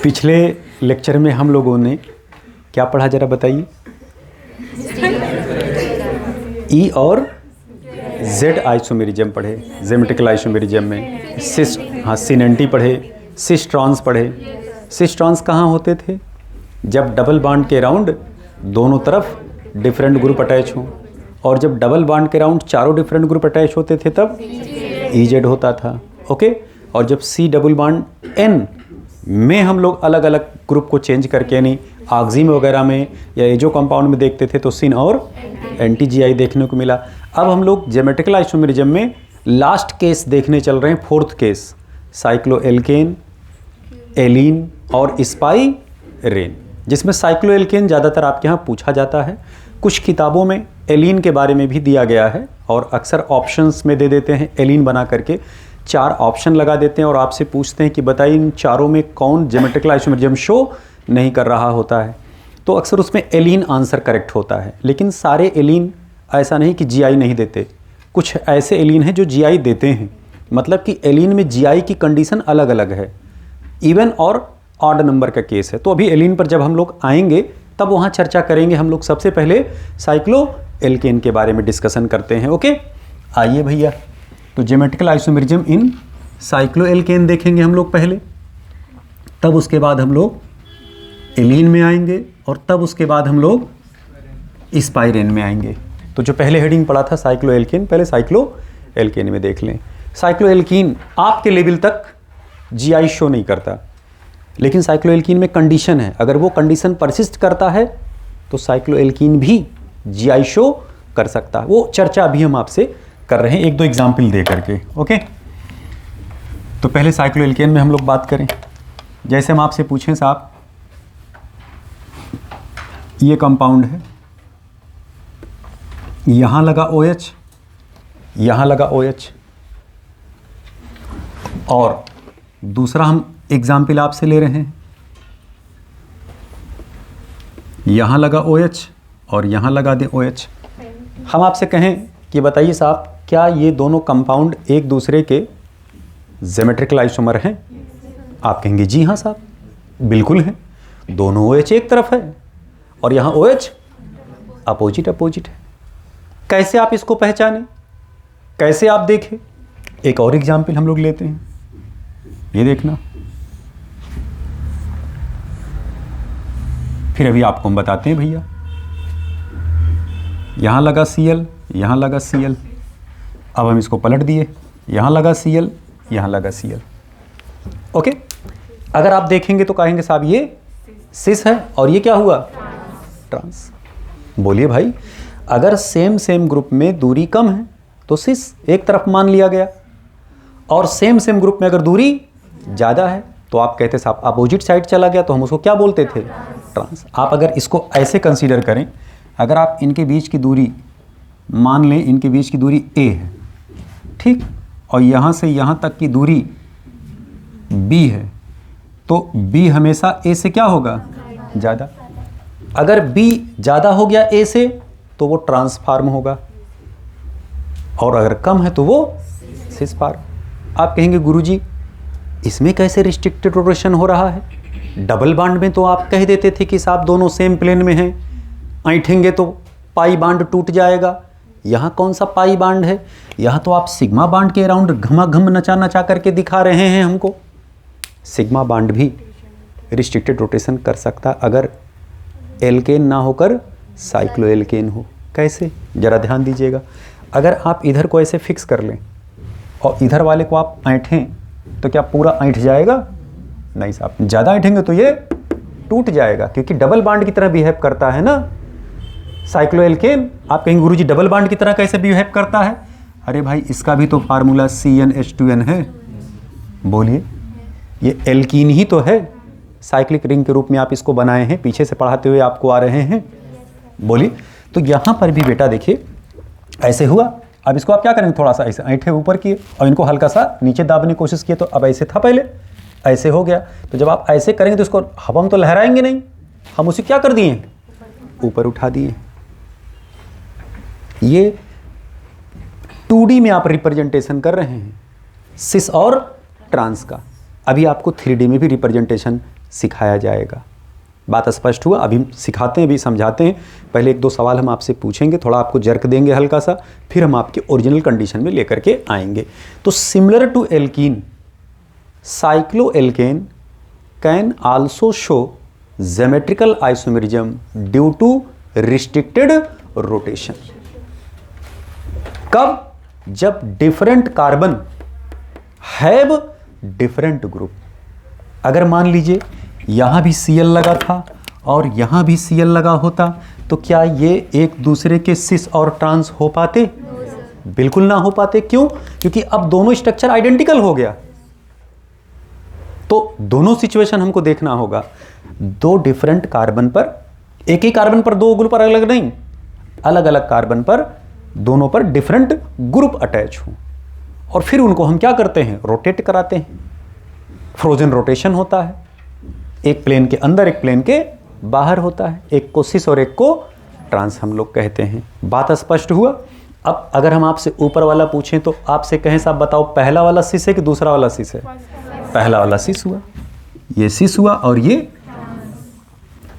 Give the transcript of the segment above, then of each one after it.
पिछले लेक्चर में हम लोगों ने क्या पढ़ा, जरा बताइए। ई और जेड आइसोमेरिज्म पढ़े, ज्योमेट्रिकल आइसोमेरिज्म में सिनेंटी पढ़े, सिस्ट्रॉन्स पढ़े। सिस्ट्रॉन्स कहाँ होते थे? जब डबल बॉन्ड के राउंड दोनों तरफ डिफरेंट ग्रुप अटैच हों, और जब डबल बॉन्ड के राउंड चारों डिफरेंट ग्रुप अटैच होते थे तब EZ होता था। ओके, और जब C डबल बॉन्ड N में हम लोग अलग अलग ग्रुप को चेंज करके, यानी ऑक्सीम वगैरह में या एजो कंपाउंड में देखते थे तो सिन और NTGI देखने को मिला। अब हम लोग ज्योमेट्रिकल आइसोमेरिज्म में लास्ट केस देखने चल रहे हैं, फोर्थ केस, साइक्लोएल्केन, एलीन और स्पाइरेन, जिसमें साइक्लोएल्केन ज़्यादातर आपके यहाँ पूछा जाता है। कुछ किताबों में एलीन के बारे में भी दिया गया है और अक्सर ऑप्शंस में दे देते हैं एलीन बना करके, 4 ऑप्शन लगा देते हैं और आपसे पूछते हैं कि बताइए इन चारों में कौन ज्योमेट्रिकल आइसोमेरिज्म शो नहीं कर रहा होता है, तो अक्सर उसमें एलीन आंसर करेक्ट होता है। लेकिन सारे एलीन ऐसा नहीं कि GI नहीं देते, कुछ ऐसे एलीन हैं जो GI देते हैं, मतलब कि एलीन में GI की कंडीशन अलग अलग है, इवन और ऑड नंबर का केस है। तो अभी एलीन पर जब हम लोग आएंगे तब वहाँ चर्चा करेंगे। हम लोग सबसे पहले साइक्लोएल्केन के बारे में डिस्कशन करते हैं। ओके, आइए भैया, तो ज्योमेट्रिकल आइसोमेरिज्म इन साइक्लोएल्केन देखेंगे हम लोग पहले, तब उसके बाद हम लोग एलीन में आएंगे और तब उसके बाद हम लोग स्पाइरेन में आएंगे। तो जो पहले हेडिंग पढ़ा था साइक्लोएल्केन, पहले साइक्लोएल्केन में देख लें। साइक्लोएल्कीन आपके लेवल तक GI शो नहीं करता, लेकिन साइक्लोएल्कीन में कंडीशन है, अगर वो कंडीशन परसिस्ट करता है तो साइक्लोएल्कीन भी GI शो कर सकता है। वो चर्चा अभी हम आपसे कर रहे हैं, 1-2 एग्जाम्पल दे करके। ओके, तो पहले साइक्लोएल्केन में हम लोग बात करें। जैसे हम आपसे पूछें साहब, ये कंपाउंड है, यहां लगा OH, यहां लगा OH, और दूसरा हम एग्जाम्पल आपसे ले रहे हैं, यहां लगा OH और यहां लगा दें OH। हम आपसे कहें कि बताइए साहब, क्या ये दोनों कंपाउंड एक दूसरे के ज्योमेट्रिकल आइसोमर हैं? आप कहेंगे जी हाँ साहब, बिल्कुल हैं, दोनों OH एक तरफ है और यहाँ OH अपोजिट है। कैसे आप इसको पहचानें, कैसे आप देखें? एक और एग्जाम्पल हम लोग लेते हैं, ये देखना, फिर अभी आपको हम बताते हैं भैया। यहां लगा Cl, यहां लगा Cl, अब हम इसको पलट दिए, यहां लगा Cl, यहां लगा Cl। ओके, अगर आप देखेंगे तो कहेंगे साहब ये सिस है और ये क्या हुआ, ट्रांस। बोलिए भाई, अगर सेम ग्रुप में दूरी कम है तो सिस एक तरफ मान लिया गया, और सेम ग्रुप में अगर दूरी ज़्यादा है तो आप कहते साहब अपोजिट साइड चला गया, तो हम उसको क्या बोलते थे, ट्रांस। आप अगर इसको ऐसे कंसीडर करें, अगर आप इनके बीच की दूरी मान लें, इनके बीच की दूरी A है, ठीक, और यहाँ से यहाँ तक की दूरी B है, तो B हमेशा A से क्या होगा, ज़्यादा। अगर B ज़्यादा हो गया A से तो वो ट्रांसफार्म होगा, और अगर कम है तो वो सिसफार्म। आप कहेंगे गुरुजी इसमें कैसे रिस्ट्रिक्टेड रोटेशन हो रहा है? डबल बॉन्ड में तो आप कह देते थे कि साहब दोनों सेम प्लेन में हैं, ऐंठेंगे तो पाई बॉन्ड टूट जाएगा। यहाँ कौन सा पाई बॉन्ड है, यहाँ तो आप सिग्मा बॉन्ड के अराउंड घमाघम नचा करके दिखा रहे हैं हमको। सिग्मा बॉन्ड भी रिस्ट्रिक्टेड रोटेशन कर सकता अगर एल्केन ना होकर साइक्लोएल्केन हो। कैसे, जरा ध्यान दीजिएगा। अगर आप इधर को ऐसे फिक्स कर लें और इधर वाले को आप ऐंठें तो क्या पूरा ऐंठ जाएगा? नहीं साहब, ज़्यादा ऐंठेंगे तो ये टूट जाएगा, क्योंकि डबल बॉन्ड की तरह बिहेव करता है ना साइक्लोएल्केन। आप कहेंगे गुरुजी डबल बॉन्ड की तरह कैसे बिहेव करता है? अरे भाई, इसका भी तो फार्मूला CnH2n है। बोलिए, ये एल्कीन ही तो है, साइक्लिक रिंग के रूप में आप इसको बनाए हैं, पीछे से पढ़ाते हुए आपको आ रहे हैं। बोलिए, तो यहाँ पर भी बेटा देखिए ऐसे हुआ। अब इसको आप क्या करेंगे, थोड़ा सा ऐसे ऐंठे ऊपर किए और इनको हल्का सा नीचे दाबने की कोशिश किए, तो अब ऐसे था, पहले ऐसे हो गया। तो जब आप ऐसे करेंगे तो इसको हवा में तो लहराएंगे नहीं, हम उसे क्या कर दिए, ऊपर उठा दिए। ये 2D में आप रिप्रेजेंटेशन कर रहे हैं, सिस और ट्रांस का। अभी आपको 3D में भी रिप्रेजेंटेशन सिखाया जाएगा। बात स्पष्ट हुआ? अभी सिखाते हैं, अभी समझाते हैं। पहले 1-2 सवाल हम आपसे पूछेंगे, थोड़ा आपको जर्क देंगे हल्का सा, फिर हम आपके ओरिजिनल कंडीशन में लेकर के आएंगे। तो similar to alkene, cycloalkane can also show geometrical isomerism due to restricted rotation. कब? जब different carbon have different group. अगर मान लीजिए यहां भी Cl लगा था और यहां भी Cl लगा होता, तो क्या ये एक दूसरे के सिस और ट्रांस हो पाते? बिल्कुल ना हो पाते। क्यों? क्योंकि अब दोनों स्ट्रक्चर आइडेंटिकल हो गया। तो दोनों सिचुएशन हमको देखना होगा। दो डिफरेंट कार्बन पर, एक ही कार्बन पर दो ग्रुप अलग अलग नहीं, अलग अलग कार्बन पर दोनों पर डिफरेंट ग्रुप अटैच हो, और फिर उनको हम क्या करते हैं? रोटेट कराते हैं। फ्रोजन रोटेशन होता है, एक प्लेन के अंदर एक प्लेन के बाहर होता है, एक को सिस और एक को ट्रांस हम लोग कहते हैं। बात स्पष्ट हुआ? अब अगर हम आपसे ऊपर वाला पूछें तो आपसे कहें साहब बताओ पहला वाला सिस है कि दूसरा वाला सिस है? पहला वाला सिस हुआ, ये सिस हुआ और ये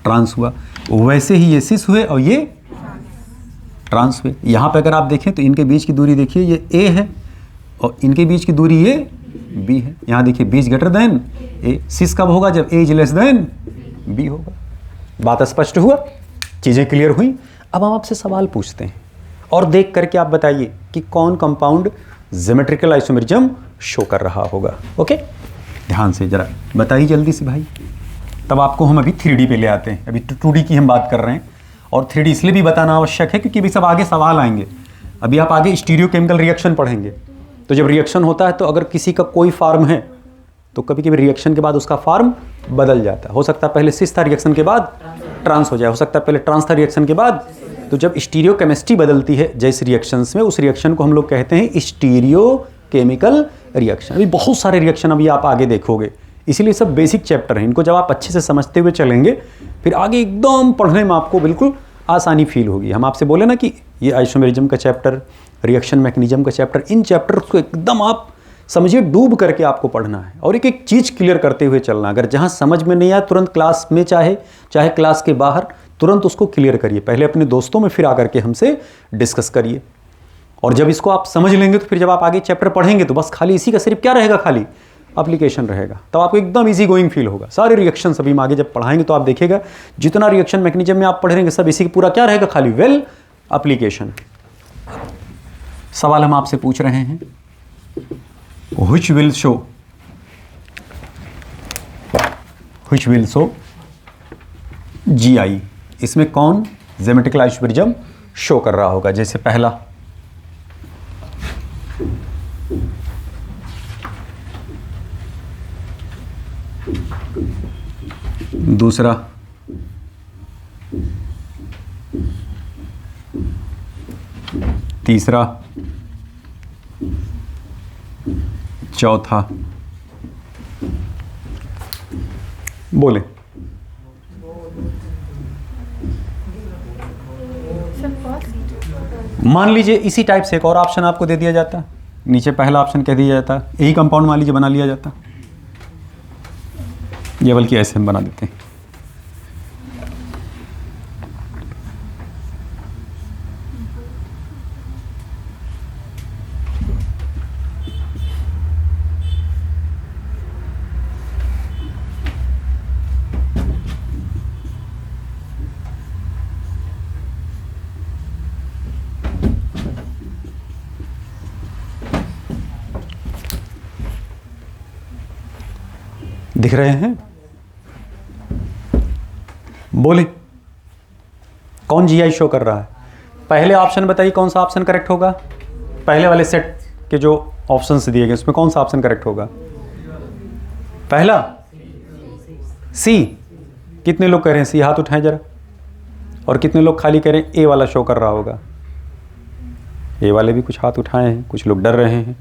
ट्रांस हुआ। वैसे ही ये सिस हुए और ये ट्रांस हुए। यहाँ पे अगर आप देखें तो इनके बीच की दूरी देखिए, ये ए है और इनके बीच की दूरी ये बी है। यहाँ देखिए बीच ग्रेटर देन ए। सिस कब होगा? जब ए इज लेस देन बी होगा। बात स्पष्ट हुआ? चीज़ें क्लियर हुई? अब हम आपसे सवाल पूछते हैं और देख करके आप बताइए कि कौन कंपाउंड ज्योमेट्रिकल आइसोमेरिज्म शो कर रहा होगा। ओके, ध्यान से जरा बताइए जल्दी से भाई। तब आपको हम अभी 3D पे ले आते हैं। अभी 2D की हम बात कर रहे हैं, और 3D इसलिए भी बताना आवश्यक है क्योंकि अभी सब आगे सवाल आएंगे। अभी आप आगे स्टीरियोकेमिकल रिएक्शन पढ़ेंगे, तो जब रिएक्शन होता है तो अगर किसी का कोई फॉर्म है तो कभी कभी रिएक्शन के बाद उसका फॉर्म बदल जाता है। हो सकता है पहले सिस था, रिएक्शन के बाद ट्रांस हो जाए, हो सकता है पहले ट्रांस था, रिएक्शन के बाद। तो जब स्टीरियोकेमिस्ट्री बदलती है जैसे रिएक्शंस में, उस रिएक्शन को हम लोग कहते हैं स्टीरियोकेमिकल रिएक्शन। अभी बहुत सारे रिएक्शन अभी आप आगे देखोगे, इसीलिए सब बेसिक चैप्टर हैं। इनको जब आप अच्छे से समझते हुए चलेंगे फिर आगे एकदम पढ़ने में आपको बिल्कुल आसानी फील होगी। हम आपसे बोले ना कि ये आइसोमेरिज्म का चैप्टर, रिएक्शन मैकेनिज्म का चैप्टर, इन चैप्टर्स को एकदम आप समझिए डूब करके आपको पढ़ना है और एक एक चीज़ क्लियर करते हुए चलना। अगर जहाँ समझ में नहीं आया तुरंत क्लास में, चाहे क्लास के बाहर, तुरंत उसको क्लियर करिए। पहले अपने दोस्तों में, फिर आकर के हमसे डिस्कस करिए। और जब इसको आप समझ लेंगे तो फिर जब आप आगे चैप्टर पढ़ेंगे तो बस खाली इसी का सिर्फ क्या रहेगा? खाली एप्लीकेशन रहेगा। तब आपको एकदम इजी गोइंग फील होगा। सारे रिएक्शन अभी हम आगे जब पढ़ाएंगे तो आप देखिएगा जितना रिएक्शन मैकेनिज्म में आप पढ़ेंगे सब इसी का पूरा क्या रहेगा? खाली वेल एप्लीकेशन। सवाल हम आपसे पूछ रहे हैं, which will show GI, इसमें कौन ज्योमेट्रिकल आइसोमेरिज्म शो कर रहा होगा? जैसे पहला, दूसरा, तीसरा, चौथा, बोले। मान लीजिए इसी टाइप से एक और ऑप्शन आपको दे दिया जाता, नीचे पहला ऑप्शन कह दिया जाता, यही कंपाउंड मान लीजिए बना लिया जाता, ये बल्कि ऐसे हम बना देते हैं। दिख रहे हैं? बोले कौन जीआई शो कर रहा है? पहले ऑप्शन बताइए कौन सा ऑप्शन करेक्ट होगा? पहले वाले सेट के जो ऑप्शंस दिए गए उसमें कौन सा ऑप्शन करेक्ट होगा? पहला सी। कितने लोग कह रहे हैं सी? हाथ उठाएं जरा। और कितने लोग खाली कह रहे हैं ए वाला शो कर रहा होगा? ए वाले भी कुछ हाथ उठाए हैं, कुछ लोग डर रहे हैं।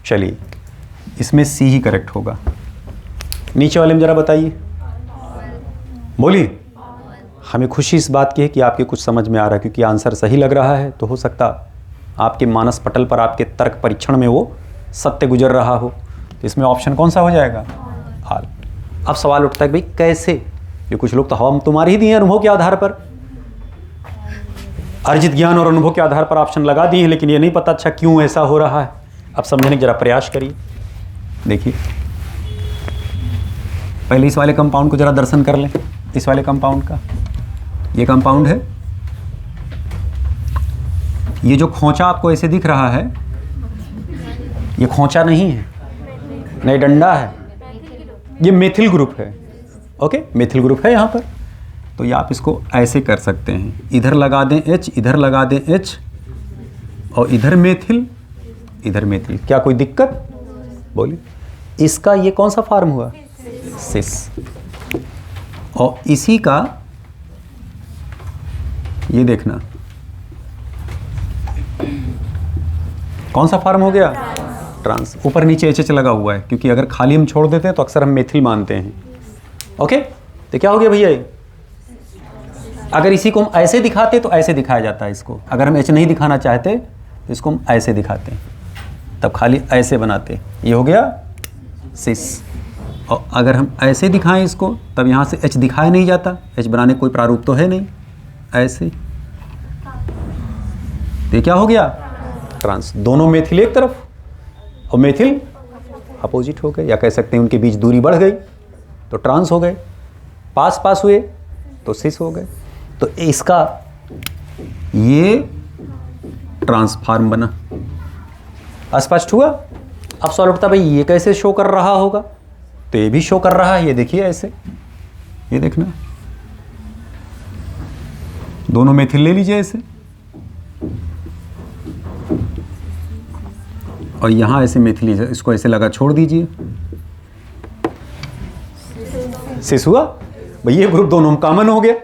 चलिए इसमें सी ही करेक्ट होगा। नीचे वाले में जरा बताइए, बोलिए। हमें खुशी इस बात की है कि आपके कुछ समझ में आ रहा है, क्योंकि आंसर सही लग रहा है तो हो सकता आपके मानस पटल पर, आपके तर्क परीक्षण में वो सत्य गुजर रहा हो। तो इसमें ऑप्शन कौन सा हो जाएगा? ऑल। अब सवाल उठता है कि भाई कैसे? ये कुछ लोग तो हम तुम्हारे ही दिए हैं अनुभव के आधार पर, अर्जित ज्ञान और अनुभव के आधार पर ऑप्शन लगा दिए हैं, लेकिन ये नहीं पता अच्छा क्यों ऐसा हो रहा है। अब समझने की जरा प्रयास करिए। देखिए पहले इस वाले कंपाउंड को जरा दर्शन कर लें। इस वाले कंपाउंड का, ये कंपाउंड है, ये जो खोंचा आपको ऐसे दिख रहा है, ये खोंचा नहीं है, नहीं डंडा है, ये मेथिल ग्रुप है। ओके, मेथिल ग्रुप है यहाँ पर। तो ये आप इसको ऐसे कर सकते हैं, इधर लगा दें H, इधर लगा दें H, और इधर मेथिल, इधर मेथिल। क्या कोई दिक्कत? बोलिए। इसका ये कौन सा फॉर्म हुआ? सिस। और इसी का ये देखना कौन सा फॉर्म हो गया? ट्रांस। ऊपर नीचे एच लगा हुआ है, क्योंकि अगर खाली हम छोड़ देते हैं तो अक्सर हम मेथिल मानते हैं। ओके, तो क्या हो गया भैया? अगर इसी को हम ऐसे दिखाते तो ऐसे दिखाया जाता है इसको। अगर हम एच नहीं दिखाना चाहते तो इसको हम ऐसे दिखाते हैं, तब खाली ऐसे बनाते। ये हो गया सिस। और अगर हम ऐसे दिखाएं इसको, तब यहाँ से एच दिखाया नहीं जाता, एच बनाने कोई प्रारूप तो है नहीं, ऐसे। तो क्या हो गया? ट्रांस। दोनों मेथिल एक तरफ और मेथिल अपोजिट हो गए, या कह सकते हैं उनके बीच दूरी बढ़ गई तो ट्रांस हो गए, पास पास हुए तो सिस हो गए। तो इसका ये ट्रांसफार्म बना। स्पष्ट हुआ? अब सवाल उठता भाई ये कैसे शो कर रहा होगा? तो ये भी शो कर रहा है, ये देखिए ऐसे, ये देखना, दोनों मेथिल ले लीजिए ऐसे, और यहां ऐसे मेथिल, इसको ऐसे लगा छोड़ दीजिए, सिस हुआ भाई। ये ग्रुप दोनों में कॉमन हो गया।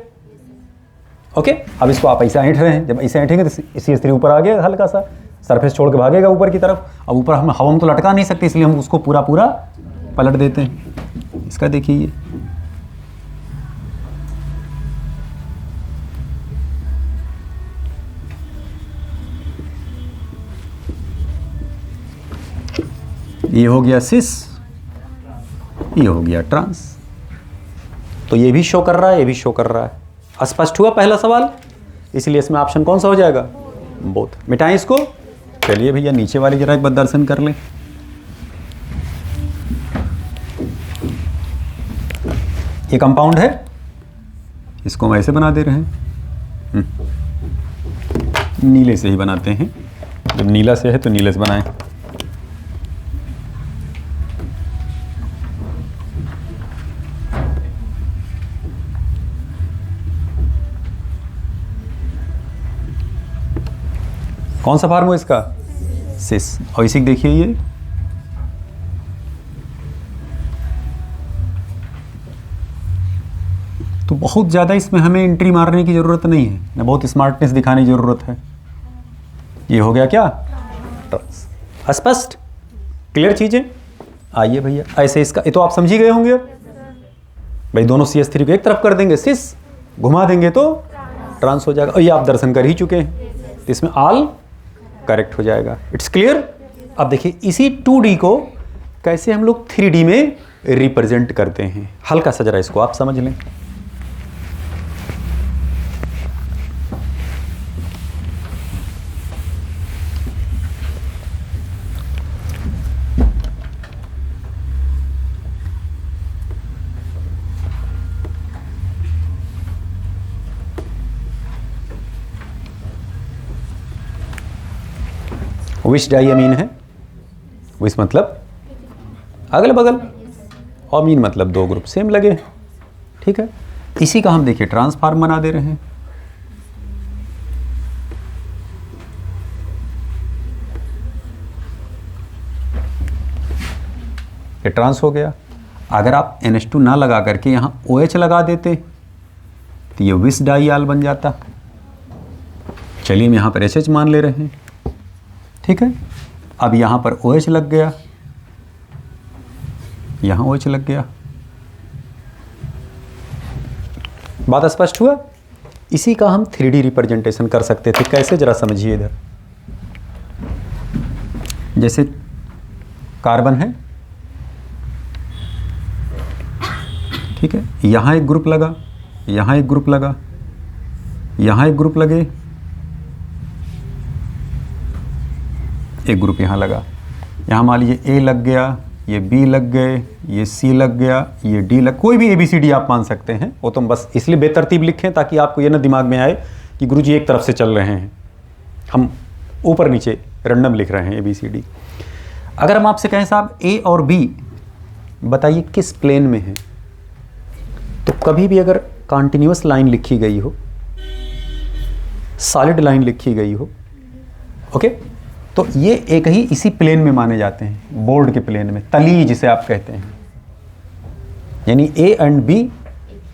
ओके, अब इसको आप ऐसे ऐंठ रहे हैं, जब ऐसे ऐंठेंगे तो इसी स्त्री ऊपर आ गया, हल्का सा सरफेस छोड़ के भागेगा ऊपर की तरफ। अब ऊपर हम हवा में तो लटका नहीं सकते, इसलिए हम उसको पूरा पूरा पलट देते हैं। इसका देखिए ये हो गया सिस, ये हो गया ट्रांस। तो ये भी शो कर रहा है, ये भी शो कर रहा है। स्पष्ट हुआ पहला सवाल? इसलिए इसमें ऑप्शन कौन सा हो जाएगा? बोथ। मिटाएं इसको। चलिए भैया नीचे वाली जरा एक बार दर्शन कर लें। ये कंपाउंड है, इसको हम ऐसे बना दे रहे हैं, नीले से ही बनाते हैं। जब नीला से है तो नीले से बनाएं। कौन सा फॉर्म हो इसका? सिस। और इसी देखिए ये तो बहुत ज़्यादा इसमें हमें एंट्री मारने की ज़रूरत नहीं है, ना बहुत स्मार्टनेस दिखाने की ज़रूरत है। ये हो गया क्या? ट्रांस। स्पष्ट, क्लियर चीज़ें? आइए भैया ऐसे इसका, ये तो आप समझ ही गए होंगे। अब भाई दोनों CH3 को एक तरफ कर देंगे सिस, घुमा देंगे तो ट्रांस हो जाएगा। और ये आप दर्शन कर ही चुके हैं, तो इसमें ऑल करेक्ट हो जाएगा। It's clear? अब देखिए इसी 2D को कैसे हम लोग 3D में रिप्रेजेंट करते हैं। हल्का सा जरा इसको आप समझ लें। विश डाइमीन है, विश मतलब अगल बगल, और अमीन मतलब दो ग्रुप सेम लगे। ठीक है, इसी का हम देखिए ट्रांसफार्म बना दे रहे हैं। ये ट्रांस हो गया। अगर आप NH2 ना लगा करके यहाँ OH लगा देते तो ये विश डाइयाल बन जाता। चलिए हम यहाँ पर HH मान ले रहे हैं। ठीक है, अब यहाँ पर OH लग गया, यहाँ OH लग गया। बात स्पष्ट हुआ? इसी का हम 3D रिप्रेजेंटेशन कर सकते थे। कैसे, जरा समझिए इधर। जैसे कार्बन है, ठीक है, यहाँ एक ग्रुप लगा, यहाँ एक ग्रुप लगा, यहाँ एक ग्रुप लगे, एक ग्रुप यहाँ लगा। यहाँ मान लीजिए ए लग गया, ये बी लग गए, ये सी लग गया, ये डी लग, कोई भी ABCD आप मान सकते हैं। वो तो बस इसलिए बेतरतीब लिखें ताकि आपको ये ना दिमाग में आए कि गुरुजी एक तरफ से चल रहे हैं, हम ऊपर नीचे रैंडम लिख रहे हैं ABCD। अगर हम आपसे कहें साहब A और B बताइए किस प्लेन में है, तो कभी भी अगर कॉन्टिन्यूअस लाइन लिखी गई हो, सॉलिड लाइन लिखी गई हो, ओके, तो ये एक ही इसी प्लेन में माने जाते हैं, बोर्ड के प्लेन में, तली जिसे आप कहते हैं। यानी A and B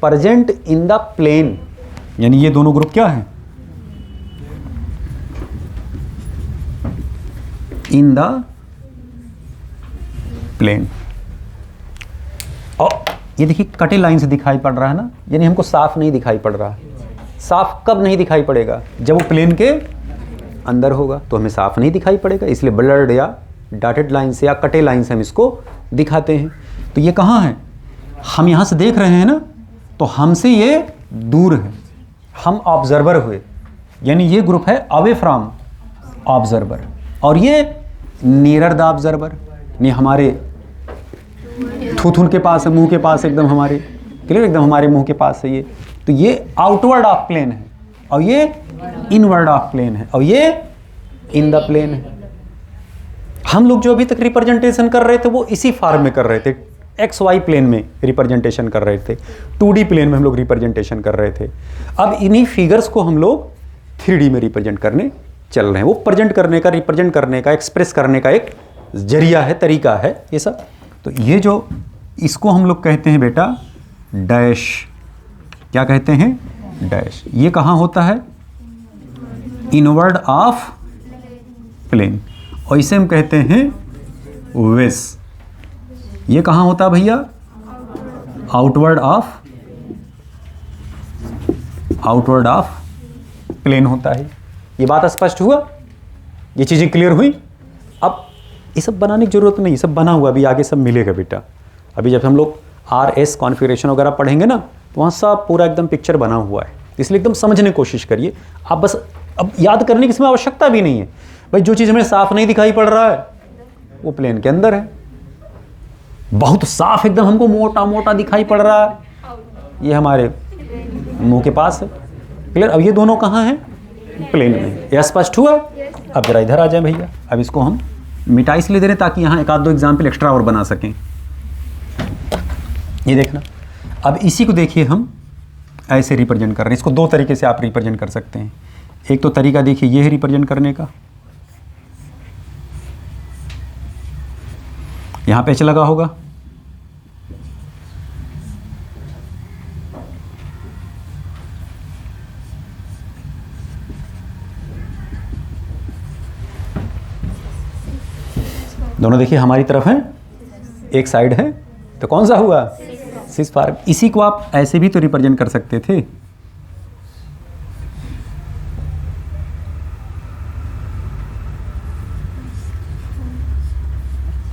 present in the plane, यानी ये दोनों ग्रुप क्या हैं, इन द प्लेन। और ये देखिए कटे लाइन से दिखाई पड़ रहा है ना, यानी हमको साफ नहीं दिखाई पड़ रहा। साफ कब नहीं दिखाई पड़ेगा, जब वो प्लेन के अंदर होगा तो हमें साफ नहीं दिखाई पड़ेगा, इसलिए ब्लर्ड या डॉटेड लाइन से या कटे लाइन से हम इसको दिखाते हैं। तो ये कहाँ है, हम यहाँ से देख रहे हैं ना, तो हमसे ये दूर है, हम ऑब्जर्वर हुए, यानी ये ग्रुप है अवे फ्रॉम ऑब्जर्वर, और ये नियर द ऑब्जर्वर, नहीं हमारे थूथुन के पास है, मुंह के पास एकदम हमारे, क्लियर, एकदम हमारे मुंह के पास है ये। तो ये आउटवर्ड ऑफ प्लेन है, और ये इनवर्ड ऑफ प्लेन है, और ये इन द प्लेन है। हम लोग जो अभी तक रिप्रेजेंटेशन कर रहे थे वो इसी फॉर्म में कर रहे थे, XY प्लेन में रिप्रेजेंटेशन कर रहे थे, 2D प्लेन में हम लोग रिप्रेजेंटेशन कर रहे थे। अब इन्हीं फिगर्स को हम लोग 3D में रिप्रेजेंट करने चल रहे हैं। वो प्रेजेंट करने का, रिप्रेजेंट करने का, एक्सप्रेस करने का एक जरिया है, तरीका है ये सब। तो ये जो इसको हम लोग कहते हैं बेटा डैश, क्या कहते हैं, डैश। ये कहाँ होता है, इनवर्ड ऑफ प्लेन, और इसे हम कहते हैं वेस। ये कहाँ होता है भैया, आउटवर्ड ऑफ प्लेन होता है। ये बात स्पष्ट हुआ, ये चीज़ें क्लियर हुई। अब ये सब बनाने की जरूरत नहीं, सब बना हुआ, अभी आगे सब मिलेगा बेटा। अभी जब हम लोग RS कॉन्फ़िगरेशन वगैरह पढ़ेंगे ना, तो वहाँ सब पूरा एकदम पिक्चर बना हुआ है, इसलिए एकदम समझने की कोशिश करिए आप। बस अब याद करने की इसमें आवश्यकता भी नहीं है भाई, जो चीज़ हमें साफ नहीं दिखाई पड़ रहा है वो प्लेन के अंदर है। बहुत साफ एकदम हमको मोटा मोटा दिखाई पड़ रहा है, ये हमारे मुंह के पास है, क्लियर। अब ये दोनों कहाँ हैं, प्लेन में। यह स्पष्ट हुआ। अब जरा इधर आ जाए भैया, अब इसको हम मिटा इसलिए दे रहे हैं ताकि यहाँ एक आध दो एग्जाम्पल एक्स्ट्रा और बना सकें। ये देखना, अब इसी को देखिए हम ऐसे रिप्रेजेंट कर रहे हैं। इसको दो तरीके से आप रिप्रेजेंट कर सकते हैं। एक तो तरीका देखिए ये है रिप्रेजेंट करने का, यहाँ पे H लगा होगा, दोनों देखिए हमारी तरफ हैं, एक साइड है, तो कौन सा हुआ, सिस फार्म। इसी को आप ऐसे भी तो रिप्रेजेंट कर सकते थे,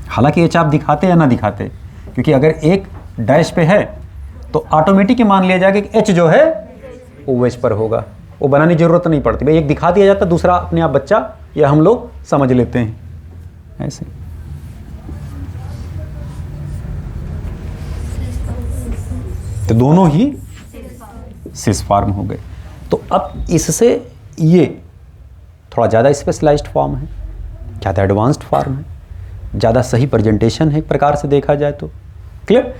हालांकि H आप दिखाते या ना दिखाते, क्योंकि अगर एक डैश पे है तो ऑटोमेटिक मान लिया जाएगा कि H जो है वो H पर होगा, वो बनाने की जरूरत नहीं पड़ती भाई। एक दिखा दिया जाता, दूसरा अपने आप बच्चा या हम लोग समझ लेते हैं ऐसे। तो दोनों ही सिस फॉर्म हो गए। तो अब इससे ये थोड़ा ज़्यादा स्पेशलाइज्ड फॉर्म है, ज़्यादा एडवांस्ड फॉर्म है, ज़्यादा सही प्रेजेंटेशन है एक प्रकार से देखा जाए तो, क्लियर।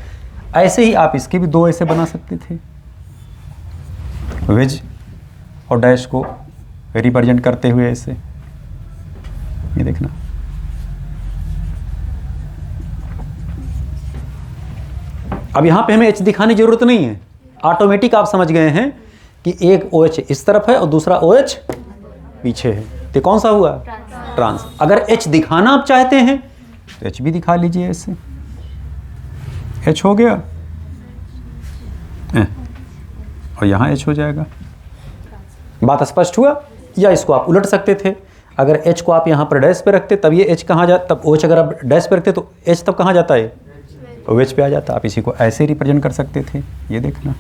ऐसे ही आप इसके भी दो ऐसे बना सकते थे, वेज और डैश को रिप्रेजेंट करते हुए ऐसे, ये देखना। अब यहाँ पे हमें H दिखाने की जरूरत नहीं है, ऑटोमेटिक आप समझ गए हैं कि एक OH इस तरफ है और दूसरा OH पीछे है, तो कौन सा हुआ, ट्रांस। अगर H दिखाना आप चाहते हैं तो H भी दिखा लीजिए ऐसे, H हो गया और यहाँ H हो जाएगा। बात स्पष्ट हुआ। या इसको आप उलट सकते थे, अगर H को आप यहाँ पर डैश पे रखते तब ये H कहाँ जाता, तब OH अगर आप डैश पे रखते तो H तब कहाँ जाता है, OH पे आ जाता। आप इसी को ऐसे रिप्रेजेंट कर सकते थे, ये देखना।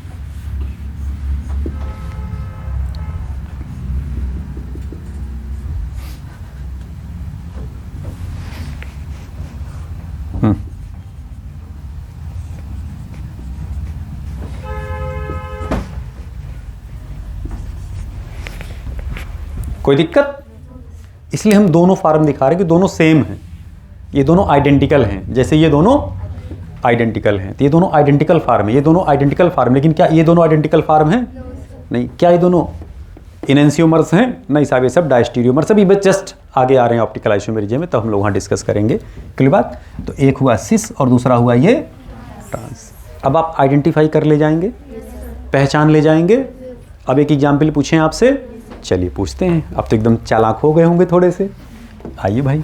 कोई दिक्कत? इसलिए हम दोनों फार्म दिखा रहे हैं कि दोनों सेम हैं, ये दोनों आइडेंटिकल हैं। जैसे ये दोनों आइडेंटिकल हैं तो ये दोनों आइडेंटिकल फार्म है, ये दोनों आइडेंटिकल फार्म। लेकिन क्या ये दोनों आइडेंटिकल फार्म हैं? नहीं। क्या ये दोनों इनेंशियोमर्स हैं? नहीं साहब, ये सब डायस्टीरियोमर्स। अभी बस जस्ट आगे आ रहे हैं ऑप्टिकल आइसोमेरिज्म में, तो हम लोग वहाँ डिस्कस करेंगे। क्लियर बात? तो एक हुआ सिस और दूसरा हुआ ये ट्रांस। अब आप आइडेंटिफाई कर ले जाएंगे, पहचान ले जाएंगे। अब एक एग्जाम्पल पूछें आपसे, चलिए पूछते हैं। अब तो एकदम चालाक हो गए होंगे थोड़े से। आइए भाई।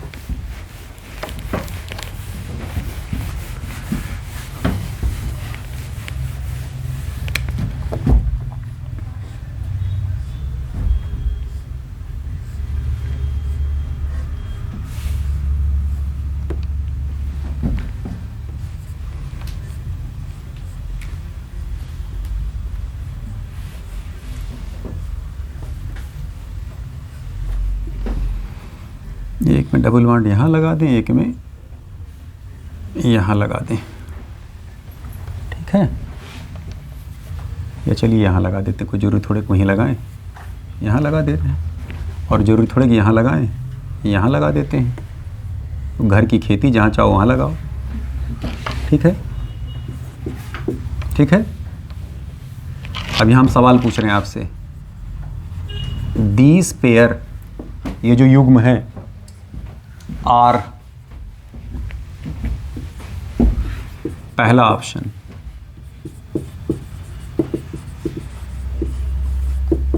एक में डबल बॉन्ड यहाँ लगा दें, एक में यहाँ लगा दें, ठीक है? या चलिए यहाँ लगा देते, कोई जरूरी थोड़े वहीं लगाएं, यहाँ लगा देते हैं। और जरूरी थोड़े कि यहाँ लगाएं, यहाँ लगा देते हैं। तो घर की खेती जहाँ चाहो वहाँ लगाओ, ठीक है? ठीक है। अब यहाँ हम सवाल पूछ रहे हैं आपसे, दीज पेयर, ये जो युग्म है आर, पहला ऑप्शन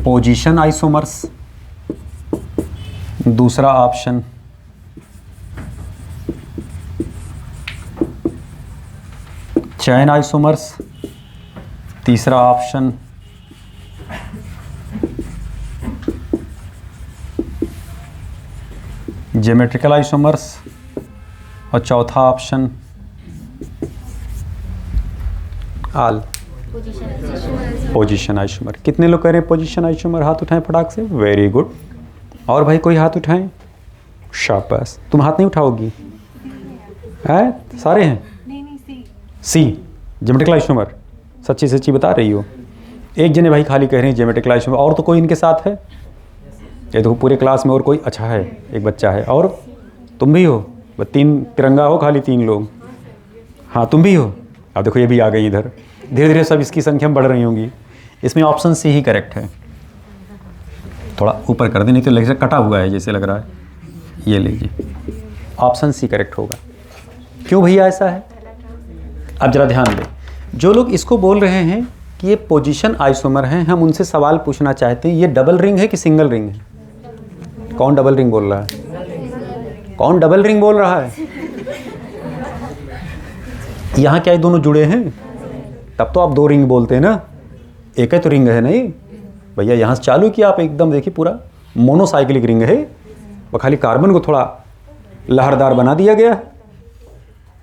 पोजीशन आइसोमर्स, दूसरा ऑप्शन चैन आइसोमर्स, तीसरा ऑप्शन ज्योमेट्रिकल आइसोमर्स और चौथा ऑप्शन आल पोजीशन आइसोमर। कितने लोग कह रहे हैं पोजीशन आइसोमर? हाथ उठाएं फटाक से। Very good. और भाई कोई हाथ उठाएं। शाबाश। तुम हाथ नहीं उठाओगी? है सारे हैं? सी ज्योमेट्रिकल आइसोमर। सच्ची सच्ची बता रही हो? एक जने भाई खाली कह रहे हैं ज्योमेट्रिकल आइसोमर। और तो कोई इनके साथ है? ये देखो पूरे क्लास में और कोई? अच्छा है, एक बच्चा है। और तुम भी हो? बस 3 तिरंगा हो, खाली 3 लोग। हाँ तुम भी हो। अब देखो ये भी आ गई इधर। धीरे धीरे सब इसकी संख्या बढ़ रही होंगी। इसमें ऑप्शन सी ही करेक्ट है। थोड़ा ऊपर कर दे, नहीं तो लेक्चर कटा हुआ है जैसे लग रहा है। ये लीजिए, ऑप्शन सी करेक्ट होगा। क्यों भैया ऐसा है? अब जरा ध्यान दें। जो लोग इसको बोल रहे हैं कि ये पोजीशन आइसोमर हैं, हम उनसे सवाल पूछना चाहते हैं, ये डबल रिंग है कि सिंगल रिंग है? कौन डबल रिंग बोल रहा है? कौन डबल रिंग बोल रहा है? यहाँ क्या ये दोनों जुड़े हैं? तब तो आप 2 रिंग बोलते हैं ना। एक है तो रिंग है नहीं भैया। यहाँ से चालू किया आप, एकदम देखिए पूरा मोनोसाइक्लिक रिंग है। और खाली कार्बन को थोड़ा लहरदार बना दिया गया है।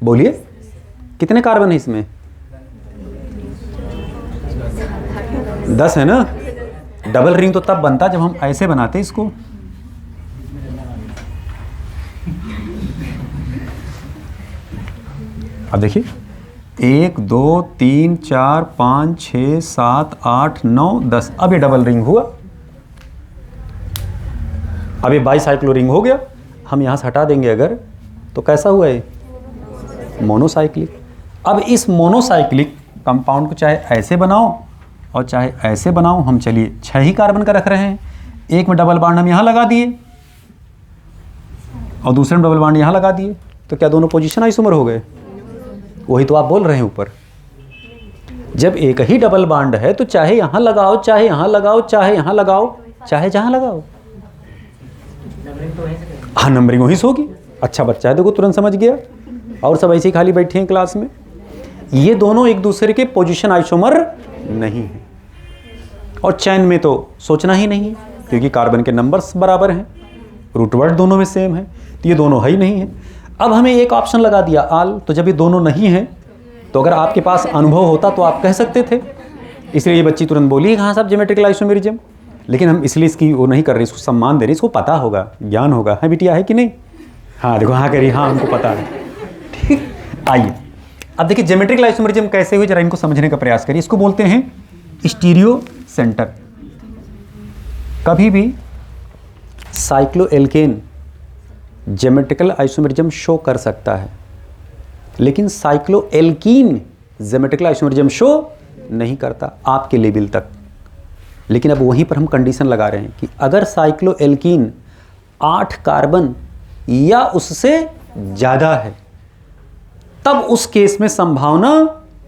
बोलिए कितने कार्बन है इसमें? 10 है ना। डबल रिंग तो तब बनता जब हम ऐसे बनाते इसको। अब देखिए 1 2 3 4 5 6 7 8 9 10। अब ये डबल रिंग हुआ। अब ये बाईसाइक्लो रिंग हो गया। हम यहाँ से हटा देंगे अगर, तो कैसा हुआ ये? मोनोसाइक्लिक। अब इस मोनोसाइक्लिक कंपाउंड को चाहे ऐसे बनाओ और चाहे ऐसे बनाओ, हम चलिए 6 ही कार्बन का रख रहे हैं। एक में डबल बॉन्ड हम यहाँ लगा दिए और दूसरे में डबल बॉन्ड यहाँ लगा दिए, तो क्या दोनों पोजीशन आइसोमर हो गए? वही तो आप बोल रहे हैं ऊपर। जब एक ही डबल बॉन्ड है तो चाहे यहाँ लगाओ, चाहे यहाँ लगाओ, चाहे यहाँ लगाओ, चाहे जहाँ लगाओ। हाँ नंबरिंग वहीं से होगी। अच्छा बच्चा है, देखो तुरंत समझ गया। और सब ऐसे ही खाली बैठे हैं क्लास में। ये दोनों एक दूसरे के पोजीशन आइसोमर नहीं है। और चैन में तो सोचना ही नहीं है, क्योंकि कार्बन के नंबर्स बराबर हैं, रूट वर्ड दोनों में सेम है, तो ये दोनों है ही नहीं है। अब हमें एक ऑप्शन लगा दिया आल, तो जब ये दोनों नहीं है तो अगर आपके पास अनुभव होता तो आप कह सकते थे, इसलिए ये बच्ची तुरंत बोली कहाँ साहब ज्योमेट्रिकल आइसोमेरिज्म। लेकिन हम इसलिए इसकी वो नहीं कर रहे, इसको सम्मान दे रहे, इसको पता होगा, ज्ञान होगा। है बिटिया, है कि नहीं? हाँ देखो, हाँ करिए, हाँ हमको पता है। ठीक, आइए अब देखिए ज्योमेट्रिकल आइसोमेरिज्म कैसे हुई, जरा इनको समझने का प्रयास करिए। इसको बोलते हैं स्टीरियो सेंटर। कभी भी साइक्लोएल्केन ज्योमेट्रिकल आइसोमेरिज्म शो कर सकता है, लेकिन साइक्लोएल्कीन ज्योमेट्रिकल आइसोमेरिज्म शो नहीं करता आपके लेवल तक। लेकिन अब वहीं पर हम कंडीशन लगा रहे हैं कि अगर साइक्लोएल्कीन 8 कार्बन या उससे ज़्यादा है, तब उस केस में संभावना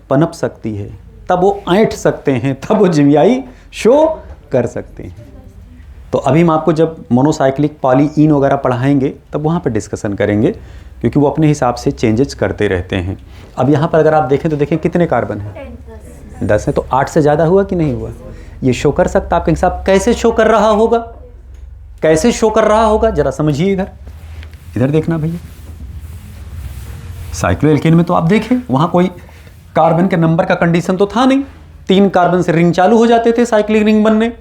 पनप सकती है, तब वो ऐंठ सकते हैं, तब वो जिम्याई शो कर सकते हैं। तो अभी हम आपको जब मोनोसाइक्लिक पॉलीइन वगैरह पढ़ाएंगे तब वहाँ पर डिस्कशन करेंगे, क्योंकि वो अपने हिसाब से चेंजेस करते रहते हैं। अब यहाँ पर अगर आप देखें तो देखें कितने कार्बन हैं, 10 है, तो 8 से ज़्यादा हुआ कि नहीं हुआ? ये शो कर सकता आपके हिसाब। कैसे शो कर रहा होगा, कैसे शो कर रहा होगा, जरा समझिए। इधर देखना भैया, साइक्लोएल्केन में तो आप देखें वहाँ कोई कार्बन के नंबर का कंडीशन तो था नहीं, 3 कार्बन से रिंग चालू हो जाते थे साइक्लिक रिंग बनने।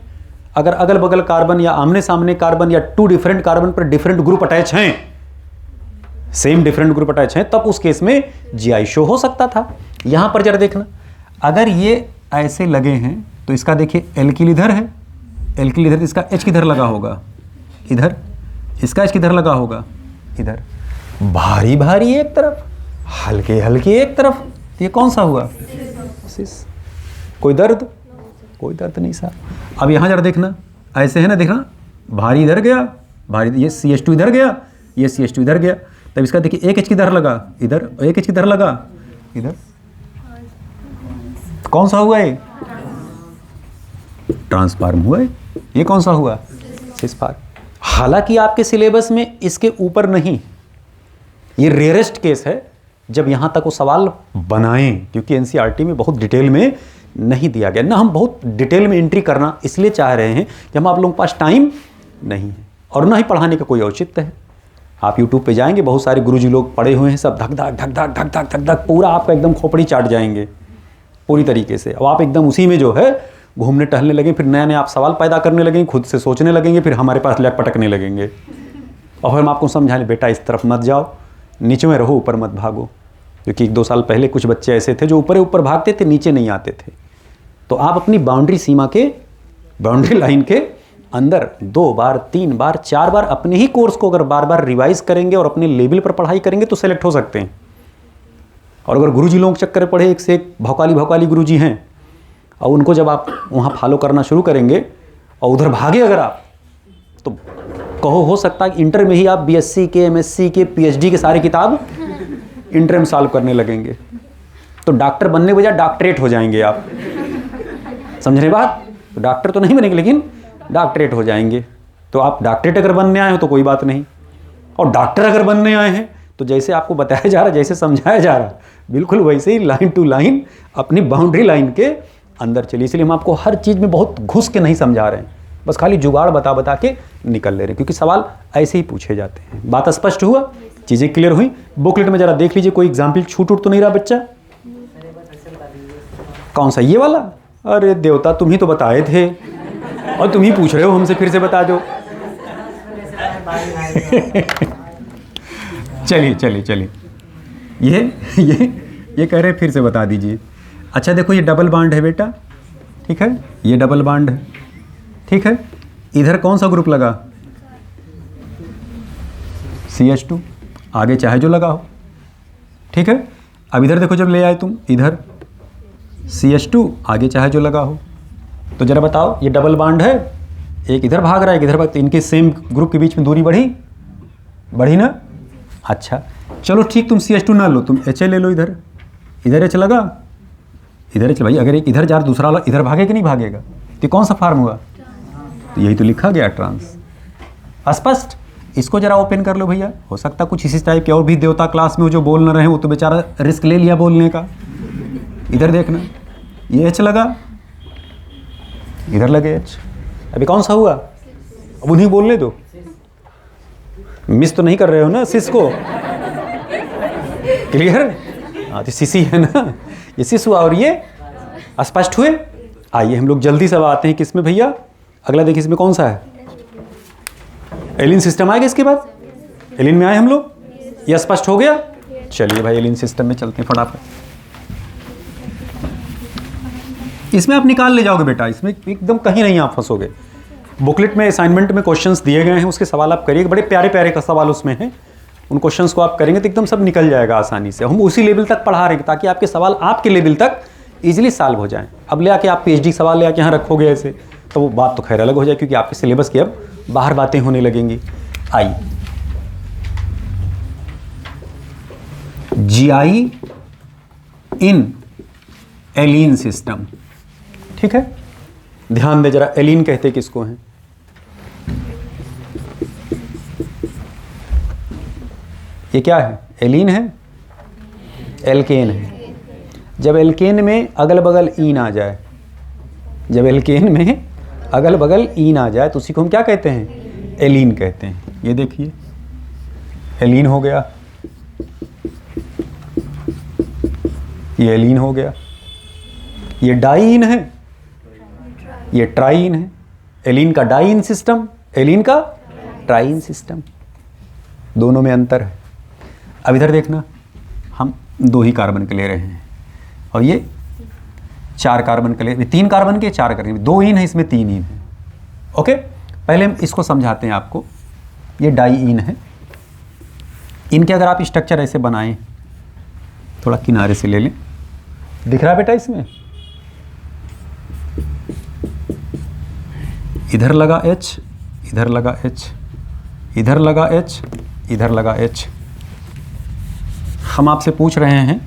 अगर अगल बगल कार्बन या आमने सामने कार्बन या 2 डिफरेंट कार्बन पर डिफरेंट ग्रुप अटैच हैं, सेम डिफरेंट ग्रुप अटैच हैं, तब उस केस में जीआई शो हो सकता था। यहां पर जरा देखना, अगर ये ऐसे लगे हैं तो इसका देखिए एल्किल इधर है, एल्किल इधर, इसका एच किधर लगा होगा, इधर, इसका एच किधर लगा होगा, इधर। भारी भारी एक तरफ, हल्के हल्के एक तरफ, ये कौन सा हुआ? सिस। कोई दर्द? कोई दर्द नहीं साहब। अब यहाँ जरा देखना, ऐसे है ना, देखना भारी इधर गया, भारी, ये CH2 इधर गया, ये CH2 इधर गया, तब इसका देखिए एक एच किधर लगा, इधर, एक एच किधर लगा, इधर। कौन सा हुआ ये? ट्रांसफार्म हुआ है। ये कौन सा हुआ? सिसफार। हालांकि आपके सिलेबस में इसके ऊपर नहीं, ये रेयरेस्ट केस है जब यहाँ तक वो सवाल बनाएं, क्योंकि NCERT में बहुत डिटेल में नहीं दिया गया ना। हम बहुत डिटेल में एंट्री करना इसलिए चाह रहे हैं कि हम आप लोगों के पास टाइम नहीं है और ना ही पढ़ाने का कोई औचित्य है। आप YouTube पे जाएंगे, बहुत सारे गुरुजी लोग पढ़े हुए हैं, सब धक धक धक धक धक धक धक धक पूरा आपका एकदम खोपड़ी चाट जाएंगे पूरी तरीके से। अब आप एकदम उसी में जो है घूमने टहलने लगे, फिर नए नए आप सवाल पैदा करने लगेंगे, खुद से सोचने लगेंगे, फिर हमारे पास लैग पटकने लगेंगे और फिर हम आपको समझा लें बेटा इस तरफ मत जाओ, नीचे में रहो, ऊपर मत भागो। क्योंकि 1-2 साल पहले कुछ बच्चे ऐसे थे जो ऊपर ऊपर भागते थे, नीचे नहीं आते थे। तो आप अपनी बाउंड्री सीमा के, बाउंड्री लाइन के अंदर 2 बार 3 बार 4 बार अपने ही कोर्स को अगर बार बार रिवाइज करेंगे और अपने लेवल पर पढ़ाई करेंगे तो सेलेक्ट हो सकते हैं। और अगर गुरुजी लोगों के चक्कर पढ़े, एक से एक भौकाली गुरुजी हैं, और उनको जब आप वहाँ फॉलो करना शुरू करेंगे और उधर भागे अगर आप, तो कहो हो सकता है कि इंटर में ही आप BSc के, MSc के, PhD के सारे किताब इंटर में सॉल्व करने लगेंगे। तो डॉक्टर बनने के बजाय डॉक्टरेट हो जाएंगे आप, समझ रहे बात? तो डॉक्टर तो नहीं बनेंगे लेकिन डॉक्टरेट हो जाएंगे। तो आप डॉक्टरेट अगर बनने आए हो तो कोई बात नहीं, और डॉक्टर अगर बनने आए हैं तो जैसे आपको बताया जा रहा, जैसे समझाया जा रहा, बिल्कुल वैसे ही लाइन टू लाइन अपनी बाउंड्री लाइन के अंदर चलिए। इसलिए हम आपको हर चीज़ में बहुत घुस के नहीं समझा रहे हैं, बस खाली जुगाड़ बता बता के निकल ले रहे हैं, क्योंकि सवाल ऐसे ही पूछे जाते हैं। बात स्पष्ट हुआ, चीज़ें क्लियर हुई? बुकलेट में जरा देख लीजिए, कोई एग्जाम्पल छूट उठ तो नहीं रहा बच्चा? कौन सा, ये वाला? अरे देवता, तुम ही तो बताए थे और तुम ही पूछ रहे हो हमसे, फिर से बता दो। चलिए चलिए चलिए, ये कह रहे फिर से बता दीजिए। अच्छा देखो, ये डबल बॉन्ड है बेटा, ठीक है, ये डबल बॉन्ड है, ठीक है। इधर कौन सा ग्रुप लगा? CH2, आगे चाहे जो लगा हो, ठीक है। अब इधर देखो, जब ले आए तुम इधर CH2, आगे चाहे जो लगा हो, तो जरा बताओ, ये डबल बॉन्ड है, एक इधर भाग रहा है, एक इधर भाग, तो इनके सेम ग्रुप के बीच में दूरी बढ़ी ना? अच्छा चलो ठीक, तुम CH2 ना लो, तुम HA ले लो। इधर H लगा, इधर H भाई, अगर एक इधर जा रहा दूसरा वाला इधर भागे कि नहीं भागेगा? तो कौन सा फार्म हुआ? तो यही तो लिखा गया, ट्रांस। स्पष्ट? इसको जरा ओपन कर लो भैया, हो सकता कुछ इसी टाइप के और भी देवता क्लास में जो बोल न रहे वो तो बेचारा रिस्क ले लिया बोलने का। इधर देखना, ये H लगा, इधर लगे H, अभी कौन सा हुआ? अब उन्हीं बोलने दो, मिस तो नहीं कर रहे हो ना सिस को? क्लियर? हाँ, तो सिसी है ना, ये सिस हुआ और ये स्पष्ट हुए। आइए हम लोग जल्दी से अब आते हैं किसमें भैया, अगला देखिए इसमें कौन सा है, एलिन सिस्टम आएगा इसके बाद। एलिन में आए हम लोग, ये स्पष्ट हो गया। चलिए भाई एलिन सिस्टम में चलते हैं फटाफट। इसमें आप निकाल ले जाओगे बेटा, इसमें एकदम कहीं नहीं आप फंसोगे। बुकलेट में असाइनमेंट में क्वेश्चंस दिए गए हैं, उसके सवाल आप करिए, बड़े प्यारे प्यारे का सवाल उसमें हैं। उन क्वेश्चंस को आप करेंगे तो एकदम सब निकल जाएगा आसानी से। हम उसी लेवल तक पढ़ा रहे हैं ताकि आपके सवाल आपके लेवल तक इजीली सॉल्व हो जाएं। अब ले आके आप पीएचडी सवाल ले आके यहाँ रखोगे ऐसे, तो वो बात तो खैर अलग हो जाए, क्योंकि आपके सिलेबस की अब बाहर बातें होने लगेंगी। आइए, जीआई इन एलीन सिस्टम, ठीक है। ध्यान दे जरा, एलीन कहते किसको हैं? ये क्या है? एलीन है, एल्केन है। जब एल्केन में अगल बगल ईन आ जाए, जब एल्केन में अगल बगल ईन आ जाए तो उसी को हम क्या कहते हैं? एलीन कहते हैं। ये देखिए एलीन हो गया, ये एलीन हो गया। ये डाईन है, ये ट्राईन है। एलीन का डाईन सिस्टम, एलीन का ट्राईन सिस्टम, दोनों में अंतर है। अब इधर देखना, हम 2 ही कार्बन के ले रहे हैं और ये 4 कार्बन के लिए, 3 कार्बन के 4 कार्बन, 2 ईन है, इसमें 3 ईन है। ओके, पहले हम इसको समझाते हैं आपको। ये डाईन है, इनके अगर आप स्ट्रक्चर ऐसे बनाएं, थोड़ा किनारे से ले लें, दिख रहा है बेटा इसमें? इधर लगा H, इधर लगा H, इधर लगा H, इधर लगा H। हम आपसे पूछ रहे हैं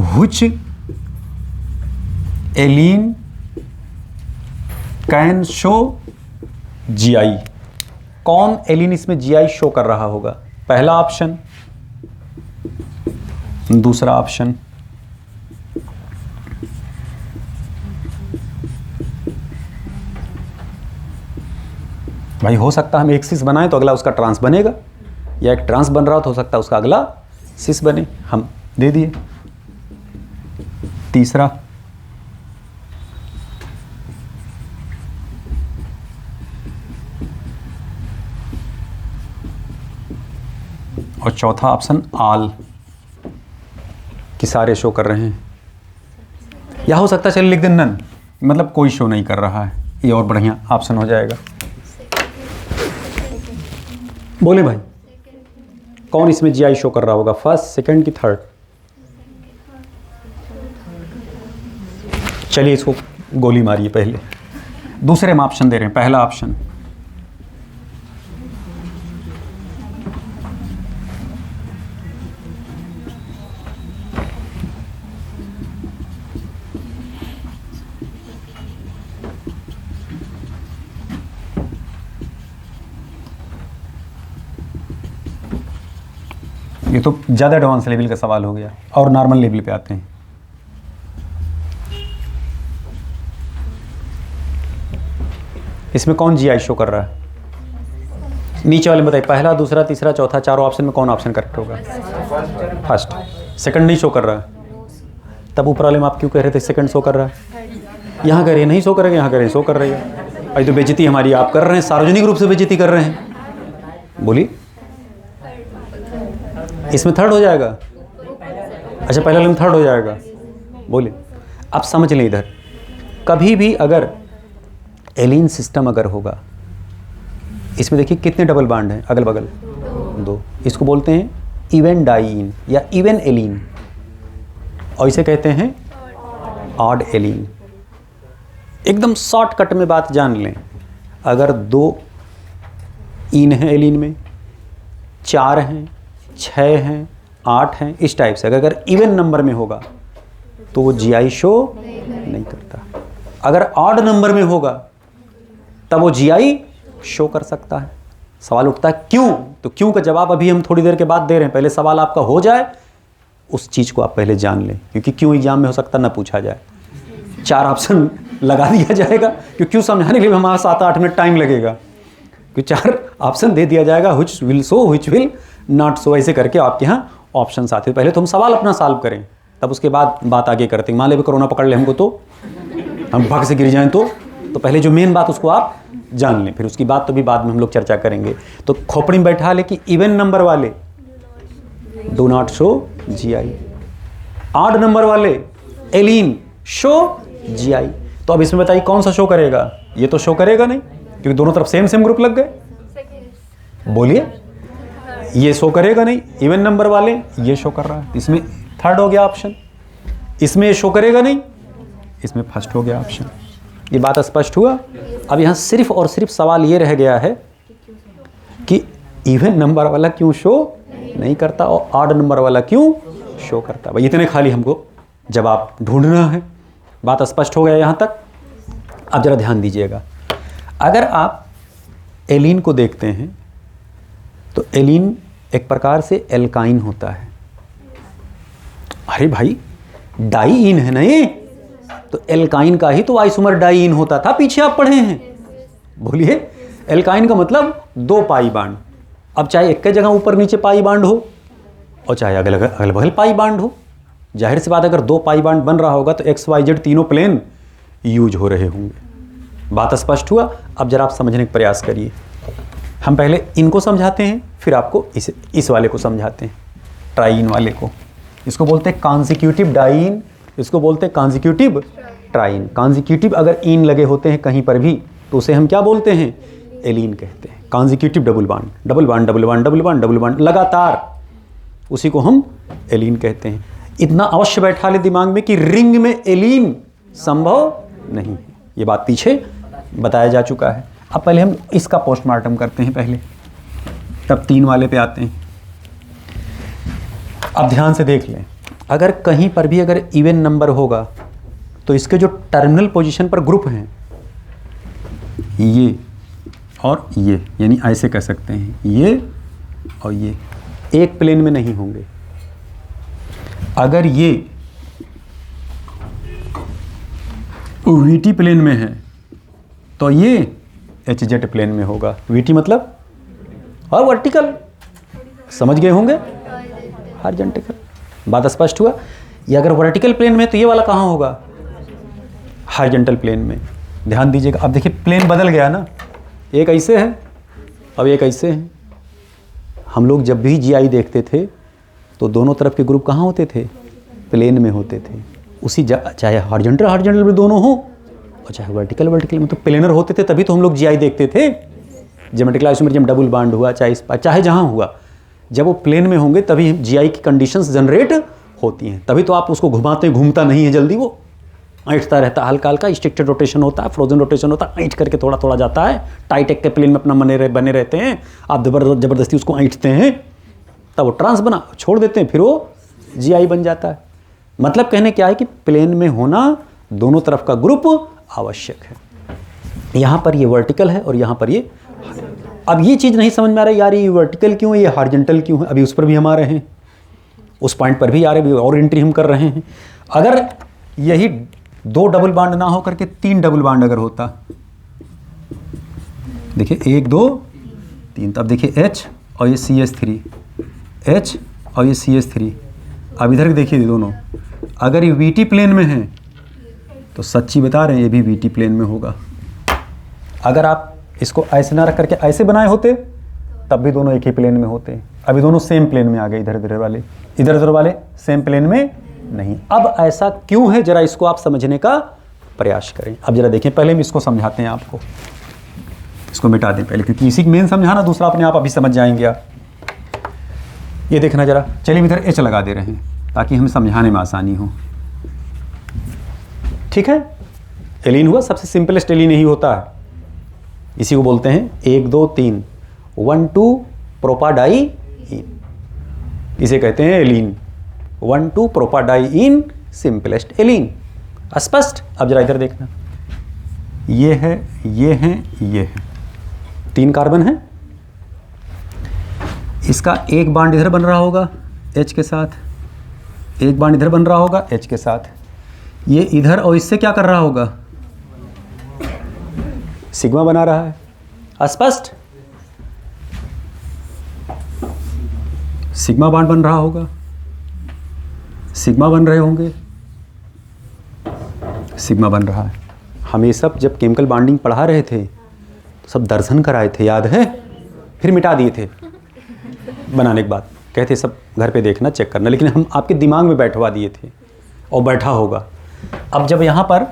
which allene can show GI, कौन एलीन इसमें GI शो कर रहा होगा? पहला ऑप्शन, दूसरा ऑप्शन। भाई हो सकता है हम एक सिस बनाएं तो अगला उसका ट्रांस बनेगा, या एक ट्रांस बन रहा तो हो सकता है उसका अगला सिस बने। हम दे दिए। तीसरा, और चौथा ऑप्शन आल, कि सारे शो कर रहे हैं। या हो सकता है चलिए लिख दें नन, मतलब कोई शो नहीं कर रहा है, ये और बढ़िया ऑप्शन हो जाएगा। बोले भाई कौन इसमें जीआई शो कर रहा होगा? फर्स्ट, सेकंड की थर्ड? चलिए इसको गोली मारिए पहले। दूसरे हम ऑप्शन दे रहे हैं। पहला ऑप्शन, ये तो ज़्यादा एडवांस लेवल का सवाल हो गया, और नॉर्मल लेवल पे आते हैं। इसमें कौन जीआई शो कर रहा है? नीचे वाले में बताइए, पहला, दूसरा, तीसरा, चौथा, चारों ऑप्शन में कौन ऑप्शन करेक्ट होगा? फर्स्ट। सेकंड नहीं शो कर रहा है, तब ऊपर वाले में आप क्यों कह रहे थे सेकंड शो कर रहा है? यहाँ कह रहे नहीं शो करेगा, यहाँ कह रहे शो कर रही है। अभी तो बेइज्जती हमारी आप कर रहे हैं, सार्वजनिक रूप से बेइज्जती कर रहे हैं। बोलिए, इसमें थर्ड हो जाएगा? अच्छा, पहले वाले में थर्ड हो जाएगा। बोले, आप समझ लें इधर, कभी भी अगर एलीन सिस्टम अगर होगा, इसमें देखिए कितने डबल बॉन्ड हैं अगल बगल? 2। इसको बोलते हैं इवन डाईन या इवन एलीन, और इसे कहते हैं ऑड एलीन। एकदम शॉर्टकट में बात जान लें, अगर 2 ईन हैं एलीन में, 4 हैं, 6 हैं, 8 हैं, इस टाइप से अगर इवन नंबर में होगा तो वो जीआई शो नहीं करता। अगर ऑड नंबर में होगा तब वो जीआई शो कर सकता है। सवाल उठता है क्यों? तो क्यों का जवाब अभी हम थोड़ी देर के बाद दे रहे हैं। पहले सवाल आपका हो जाए, उस चीज़ को आप पहले जान लें, क्योंकि क्यों एग्जाम में हो सकता ना पूछा जाए। 4 ऑप्शन लगा दिया जाएगा, क्यों समझाने के लिए हमारा 7-8 मिनट टाइम लगेगा, क्योंकि 4 ऑप्शन दे दिया जाएगा, which will show, which will not show, ऐसे करके आपके यहाँ ऑप्शंस आते हैं। पहले तो हम सवाल अपना सॉल्व करें, तब उसके बाद बात आगे करते हैं। मान ले कोरोना पकड़ ले हमको तो हम भाग से गिर जाएं तो पहले जो मेन बात उसको आप जान लें, फिर उसकी बात तो भी बाद में हम लोग चर्चा करेंगे। तो खोपड़ी में बैठा ले कि इवन नंबर वाले do not show GI, odd number वाले एलीन शो GI। तो अब इसमें बताइए कौन सा शो करेगा? ये तो शो करेगा नहीं, क्योंकि दोनों तरफ सेम सेम ग्रुप लग गए। बोलिए, ये शो करेगा नहीं। इवन नंबर वाले ये शो कर रहा है, इसमें थर्ड हो गया ऑप्शन। इसमें शो करेगा नहीं, इसमें फर्स्ट हो गया ऑप्शन। ये बात स्पष्ट हुआ? अब यहाँ सिर्फ और सिर्फ सवाल ये रह गया है कि इवन नंबर वाला क्यों शो नहीं करता और ऑड नंबर वाला क्यों शो करता। भाई इतने खाली हमको जवाब ढूंढना है। बात स्पष्ट हो गया यहाँ तक? अब जरा ध्यान दीजिएगा, अगर आप एलीन को देखते हैं तो एलीन एक प्रकार से एल्काइन होता है। अरे भाई डाइइन है ना ये, तो एल्काइन का ही तो आइसोमर डाइइन होता था, पीछे आप पढ़े हैं। बोलिए, एल्काइन का मतलब 2 पाई बांड। अब चाहे एक जगह ऊपर नीचे पाई बांड हो और चाहे अगल बगल पाई बांड हो, जाहिर सी बात अगर 2 पाई बांड बन रहा होगा तो XYZ तीनों प्लेन यूज हो रहे होंगे। बात स्पष्ट हुआ? अब जरा आप समझने का प्रयास करिए। हम पहले इनको समझाते हैं, फिर आपको इस वाले को समझाते हैं, ट्राइन वाले को। इसको बोलते हैं कॉन्जिक्यूटिव डाइन, इसको बोलते हैं कॉन्जिक्यूटिव ट्राइन। कॉन्जिक्यूटिव अगर इन लगे होते हैं कहीं पर भी तो उसे हम क्या बोलते हैं? एलीन कहते हैं। Consecutive double bond, double bond, double bond, double bond, double bond लगातार, उसी को हम एलीन कहते हैं। इतना अवश्य बैठा ले दिमाग में कि रिंग में एलीन संभव नहीं है। ये बात पीछे बताया जा चुका है। अब पहले हम इसका पोस्टमार्टम करते हैं पहले, तब 3 वाले पे आते हैं। अब ध्यान से देख लें, अगर कहीं पर भी अगर इवन नंबर होगा तो इसके जो टर्मिनल पोजीशन पर ग्रुप हैं ये और ये, यानी ऐसे कह सकते हैं ये और ये एक प्लेन में नहीं होंगे। अगर ये VT प्लेन में है तो ये HZ प्लेन में होगा। VT मतलब और वर्टिकल, समझ गए होंगे, हॉरिजॉन्टल। बात स्पष्ट हुआ? ये अगर वर्टिकल प्लेन में तो ये वाला कहाँ होगा? हॉरिजॉन्टल प्लेन में। ध्यान दीजिएगा, अब देखिए प्लेन बदल गया ना, एक ऐसे है अब एक ऐसे है। हम लोग जब भी GI देखते थे तो दोनों तरफ के ग्रुप कहाँ होते थे? प्लेन में होते थे। उसी चाहे हॉरिजॉन्टल में दोनों हो और चाहे वर्टिकल में, तो प्लेनर होते थे, तभी तो हम लोग GI देखते थे। ज्योमेट्रिकल आइसोमर जब डबल बांड हुआ, चाहे जहाँ हुआ, जब वो प्लेन में होंगे तभी GI की कंडीशंस जनरेट होती हैं। तभी तो आप उसको घूमता नहीं है जल्दी, वो ऐंठता रहता है, हल्का हल्का स्ट्रिक्टेड रोटेशन होता है, फ्रोजन रोटेशन होता है, ऐंठ करके थोड़ा थोड़ा जाता है। टाइट एक के प्लेन में अपना बने रहते हैं, आप ज़बरदस्ती उसको ऐंठते हैं, तब वो ट्रांस बना छोड़ देते हैं, फिर वो GI बन जाता है। मतलब कहने क्या है कि प्लेन में होना दोनों तरफ का ग्रुप आवश्यक है। यहाँ पर ये वर्टिकल है और यहाँ पर ये। अब ये चीज़ नहीं समझ में आ रही यार, ये वर्टिकल क्यों है, ये हॉरिजॉन्टल क्यों है? अभी उस पर भी हम आ रहे हैं, उस पॉइंट पर भी आ रहे हैं, और एंट्री हम कर रहे हैं। अगर यही 2 डबल बांड ना हो करके 3 डबल बांड अगर होता, देखिए 1 2 3, तब देखिए H और ये CH3, H और ये CH3। अब इधर देखिए दोनों, अगर ये VT प्लेन में है तो सच्ची बता रहे हैं ये भी VT प्लेन में होगा। अगर आप इसको ऐसे ना रख करके ऐसे बनाए होते तब भी दोनों एक ही प्लेन में होते। अभी दोनों सेम प्लेन में आ गए, इधर उधर वाले सेम प्लेन में नहीं। अब ऐसा क्यों है, जरा इसको आप समझने का प्रयास करें। अब जरा देखें, पहले हम इसको समझाते हैं आपको, इसको मिटा दें पहले, क्योंकि इसी मेन समझाना, दूसरा अपने आप अभी समझ जाएंगे आप। ये देखना जरा, चलिए इधर H लगा दे रहे हैं ताकि हमें समझाने में आसानी हो। ठीक है, एलीन हुआ, सबसे सिंपलेस्ट एलीन यही होता है, इसी को बोलते हैं 1 2 3 1 2 प्रोपाडाइइन, इसे कहते हैं एलीन। 1 2 प्रोपाडाइइन सिंपलेस्ट एलीन। स्पष्ट? अब जरा इधर देखना, ये है, ये है, ये है, 3 कार्बन है। इसका एक बांड इधर बन रहा होगा H के साथ, एक बांड इधर बन रहा होगा H के साथ। ये इधर और इससे क्या कर रहा होगा? सिग्मा बना रहा है। स्पष्ट? सिग्मा बांड बन रहा होगा। सिग्मा बन रहे होंगे, सिग्मा बन रहा है। हम ये सब जब केमिकल बॉन्डिंग पढ़ा रहे थे तो सब दर्शन कराए थे, याद है? फिर मिटा दिए थे बनाने के बाद, कहते सब घर पे देखना, चेक करना, लेकिन हम आपके दिमाग में बैठवा दिए थे और बैठा होगा। अब जब यहाँ पर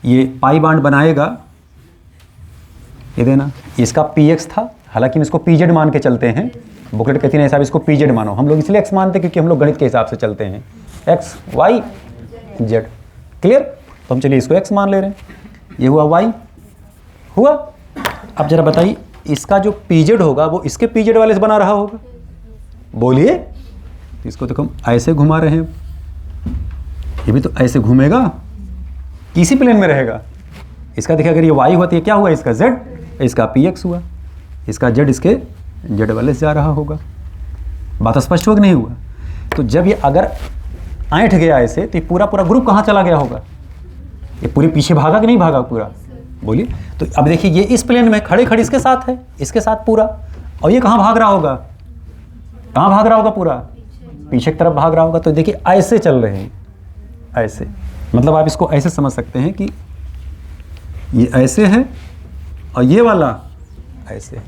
ये पाई बॉन्ड बनाएगा, ये देना, इसका px था, हालांकि हम इसको pz मान के चलते हैं, बुकलेट कहती है साहब इसको pz मानो, हम लोग इसलिए x मानते हैं क्योंकि हम लोग गणित के हिसाब से चलते हैं, x y z, क्लियर? तो हम चलिए इसको x मान ले रहे हैं, ये हुआ y हुआ। अब जरा बताइए इसका जो pz होगा वो इसके pz वाले से बना रहा होगा, बोलिए। इसको तो हम ऐसे घुमा रहे हैं, ये भी तो ऐसे घूमेगा, किसी प्लेन में रहेगा। इसका देखिए अगर ये y हुआ तो ये क्या हुआ, इसका z, इसका px हुआ, इसका z इसके z वाले से जा रहा होगा। बात स्पष्ट हो कि नहीं हुआ? तो जब ये अगर ऐंठ गया ऐसे तो ये पूरा पूरा ग्रुप कहाँ चला गया होगा, ये पूरे पीछे भागा कि नहीं भागा पूरा, बोलिए। तो अब देखिए ये इस प्लेन में खड़े खड़े इसके साथ है, इसके साथ पूरा, और ये कहाँ भाग रहा होगा, कहाँ भाग रहा होगा, पूरा पीछे की तरफ भाग रहा होगा। तो देखिए ऐसे चल रहे हैं, ऐसे, मतलब आप इसको ऐसे समझ सकते हैं कि ये ऐसे है और ये वाला ऐसे।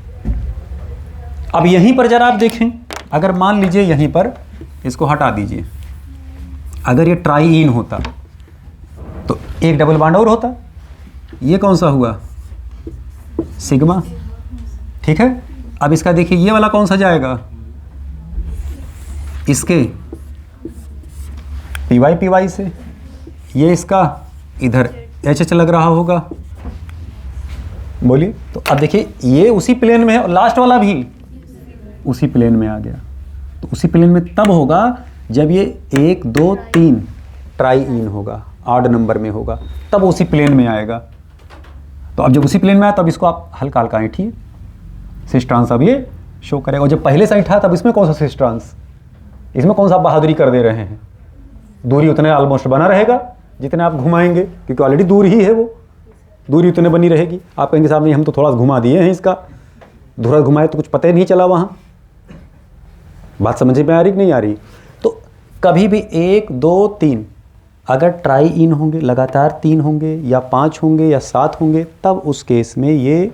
अब यहीं पर जरा आप देखें, अगर मान लीजिए यहीं पर इसको हटा दीजिए, अगर ये ट्राई इन होता तो एक डबल बॉन्ड और होता, ये कौन सा हुआ, सिग्मा, ठीक है। अब इसका देखिए ये वाला कौन सा जाएगा, इसके पी वाई से, ये इसका इधर एच लग रहा होगा, बोलिए। तो अब देखिए ये उसी प्लेन में है और लास्ट वाला भी उसी प्लेन में आ गया। तो उसी प्लेन में तब होगा जब ये 1 2 3 ट्राई इन होगा, ऑड नंबर में होगा, तब उसी प्लेन में आएगा। तो अब जब उसी प्लेन में आया तब इसको आप हल्का हल्का ऐंठिए, सिस्ट्रांस अब ये शो करेगा। और जब पहले से ऐंठा तब इसमें कौन सा सिस्ट्रांस, इसमें कौन सा बहादुरी कर दे रहे हैं, दूरी उतने ऑलमोस्ट बना रहेगा जितने आप घुमाएंगे, क्योंकि ऑलरेडी दूर ही है, वो दूरी उतने बनी रहेगी। आप कहेंगे साहब नहीं हम तो थोड़ा घुमा दिए हैं, इसका धुरा घुमाए तो कुछ पता ही नहीं चला वहाँ। बात समझ में आ रही कि नहीं आ रही? तो कभी भी 1 2 3 अगर ट्राई इन होंगे, लगातार 3 होंगे या 5 होंगे या 7 होंगे, तब उस केस में ये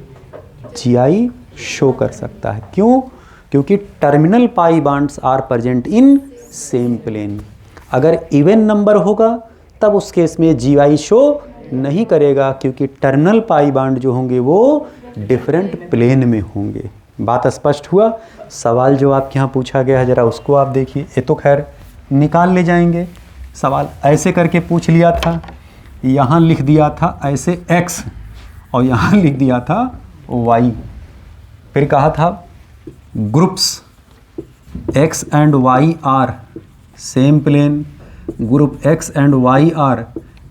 GI शो कर सकता है। क्यों? क्योंकि terminal pi bonds are present in same plane. अगर इवन नंबर होगा तब उस केस में GI शो नहीं करेगा, क्योंकि टर्मिनल पाई बॉन्ड जो होंगे वो डिफरेंट प्लेन में होंगे। बात स्पष्ट हुआ? सवाल जो आपके यहाँ पूछा गया है जरा उसको आप देखिए। ये तो खैर निकाल ले जाएंगे, सवाल ऐसे करके पूछ लिया था, यहाँ लिख दिया था ऐसे x और यहाँ लिख दिया था y, फिर कहा था groups x and y are same plane, group x and y are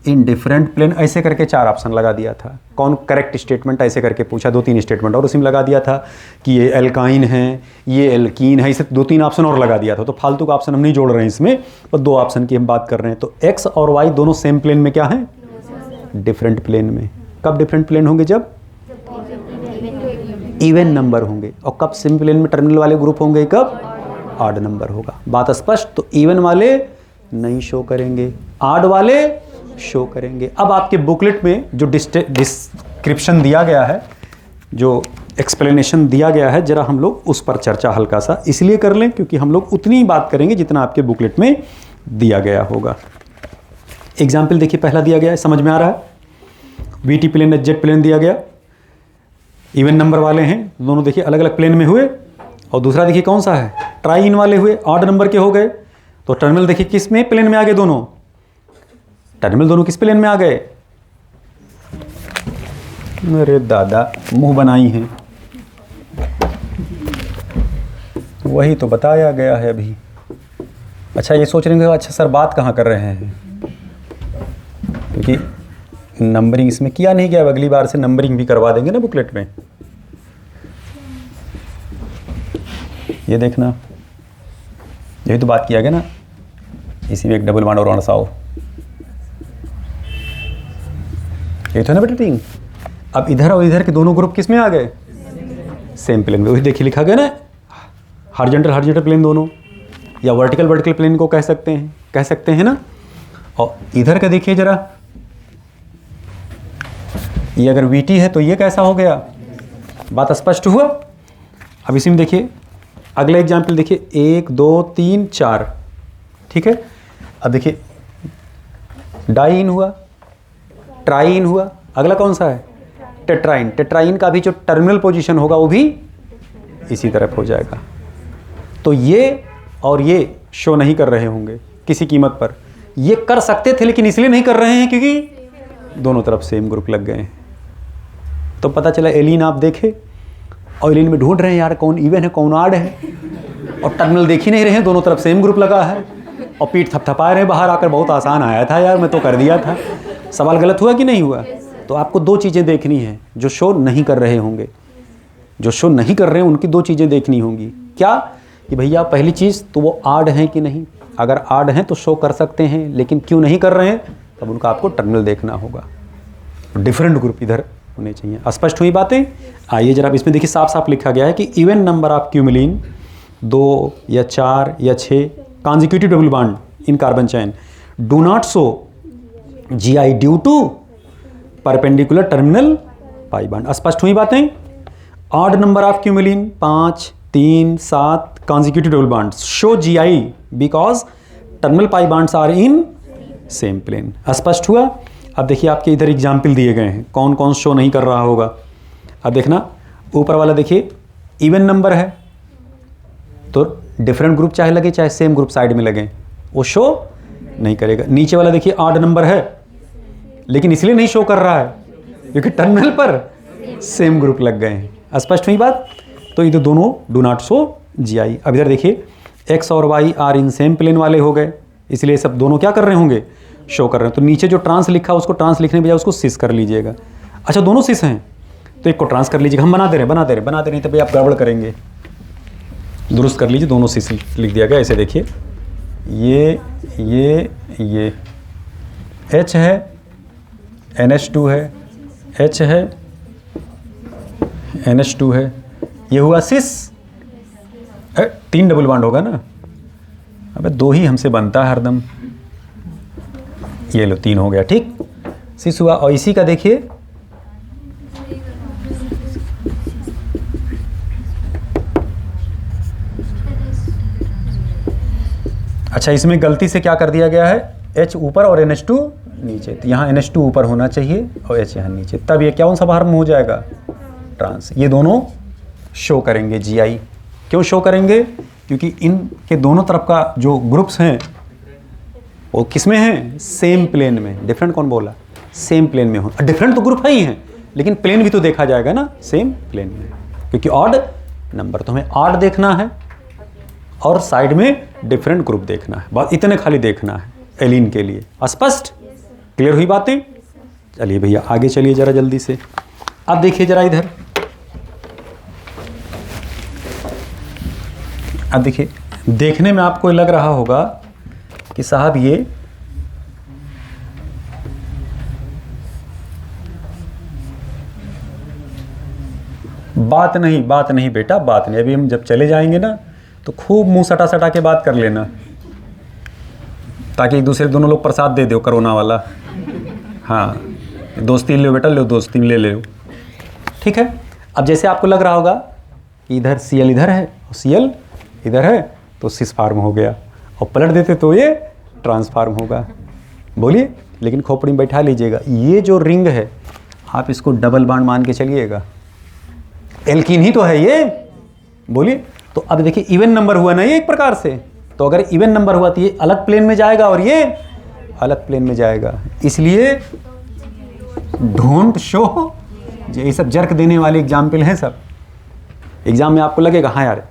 in different plane, ऐसे करके 4 ऑप्शन लगा दिया था। कौन करेक्ट स्टेटमेंट ऐसे करके पूछा, 2-3 स्टेटमेंट और उसी में लगा दिया था कि ये एल्काइन है, ये एल्कीन है, इसे 2-3 ऑप्शन और लगा दिया था। तो फालतू का ऑप्शन हम नहीं जोड़ रहे हैं इसमें, पर 2 ऑप्शन की हम बात कर रहे हैं। तो x और y दोनों सेम प्लेन में क्या है, डिफरेंट प्लेन में। कब डिफरेंट प्लेन होंगे, जब इवन नंबर होंगे। और कब सेम प्लेन में टर्मिनल वाले ग्रुप होंगे, कब ऑड नंबर होगा। बात स्पष्ट? तो इवन वाले नहीं शो करेंगे, ऑड वाले शो करेंगे। अब आपके बुकलेट में जो डिस्क्रिप्शन दिया गया है, जो एक्सप्लेनेशन दिया गया है, जरा हम लोग उस पर चर्चा हल्का सा इसलिए कर लें क्योंकि हम लोग उतनी ही बात करेंगे जितना आपके बुकलेट में दिया गया होगा। एग्जाम्पल देखिए, पहला दिया गया है, समझ में आ रहा है, VT प्लेन Z प्लेन दिया गया, इवन नंबर वाले हैं दोनों, देखिए अलग अलग प्लेन में हुए। और दूसरा देखिए कौन सा है, ट्राई इन वाले हुए, ऑड नंबर के हो गए। तो टर्मिनल देखिए किस में प्लेन में आ गए, दोनों टर्मिनल दोनों किस प्लेन में आ गए, अरे दादा मुंह बनाई हैं, वही तो बताया गया है अभी। अच्छा ये सोच रहे हैं अच्छा सर बात कहाँ कर रहे हैं, क्योंकि नंबरिंग इसमें किया नहीं गया, अगली बार से नंबरिंग भी करवा देंगे ना बुकलेट में। ये देखना, यही तो बात किया गया ना, इसी में एक डबल बॉन्ड और अड़साओ, ये तो ना बेटा टीम। अब इधर और इधर के दोनों ग्रुप किस में आ गए, सेम प्लेन में। वही देखिए लिखा गया ना, हॉरिजॉन्टल प्लेन दोनों, या वर्टिकल प्लेन को कह सकते हैं ना। और इधर का देखिए जरा, ये अगर VT है तो ये कैसा हो गया, बात स्पष्ट हुआ। अब इसी में देखिए अगला एग्जाम्पल देखिए, 1 2 3 4, ठीक है। अब देखिए डाइन हुआ, ट्राइन हुआ, अगला कौन सा है, टेट्राइन। टेट्राइन का भी जो टर्मिनल पोजीशन होगा वो भी इसी तरफ हो जाएगा। तो ये और ये शो नहीं कर रहे होंगे किसी कीमत पर, ये कर सकते थे लेकिन इसलिए नहीं कर रहे हैं क्योंकि दोनों तरफ सेम ग्रुप लग गए हैं। तो पता चला एलिन आप देखे और एलिन में ढूंढ रहे हैं यार कौन इवन है कौन ऑड है, और टर्मिनल देख ही नहीं रहे हैं, दोनों तरफ सेम ग्रुप लगा है, और पीठ थपथपा रहे हैं बाहर आकर, बहुत आसान आया था यार, मैं तो कर दिया था। सवाल गलत हुआ कि नहीं हुआ। तो आपको दो चीज़ें देखनी है, जो शो नहीं कर रहे होंगे, जो शो नहीं कर रहे हैं उनकी दो चीज़ें देखनी होंगी। क्या कि भैया पहली चीज़ तो वो आड हैं कि नहीं, अगर आड हैं तो शो कर सकते हैं, लेकिन क्यों नहीं कर रहे हैं तब उनका आपको टर्मिनल देखना होगा। डिफरेंट ग्रुप इधर होने चाहिए। स्पष्ट हुई बातें। आइए जरा इसमें देखिए साफ साफ लिखा गया है कि इवन नंबर ऑफ क्यूमिलीन 2 या 4 या 6 consecutive double bond in carbon chain do not show GI due to perpendicular terminal pi bond. स्पष्ट हुई बातें। Odd number of cumulene 5 3 7 consecutive double bond show GI because terminal pi bonds are in same plane. स्पष्ट हुआ। अब देखिए आपके इधर example दिए गए हैं कौन कौन शो नहीं कर रहा होगा। अब देखना ऊपर वाला देखिए इवन नंबर है तो डिफरेंट ग्रुप चाहे लगे चाहे सेम ग्रुप साइड में लगे वो शो नहीं करेगा। नीचे वाला देखिए ऑड नंबर है लेकिन इसलिए नहीं शो कर रहा है क्योंकि टर्मिनल पर सेम ग्रुप लग गए हैं। स्पष्ट हुई बात। तो ये तो दोनों डू नॉट शो GI। अब इधर देखिए X और Y are in same plane वाले हो गए, इसलिए सब दोनों क्या कर रहे होंगे, शो कर रहे हैं। तो नीचे जो ट्रांस लिखा उसको ट्रांस लिखने के बजाय उसको सिस कर लीजिएगा। अच्छा दोनों सिस हैं तो एक को ट्रांस कर लीजिएगा। हम बना दे रहे हैं तो भाई आप गड़बड़ करेंगे, दुरुस्त कर लीजिए। दोनों सिस लिख दिया गया। ऐसे देखिए ये H है NH2 है, H है NH2 है, ये हुआ सिस। 3 डबल बॉन्ड होगा ना, अबे 2 ही हमसे बनता है हरदम। ये लो 3 हो गया, ठीक सिस हुआ। और इसी का देखिए अच्छा इसमें गलती से क्या कर दिया गया है, H ऊपर और NH2 नीचे। तो यहाँ NH2 ऊपर होना चाहिए और H यहाँ नीचे, तब ये क्या सा बाहर में हो जाएगा, ट्रांस। ये दोनों शो करेंगे GI। क्यों शो करेंगे, क्योंकि इनके दोनों तरफ का जो ग्रुप्स हैं वो किस में हैं, सेम प्लेन में। डिफरेंट कौन बोला, सेम प्लेन में हो। डिफरेंट तो ग्रुप है ही हैं लेकिन प्लेन भी तो देखा जाएगा ना, सेम प्लेन में, क्योंकि ऑड नंबर तो हमें ऑड देखना है और साइड में डिफरेंट ग्रुप देखना है। बस इतने खाली देखना है एलिन के लिए। स्पष्ट, क्लियर हुई बातें। चलिए भैया आगे चलिए जरा जल्दी से। अब देखिए जरा इधर, अब देखिए देखने में आपको लग रहा होगा कि साहब ये बात नहीं बेटा, बात नहीं। अभी हम जब चले जाएंगे ना तो खूब मुंह सटा सटा के बात कर लेना ताकि एक दूसरे दोनों लोग प्रसाद दे दो कोरोना वाला। हाँ दोस्ती ले लो बेटा, लो दोस्ती ले लो, ठीक है। अब जैसे आपको लग रहा होगा कि इधर Cl इधर है और Cl इधर है तो सिस फार्म हो गया, और पलट देते तो ये ट्रांसफार्म होगा। बोलिए, लेकिन खोपड़ी में बैठा लीजिएगा। ये जो रिंग है आप इसको डबल बॉन्ड मान के चलिएगा, एल्कीन ही तो है ये। बोलिए, तो अब देखिए इवन नंबर हुआ ना ये एक प्रकार से, तो अगर इवन नंबर हुआ तो ये अलग प्लेन में जाएगा और ये अलग प्लेन में जाएगा। इसलिए डोंट शो, ये सब जर्क देने वाले एग्जाम्पल हैं सब। एग्जाम में आपको लगेगा हाँ यार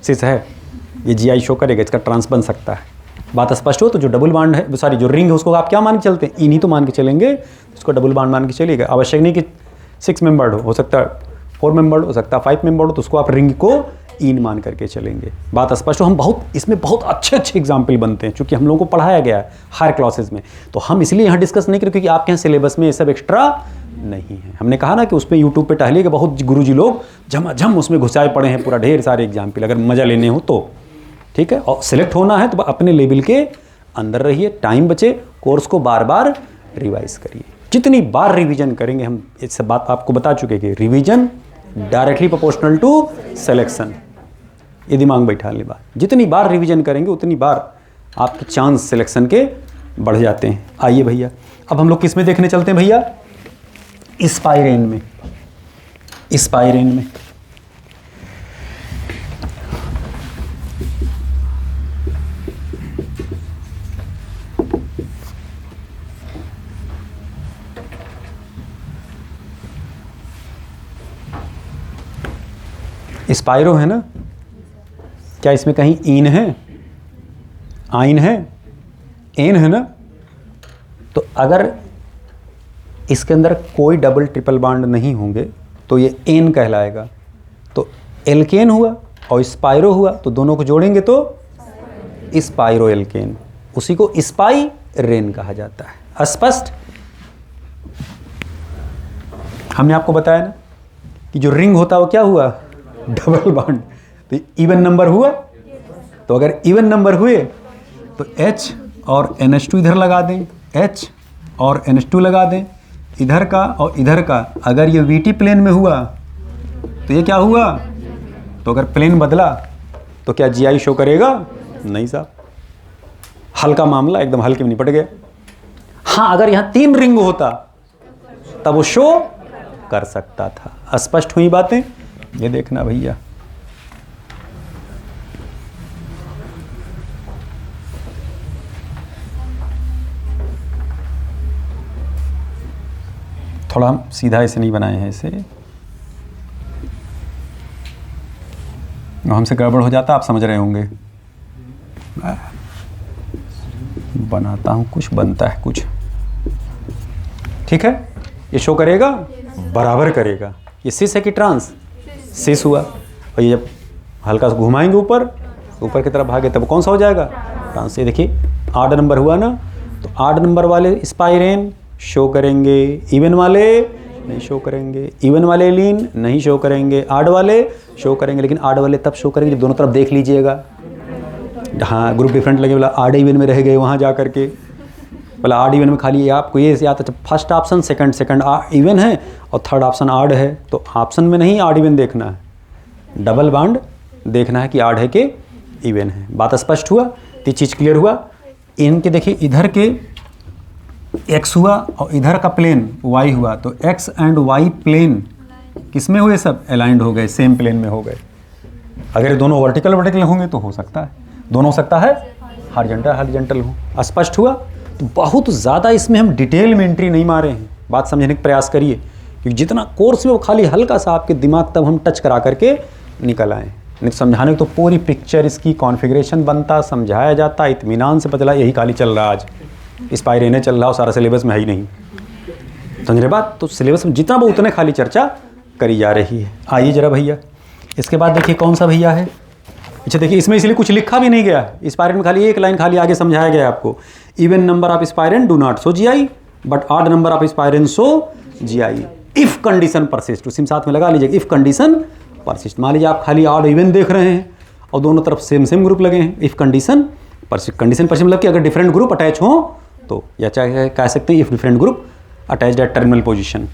सिस है, ये GI शो करेगा, इसका ट्रांस बन सकता है। बात स्पष्ट हो। तो जो डबल बॉन्ड है, सॉरी जो रिंग है उसको आप क्या मान के चलते हैं, इन ही तो मान के चलेंगे, उसको डबल बॉन्ड मान के चलिएगा। आवश्यक नहीं कि 6 मेंबर्ड हो सकता है 4 मेंबर्ड हो सकता है 5 मेंबर्ड हो, तो उसको आप रिंग को इन मान करके चलेंगे। बात स्पष्ट हो। हम बहुत इसमें बहुत अच्छे एग्जाम्पल बनते हैं क्योंकि हम लोगों को पढ़ाया गया है हायर क्लासेस में, तो हम इसलिए यहाँ डिस्कस नहीं करें क्योंकि आपके यहाँ सिलेबस में ये सब एक्स्ट्रा नहीं है। हमने कहा ना कि उसमें यूट्यूब पे टहलिएगा, बहुत गुरुजी लोग झमाझम उसमें घुसाए पड़े हैं, पूरा ढेर सारे एग्जाम्पल, अगर मजा लेने हो तो, ठीक है, और सिलेक्ट होना है तो अपने लेवल के अंदर रहिए, टाइम बचे, कोर्स को बार बार रिवाइज करिए। जितनी बार रिवीजन करेंगे, हम इस बात आपको बता चुके कि revision directly proportional to selection, ये दिमाग में बैठा ले बात। जितनी बार रिवीजन करेंगे उतनी बार आपके चांस सिलेक्शन के बढ़ जाते हैं। आइए भैया, अब हम लोग किस में देखने चलते हैं भैया? स्पाइरेन में। स्पाइरेन में स्पाइरो है ना, क्या इसमें कहीं इन है, आइन है, एन है ना? तो अगर इसके अंदर कोई डबल ट्रिपल बॉन्ड नहीं होंगे तो ये एन कहलाएगा। तो एल्केन हुआ और स्पाइरो हुआ, तो दोनों को जोड़ेंगे तो स्पाइरो एल्केन, उसी को स्पाइरेन कहा जाता है। स्पष्ट? हमने आपको बताया ना कि जो रिंग होता है वो क्या हुआ? Double bond. तो इवन नंबर हुआ, तो अगर इवन नंबर हुए तो H और NH2 इधर लगा दें, H और NH2 लगा दें, इधर का और इधर का। अगर ये VT प्लेन में हुआ तो ये क्या हुआ? तो अगर प्लेन बदला तो क्या GI शो करेगा? नहीं साहब, हल्का मामला, एकदम हल्के में निपट गया। हाँ, अगर यहाँ 3 रिंग होता तब वो शो कर सकता था। स्पष्ट हुई बातें? ये देखना भैया, थोड़ा हम सीधा ऐसे नहीं बनाए हैं, इसे हमसे गड़बड़ हो जाता, आप समझ रहे होंगे। बनाता हूँ कुछ, बनता है कुछ। ठीक है, ये शो करेगा, बराबर करेगा। ये सिस है कि ट्रांस? सिस हुआ। और ये जब हल्का सा घुमाएंगे ऊपर, ऊपर की तरफ भागे तब कौन सा हो जाएगा? ट्रांस। ये देखिए 8 नंबर हुआ ना, तो 8 नंबर वाले स्पाइरेन शो करेंगे, इवन वाले नहीं शो करेंगे, इवन वाले लीन नहीं शो करेंगे, आड वाले शो करेंगे। लेकिन आड वाले तब शो करेंगे जब दोनों तरफ देख लीजिएगा। हाँ, ग्रुप डिफरेंट लगे, बोला आड इवन में रह गए, वहाँ जा करके बोला आड इवन में खाली आपको ये याद है, फर्स्ट ऑप्शन सेकंड इवन है और थर्ड ऑप्शन आड है। तो ऑप्शन में नहीं आड इवन देखना है, डबल बॉन्ड देखना है कि आड है कि इवन है। बात स्पष्ट हुआ? तो चीज़ क्लियर हुआ। इनके देखिए, इधर के x हुआ और इधर का प्लेन y हुआ, तो x एंड y प्लेन किस में हुए? सब अलाइंड हो गए, सेम प्लेन में हो गए। अगर दोनों वर्टिकल होंगे तो हो सकता है, दोनों हो सकता है हॉरिजॉन्टल हो। स्पष्ट हुआ? तो बहुत ज़्यादा इसमें हम डिटेल में एंट्री नहीं मारे हैं, बात समझने का प्रयास करिए, क्योंकि जितना कोर्स में वो खाली हल्का सा आपके दिमाग तब हम टच करा करके निकल आए। नहीं समझाने को तो पूरी पिक्चर, इसकी कॉन्फ़िगरेशन बनता, समझाया जाता, इत्मीनान से पता चला यही खाली चल रहा है आज, स्पाइरेन चल रहा हो, सारा सिलेबस में है ही नहीं। समझ रहे बात? तो सिलेबस में जितना वो उतने खाली चर्चा करी जा रही है। आइए जरा भैया, इसके बाद देखिए कौन सा भैया है। अच्छा देखिए, इसमें इसलिए कुछ लिखा भी नहीं गया, स्पाइरेन में खाली एक लाइन खाली आगे समझाया गया आपको। Even number of spirane do not show GI, but odd number of spirane show GI if condition persist. उसी में साथ में लगा लीजिए, इफ कंडीशन परसिस्ट। मान लीजिए आप खाली ऑड इवन देख रहे हैं और दोनों तरफ सेम ग्रुप लगे हैं, if condition persist. Condition persist मतलब कि अगर डिफरेंट ग्रुप अटैच हो तो, या चाहे कह सकते हैं if different group attached eight terminal position.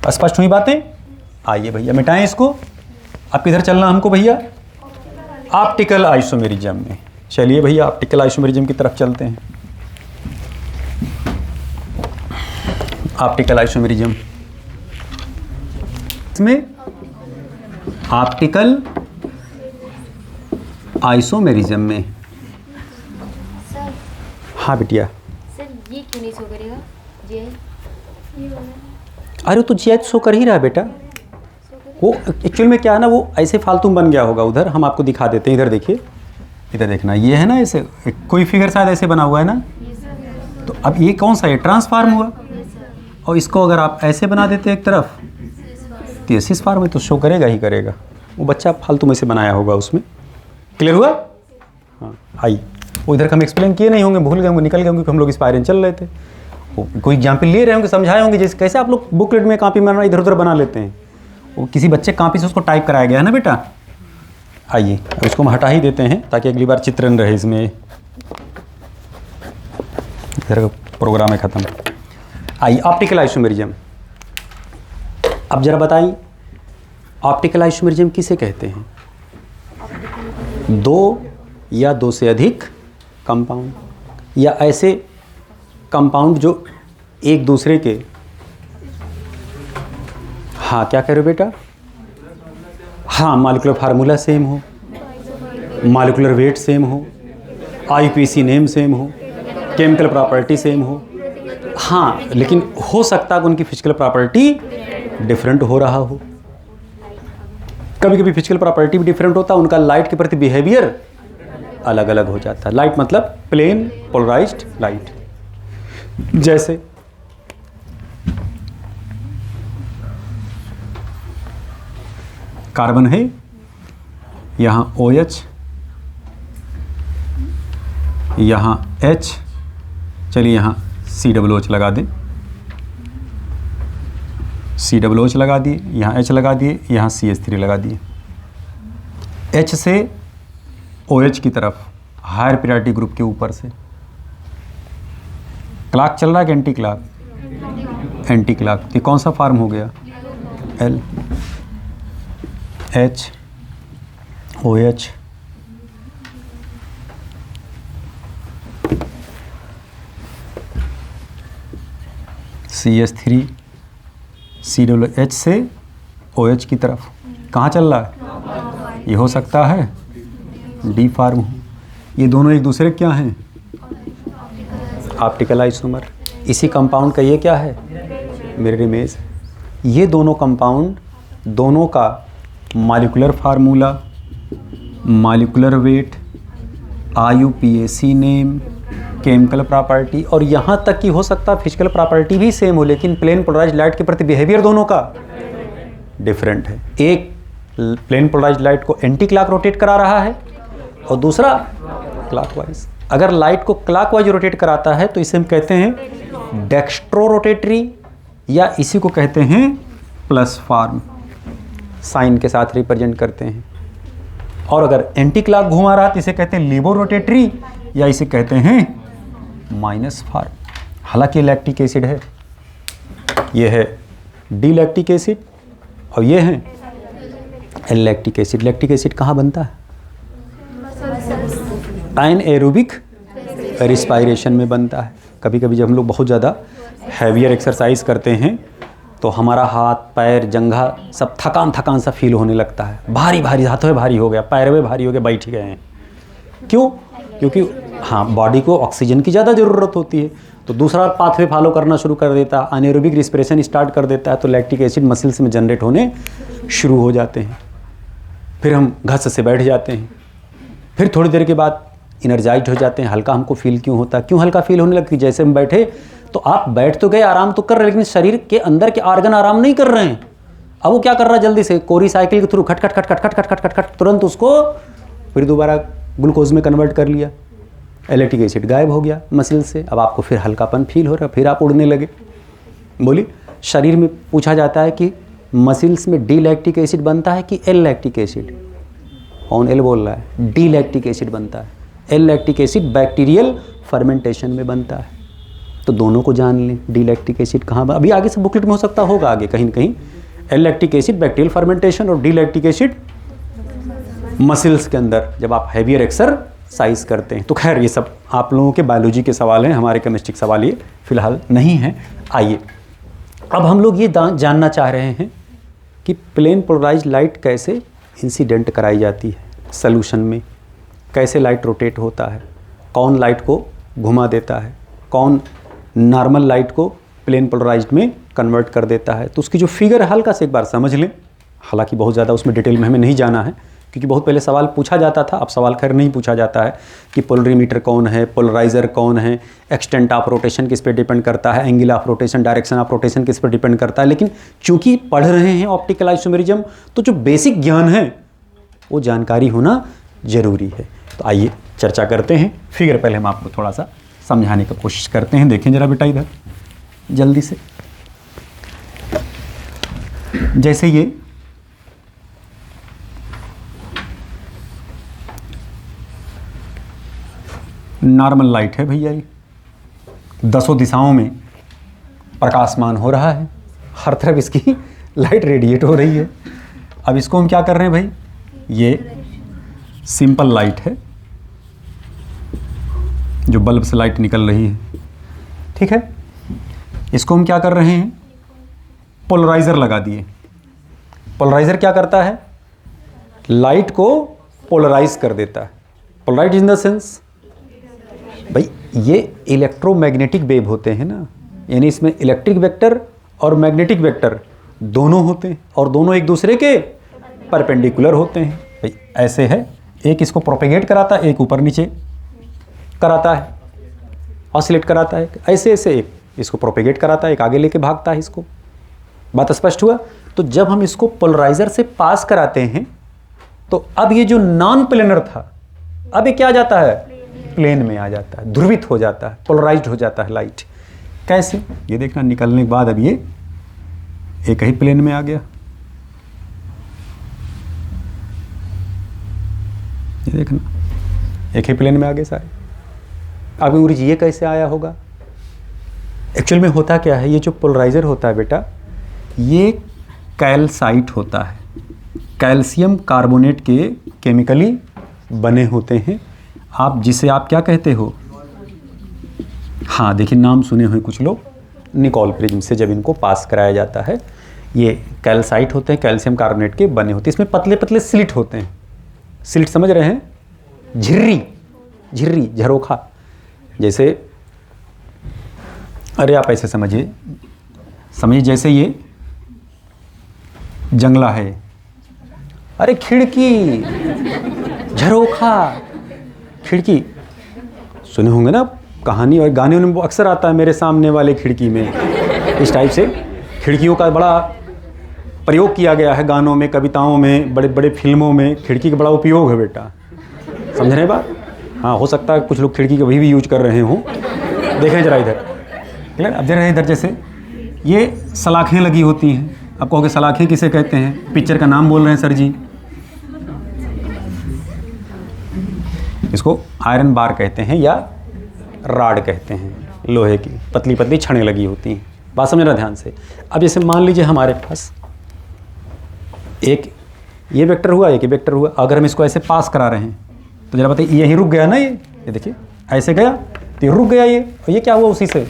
स्पष्ट हुई बातें? आइए भैया मिटाएं इसको। अब किधर चलना हमको भैया? ऑप्टिकल आइसोमेरिज्म में। चलिए भैया ऑप्टिकल आइसोमेरिज्म की तरफ चलते हैं। ऑप्टिकल आइसोमेरिज्म, इसमें ऑप्टिकल आइसोमेरिज्म में, हाँ बिटिया, सर ये क्यों नहीं शो करेगा GI? अरे तो GI शो कर ही रहा है बेटा। वो एक्चुअल में क्या है ना, वो ऐसे फालतू बन गया होगा उधर, हम आपको दिखा देते हैं। इधर देखिए, इधर देखना, ये है ना ऐसे कोई फिगर शायद ऐसे बना हुआ है ना। तो अब ये कौन सा है? ट्रांसफार्म हुआ। और इसको अगर आप ऐसे बना देते एक तरफ तो ये सिस फॉर्म में तो शो करेगा ही करेगा। वो बच्चा फालतू में से बनाया होगा उसमें। क्लियर हुआ? हाँ आई, वो इधर हम एक्सप्लेन किए नहीं होंगे, भूल गए होंगे, निकल गए होंगे, हम लोग स्पाइरेन चल रहे थे। वो कोई एग्जाम्पल ले रहे होंगे, समझाए होंगे, जैसे कैसे आप लोग बुकलेट में कापी में इधर उधर बना लेते हैं। वो किसी बच्चे कापी से उसको टाइप कराया गया है ना बेटा। आइए अब इसको हम हटा ही देते हैं ताकि अगली बार चित्र न रहे इसमें, इधर प्रोग्राम है ख़त्म। आइए ऑप्टिकल आइसोमेरिज्म। अब जरा बताइए ऑप्टिकल आइसोमेरिज्म किसे कहते हैं? दो या दो से अधिक कंपाउंड या ऐसे कंपाउंड जो एक दूसरे के, हाँ क्या कह रहे हो बेटा? हाँ, मॉलिक्यूलर फार्मूला सेम हो, मॉलिक्यूलर वेट सेम हो, आईपीसी नेम सेम हो, केमिकल प्रॉपर्टी सेम हो। हाँ, लेकिन हो सकता है कि उनकी फिजिकल प्रॉपर्टी डिफरेंट हो रहा हो। कभी कभी फिजिकल प्रॉपर्टी भी डिफरेंट होता है, उनका लाइट के प्रति बिहेवियर अलग अलग हो जाता है। लाइट मतलब प्लेन पोलराइज्ड लाइट। जैसे कार्बन है, यहाँ OH, यहाँ H, चलिए यहाँ COOH लगा दें, COOH लगा दिए, यहाँ H लगा दिए, यहाँ CH3 लगा दिए। H से OH की तरफ हायर प्रायोरिटी ग्रुप के ऊपर से क्लॉक चल रहा है कि एंटी क्लॉक? Anti clock. ये कौन सा फॉर्म हो गया? L H OH CH3 COOH से OH की तरफ कहाँ चल रहा है? ये हो सकता है डी फार्म हो। ये दोनों एक दूसरे क्या हैं? Optical isomer. इसी कंपाउंड का ये क्या है? Mirror image. ये दोनों कंपाउंड, दोनों का molecular formula, molecular weight, IUPAC name, chemical property और यहाँ तक कि हो सकता है फिजिकल प्रॉपर्टी भी सेम हो, लेकिन प्लेन पोलराइज्ड लाइट के प्रति बिहेवियर दोनों का डिफरेंट है। एक प्लेन पोलराइज्ड लाइट को एंटी क्लॉक रोटेट करा रहा है और दूसरा क्लॉकवाइज। अगर लाइट को क्लॉकवाइज रोटेट कराता है तो इसे हम कहते हैं डेक्स्ट्रो रोटेटरी, या इसी को कहते हैं प्लस फॉर्म, साइन के साथ रिप्रेजेंट करते हैं। और अगर एंटी क्लॉक घुमा रहा है तो इसे कहते हैं लीबो रोटेटरी, या इसे कहते हैं माइनस फॉर्म। हालांकि लैक्टिक एसिड है, ये है डी लैक्टिक एसिड और ये है L lactic acid. Lactic acid कहाँ बनता है? एनाएरोबिक रिस्पायरेशन में बनता है। कभी कभी जब हम लोग बहुत ज़्यादा हैवियर एक्सरसाइज करते हैं तो हमारा हाथ पैर जंघा सब थकान थकान सा फील होने लगता है, भारी भारी, हाथों में भारी हो गया, पैर में भारी हो गया, बैठ गए हैं। क्यों? क्योंकि हाँ, बॉडी को ऑक्सीजन की ज़्यादा ज़रूरत होती है, तो दूसरा पाथवे फॉलो करना शुरू कर देता है, एनाएरोबिक रिस्पिरेशन स्टार्ट कर देता है, तो लैक्टिक एसिड मसल्स में जनरेट होने शुरू हो जाते हैं। फिर हम घस से बैठ जाते हैं, फिर थोड़ी देर के बाद इनर्जाइज हो जाते हैं। हल्का हमको फील क्यों होता है? क्यों हल्का फील होने लगा? जैसे हम बैठे तो आप बैठ तो गए, आराम तो कर रहे, लेकिन शरीर के अंदर के आर्गन आराम नहीं कर रहे हैं। अब वो क्या कर रहा है? जल्दी से कोरी साइकिल के थ्रू खट खट खट खट खट खट खट खट खट तुरंत उसको फिर दोबारा ग्लूकोज में कन्वर्ट कर लिया, लैक्टिक एसिड गायब हो गया मसल से। अब आपको फिर हल्कापन फील हो रहा है, फिर आप उड़ने लगे। बोलिए, शरीर में पूछा जाता है कि मसल्स में डी लैक्टिक एसिड बनता है कि एल लैक्टिक एसिड? कौन एल बोल रहा है? डी लैक्टिक एसिड बनता है। L lactic acid bacterial fermentation में बनता है। तो दोनों को जान लें, डी लैक्टिक एसिड कहाँ, अभी आगे से बुकलेट में हो सकता होगा आगे कहीं न कहीं। L lactic acid bacterial fermentation और डी लैक्टिक एसिड मसल्स के अंदर जब आप हैवियर एक्सरसाइज करते हैं। तो खैर ये सब आप लोगों के बायोलॉजी के सवाल हैं, हमारे केमिस्ट्री के सवाल ये फिलहाल नहीं हैं। आइए अब हम लोग ये जानना चाह रहे हैं कि प्लेन पोलराइज्ड लाइट कैसे इंसिडेंट कराई जाती है सॉल्यूशन में, कैसे लाइट रोटेट होता है, कौन लाइट को घुमा देता है, कौन नॉर्मल लाइट को प्लेन पोलराइज्ड में कन्वर्ट कर देता है। तो उसकी जो फिगर है हल्का से एक बार समझ लें। हालांकि बहुत ज़्यादा उसमें डिटेल में हमें नहीं जाना है, क्योंकि बहुत पहले सवाल पूछा जाता था, अब सवाल खैर नहीं पूछा जाता है कि पोलरीमीटर कौन है, पोलराइज़र कौन है, एक्सटेंट ऑफ रोटेशन किस पे डिपेंड करता है, angle of rotation, direction of rotation किस पर डिपेंड करता है। लेकिन चूंकि पढ़ रहे हैं ऑप्टिकल आइसोमेरिज्म, तो जो बेसिक ज्ञान है वो जानकारी होना ज़रूरी है। तो आइए चर्चा करते हैं। फिगर पहले हम आपको थोड़ा सा समझाने की कोशिश करते हैं। देखें जरा बेटा इधर जल्दी से। जैसे ये नॉर्मल लाइट है भैया, ये दसों दिशाओं में प्रकाशमान हो रहा है, हर तरफ इसकी लाइट रेडिएट हो रही है। अब इसको हम क्या कर रहे हैं भाई, ये सिंपल लाइट है जो बल्ब से लाइट निकल रही है, ठीक है। इसको हम क्या कर रहे हैं, पोलराइज़र लगा दिए। पोलराइज़र क्या करता है, लाइट को पोलराइज कर देता है। पोलराइज इन द सेंस भाई ये इलेक्ट्रोमैग्नेटिक वेव होते हैं ना, यानी इसमें इलेक्ट्रिक वेक्टर और मैग्नेटिक वेक्टर दोनों होते हैं और दोनों एक दूसरे के परपेंडिकुलर होते हैं। भाई ऐसे है, एक इसको प्रोपेगेट कराता है, एक ऊपर नीचे कराता है, ऑसिलेट कराता है। ऐसे ऐसे एक इसको प्रोपेगेट कराता है, एक आगे लेके भागता है इसको। बात स्पष्ट हुआ। तो जब हम इसको पोलराइजर से पास कराते हैं तो अब ये जो नॉन प्लेनर था, अब ये क्या आ जाता है, प्लेन में आ जाता है, ध्रुवित हो जाता है, पोलराइज्ड हो जाता है लाइट। कैसे, ये देखना, निकलने के बाद अब ये एक ही प्लेन में आ गया। ये देखना, एक ही प्लेन में आ गए सारे। अब गुरुजी ये कैसे आया होगा? एक्चुअल में होता क्या है, ये जो पोलराइजर होता है बेटा, ये कैल्साइट होता है, कैल्शियम कार्बोनेट के केमिकली बने होते हैं। आप जिसे आप क्या कहते हो, हाँ देखिए नाम सुने हुए कुछ लोग, निकोल प्रिज्म से जब इनको पास कराया जाता है, ये कैल्साइट होते हैं, कैल्शियम कार्बोनेट के बने होते हैं। इसमें पतले पतले स्लिट होते हैं, स्लिट समझ रहे हैं, झिर्री, झिर्री, झरोखा जैसे, अरे आप ऐसे समझिए, जैसे ये जंगला है, अरे खिड़की, झरोखा, खिड़की सुने होंगे ना कहानी और गाने में वो अक्सर आता है, मेरे सामने वाले खिड़की में। इस टाइप से खिड़कियों का बड़ा प्रयोग किया गया है गानों में, कविताओं में, बड़े बड़े फिल्मों में खिड़की का बड़ा उपयोग है बेटा, समझ रहे बात? हाँ, हो सकता है कुछ लोग खिड़की का भी यूज कर रहे हों। देखें जरा इधर, क्लियर? अब जरा इधर, जैसे ये सलाखें लगी होती हैं, आप कहोगे सलाखें किसे कहते हैं, पिक्चर का नाम बोल रहे हैं सर जी। इसको आयरन बार कहते हैं या राड कहते हैं, लोहे की पतली पतली छड़ें लगी होती हैं। बात समझना ध्यान से। अब जैसे मान लीजिए हमारे पास एक ये वेक्टर हुआ, एक ये वेक्टर हुआ, अगर हम इसको ऐसे पास करा रहे हैं तो जरा बताइए, यहीं रुक गया ना, ये देखिए ऐसे गया तो ये रुक गया, ये और ये क्या हुआ उसी से,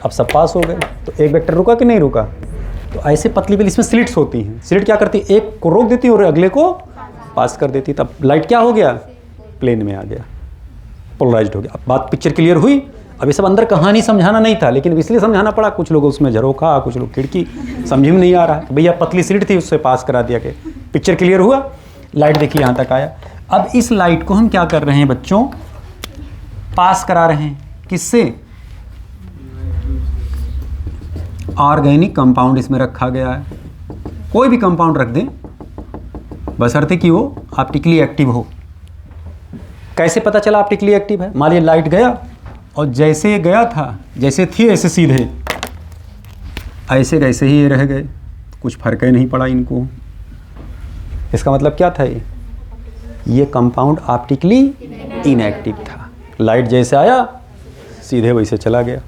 अब सब पास हो गए। तो एक वेक्टर रुका कि नहीं रुका? तो ऐसे पतली पतली इसमें स्लिट्स होती हैं। स्लिट क्या करती है, एक को रोक देती है और अगले को पास कर देती है। तब लाइट क्या हो गया, प्लेन में आ गया, पोलराइज्ड हो गया। अब बात पिक्चर क्लियर हुई। अब ये सब अंदर कहानी समझाना नहीं था, लेकिन इसलिए समझाना पड़ा, कुछ लोग उसमें झरोखा, कुछ लोग खिड़की, समझ में नहीं आ रहा है। तो भैया पतली स्लिट थी, उससे पास करा दिया गया, पिक्चर क्लियर हुआ। लाइट देखिए यहाँ तक आया। अब इस लाइट को हम क्या कर रहे हैं बच्चों, पास करा रहे हैं, किससे? ऑर्गेनिक कंपाउंड इसमें रखा गया है, कोई भी कंपाउंड रख दें, बशर्ते कि वो ऑप्टिकली एक्टिव हो। कैसे पता चला ऑप्टिकली एक्टिव है? मान लीजिए लाइट गया और जैसे ये गया था, जैसे थी ऐसे सीधे, ऐसे कैसे ही ये रह गए, कुछ फर्क ही नहीं पड़ा इनको। इसका मतलब क्या था, ये कंपाउंड ऑप्टिकली इनएक्टिव था। लाइट जैसे आया सीधे वैसे चला गया।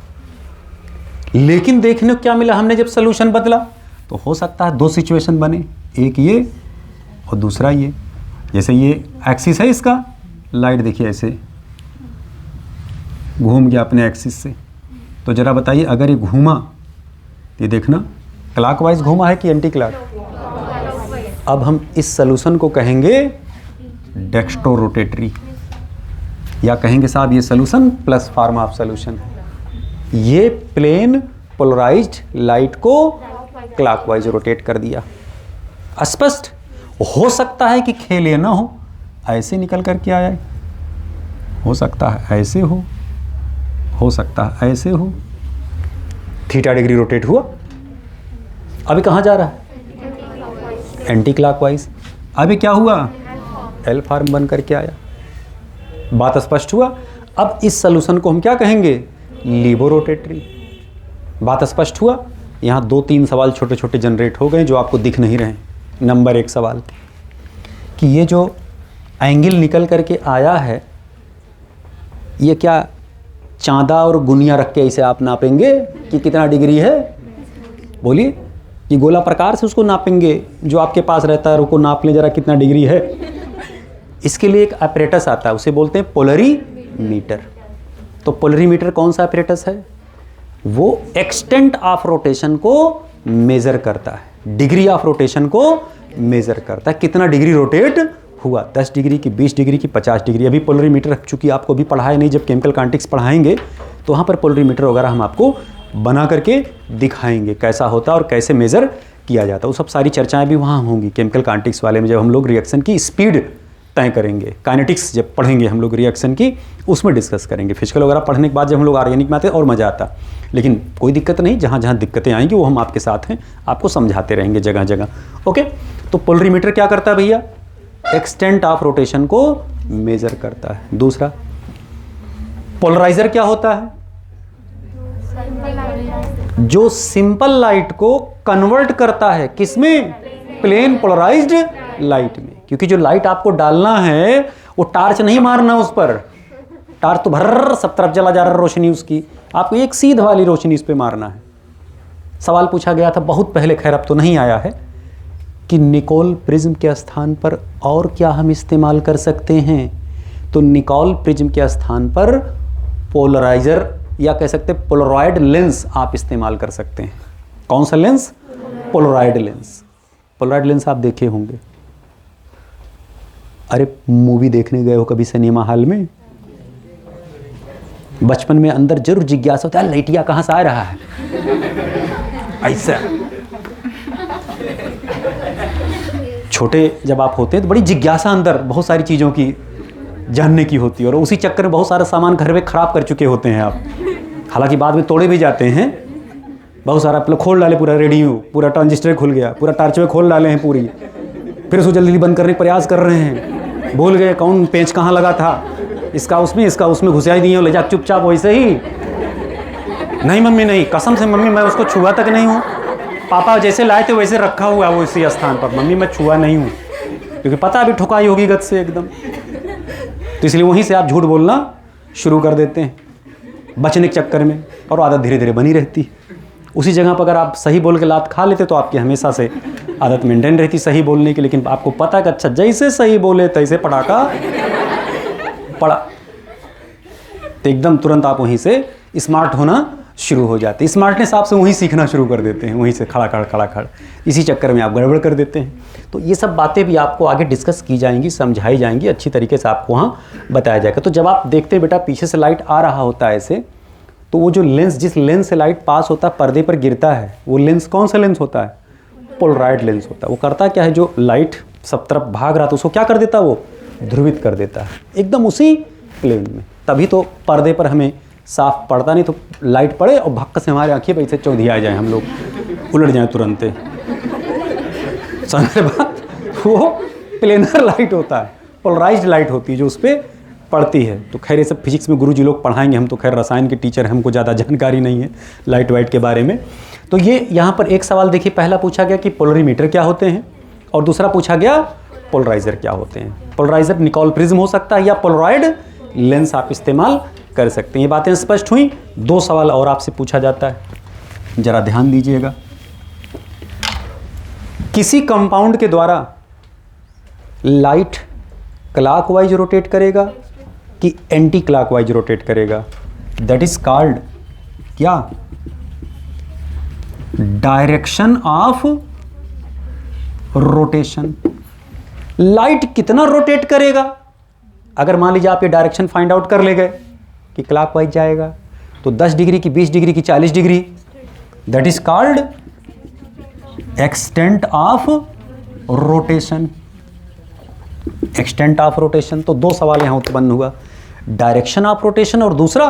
लेकिन देखने को क्या मिला, हमने जब सोल्यूशन बदला तो हो सकता है दो सिचुएशन बने, एक ये और दूसरा ये। जैसे ये एक्सिस है इसका, लाइट देखिए ऐसे घूम गया अपने एक्सिस से। तो ज़रा बताइए, अगर ये घूमा, ये देखना क्लॉकवाइज घूमा है कि एंटी क्लॉक? अब हम इस सोल्यूशन को कहेंगे डेक्स्ट्रो रोटेटरी, या कहेंगे साहब ये solution plus form of solution है। ये प्लेन पोलराइज्ड लाइट को क्लॉकवाइज रोटेट कर दिया। स्पष्ट? हो सकता है कि खेल ये ना हो, ऐसे निकल कर के आया, हो सकता है ऐसे हो सकता है ऐसे हो। थीटा डिग्री रोटेट हुआ, अभी कहाँ जा रहा है, एंटी क्लॉकवाइज। अभी क्या हुआ, एल फॉर्म बन करके आया। बात स्पष्ट हुआ। अब इस सोल्यूशन को हम क्या कहेंगे, लीबो रोटेटरी। बात स्पष्ट हुआ। यहाँ 2-3 सवाल छोटे छोटे जनरेट हो गए जो आपको दिख नहीं रहे। नंबर 1 सवाल कि ये जो एंगल निकल करके आया है, ये क्या चांदा और गुनिया रख के इसे आप नापेंगे कि कितना डिग्री है? बोलिए, कि गोला प्रकार से उसको नापेंगे, जो आपके पास रहता है उसको नाप लें जरा कितना डिग्री है। इसके लिए एक अपरेटस आता है, उसे बोलते हैं पोलरीमीटर। तो पोलरीमीटर कौन सा अपरेटस है? वो एक्सटेंट ऑफ रोटेशन को मेजर करता है, डिग्री ऑफ रोटेशन को मेजर करता है, कितना डिग्री रोटेट हुआ, 10 डिग्री की, 20 डिग्री की, 50 डिग्री। अभी पोलरीमीटर चूंकि आपको भी पढ़ाया नहीं, जब केमिकल काइनेटिक्स पढ़ाएंगे तो वहाँ पर पोलरीमीटर वगैरह हम आपको बना करके दिखाएंगे कैसा होता है और कैसे मेज़र किया जाता है। वो सब सारी चर्चाएं भी वहाँ होंगी केमिकल काइनेटिक्स वाले में, जब हम लोग रिएक्शन की स्पीड तय करेंगे। काइनेटिक्स जब पढ़ेंगे हम लोग रिएक्शन की, उसमें डिस्कस करेंगे। फिजिकल वगैरह पढ़ने के बाद जब हम लोग ऑर्गेनिक में आते हैं और मज़ा आता। लेकिन कोई दिक्कत नहीं, जहाँ जहाँ दिक्कतें आएंगी वो हम आपके साथ हैं, आपको समझाते रहेंगे जगह जगह। ओके, तो पोलरीमीटर क्या करता है भैया? एक्सटेंट ऑफ रोटेशन को मेजर करता है। दूसरा, पोलराइजर क्या होता है? जो सिंपल लाइट को कन्वर्ट करता है किसमें? प्लेन पोलराइज्ड लाइट में। क्योंकि जो लाइट आपको डालना है वो टार्च नहीं मारना उस पर, टार्च तो भर सब तरफ चला जा रहा है रोशनी उसकी, आपको एक सीध वाली रोशनी उस पर मारना है। सवाल पूछा गया था बहुत पहले, खैर अब तो नहीं आया है, कि निकोल प्रिज्म के स्थान पर और क्या हम इस्तेमाल कर सकते हैं? तो निकोल प्रिज्म के स्थान पर पोलराइजर या कह सकते हैं पोलरॉइड लेंस आप इस्तेमाल कर सकते हैं। कौन सा lens? Polaroid lens. Polaroid lens आप देखे होंगे, अरे मूवी देखने गए हो कभी सिनेमा हॉल में? बचपन में अंदर जरूर जिज्ञासा होता है, लाइटिया कहाँ से आ रहा है ऐसा। छोटे जब आप होते हैं तो बड़ी जिज्ञासा अंदर बहुत सारी चीज़ों की जानने की होती है, और उसी चक्कर में बहुत सारा सामान घर में ख़राब कर चुके होते हैं आप। हालांकि बाद में तोड़े भी जाते हैं, बहुत सारा मतलब खोल डाले, पूरा रेडियो, पूरा ट्रांजिस्टर खुल गया, पूरा टार्च में खोल डाले हैं पूरी, फिर उसको जल्दी बंद करने का प्रयास कर रहे हैं, भूल गए कौन पेंच कहाँ लगा था, इसका उसमें घुसाई दिए, ले जा चुपचाप वैसे ही। नहीं मम्मी नहीं, कसम से मम्मी मैं उसको छुआ तक नहीं हूँ, पापा जैसे लाए थे वैसे रखा हुआ है वो इसी स्थान पर, मम्मी मैं छुआ नहीं हूँ, क्योंकि पता अभी ठुकाई होगी गद से एकदम। तो इसलिए वहीं से आप झूठ बोलना शुरू कर देते हैं बचने के चक्कर में, और आदत धीरे धीरे बनी रहती। उसी जगह पर अगर आप सही बोल के लात खा लेते तो आपकी हमेशा से आदत मेंटेन रहती सही बोलने की। लेकिन आपको पता है कि अच्छा जैसे सही बोले तैसे पटाखा पड़ा, तो एकदम तुरंत आप वहीं से स्मार्ट होना शुरू हो जाते। स्मार्टनेस आपसे वहीं सीखना शुरू कर देते हैं, वहीं से खड़ा खड़ इसी चक्कर में आप गड़बड़ कर देते हैं। तो ये सब बातें भी आपको आगे डिस्कस की जाएंगी, समझाई जाएंगी, अच्छी तरीके से आपको वहाँ बताया जाएगा। तो जब आप देखते हैं बेटा पीछे से लाइट आ रहा होता है ऐसे, तो वो जो लेंस, जिस लेंस से लाइट पास होता है पर्दे पर गिरता है, वो लेंस कौन सा लेंस होता है? पोलराइड लेंस होता है। वो करता क्या है, जो लाइट सब तरफ भाग रहा था उसको क्या कर देता है, वो ध्रुवित कर देता है एकदम उसी प्लेन में। तभी तो पर्दे पर हमें साफ पड़ता, नहीं तो लाइट पड़े और भक्क से हमारी आंखें पर ऐसे चौधिया जाए, हम लोग उलट जाएं तुरंत। समझ बात? वो प्लेनर लाइट होता है, पोलराइज्ड लाइट होती है जो उस पर पड़ती है। तो खैर ये सब फिजिक्स में गुरुजी लोग पढ़ाएंगे, हम तो खैर रसायन के टीचर हैं, हमको ज़्यादा जानकारी नहीं है लाइट वाइट के बारे में। तो ये यहाँ पर एक सवाल देखिए, पहला पूछा गया कि पोलरीमीटर क्या होते हैं, और दूसरा पूछा गया पोलराइजर क्या होते हैं। पोलराइजर निकोल प्रिज्म हो सकता है या पोलरॉइड लेंस आप इस्तेमाल कर सकते हैं। ये बातें स्पष्ट हुई। 2 सवाल और आपसे पूछा जाता है, जरा ध्यान दीजिएगा। किसी कंपाउंड के द्वारा लाइट क्लॉकवाइज रोटेट करेगा कि एंटी क्लॉकवाइज रोटेट करेगा? दैट इज कॉल्ड क्या? Direction of rotation. लाइट कितना रोटेट करेगा? अगर मान लीजिए आप ये डायरेक्शन फाइंड आउट कर ले गए कि क्लॉकवाइज जाएगा, तो 10 डिग्री की, 20 डिग्री की, 40 degree, that is called extent of rotation. Extent of rotation. तो 2 सवाल यहां उत्पन्न हुआ, डायरेक्शन ऑफ रोटेशन और दूसरा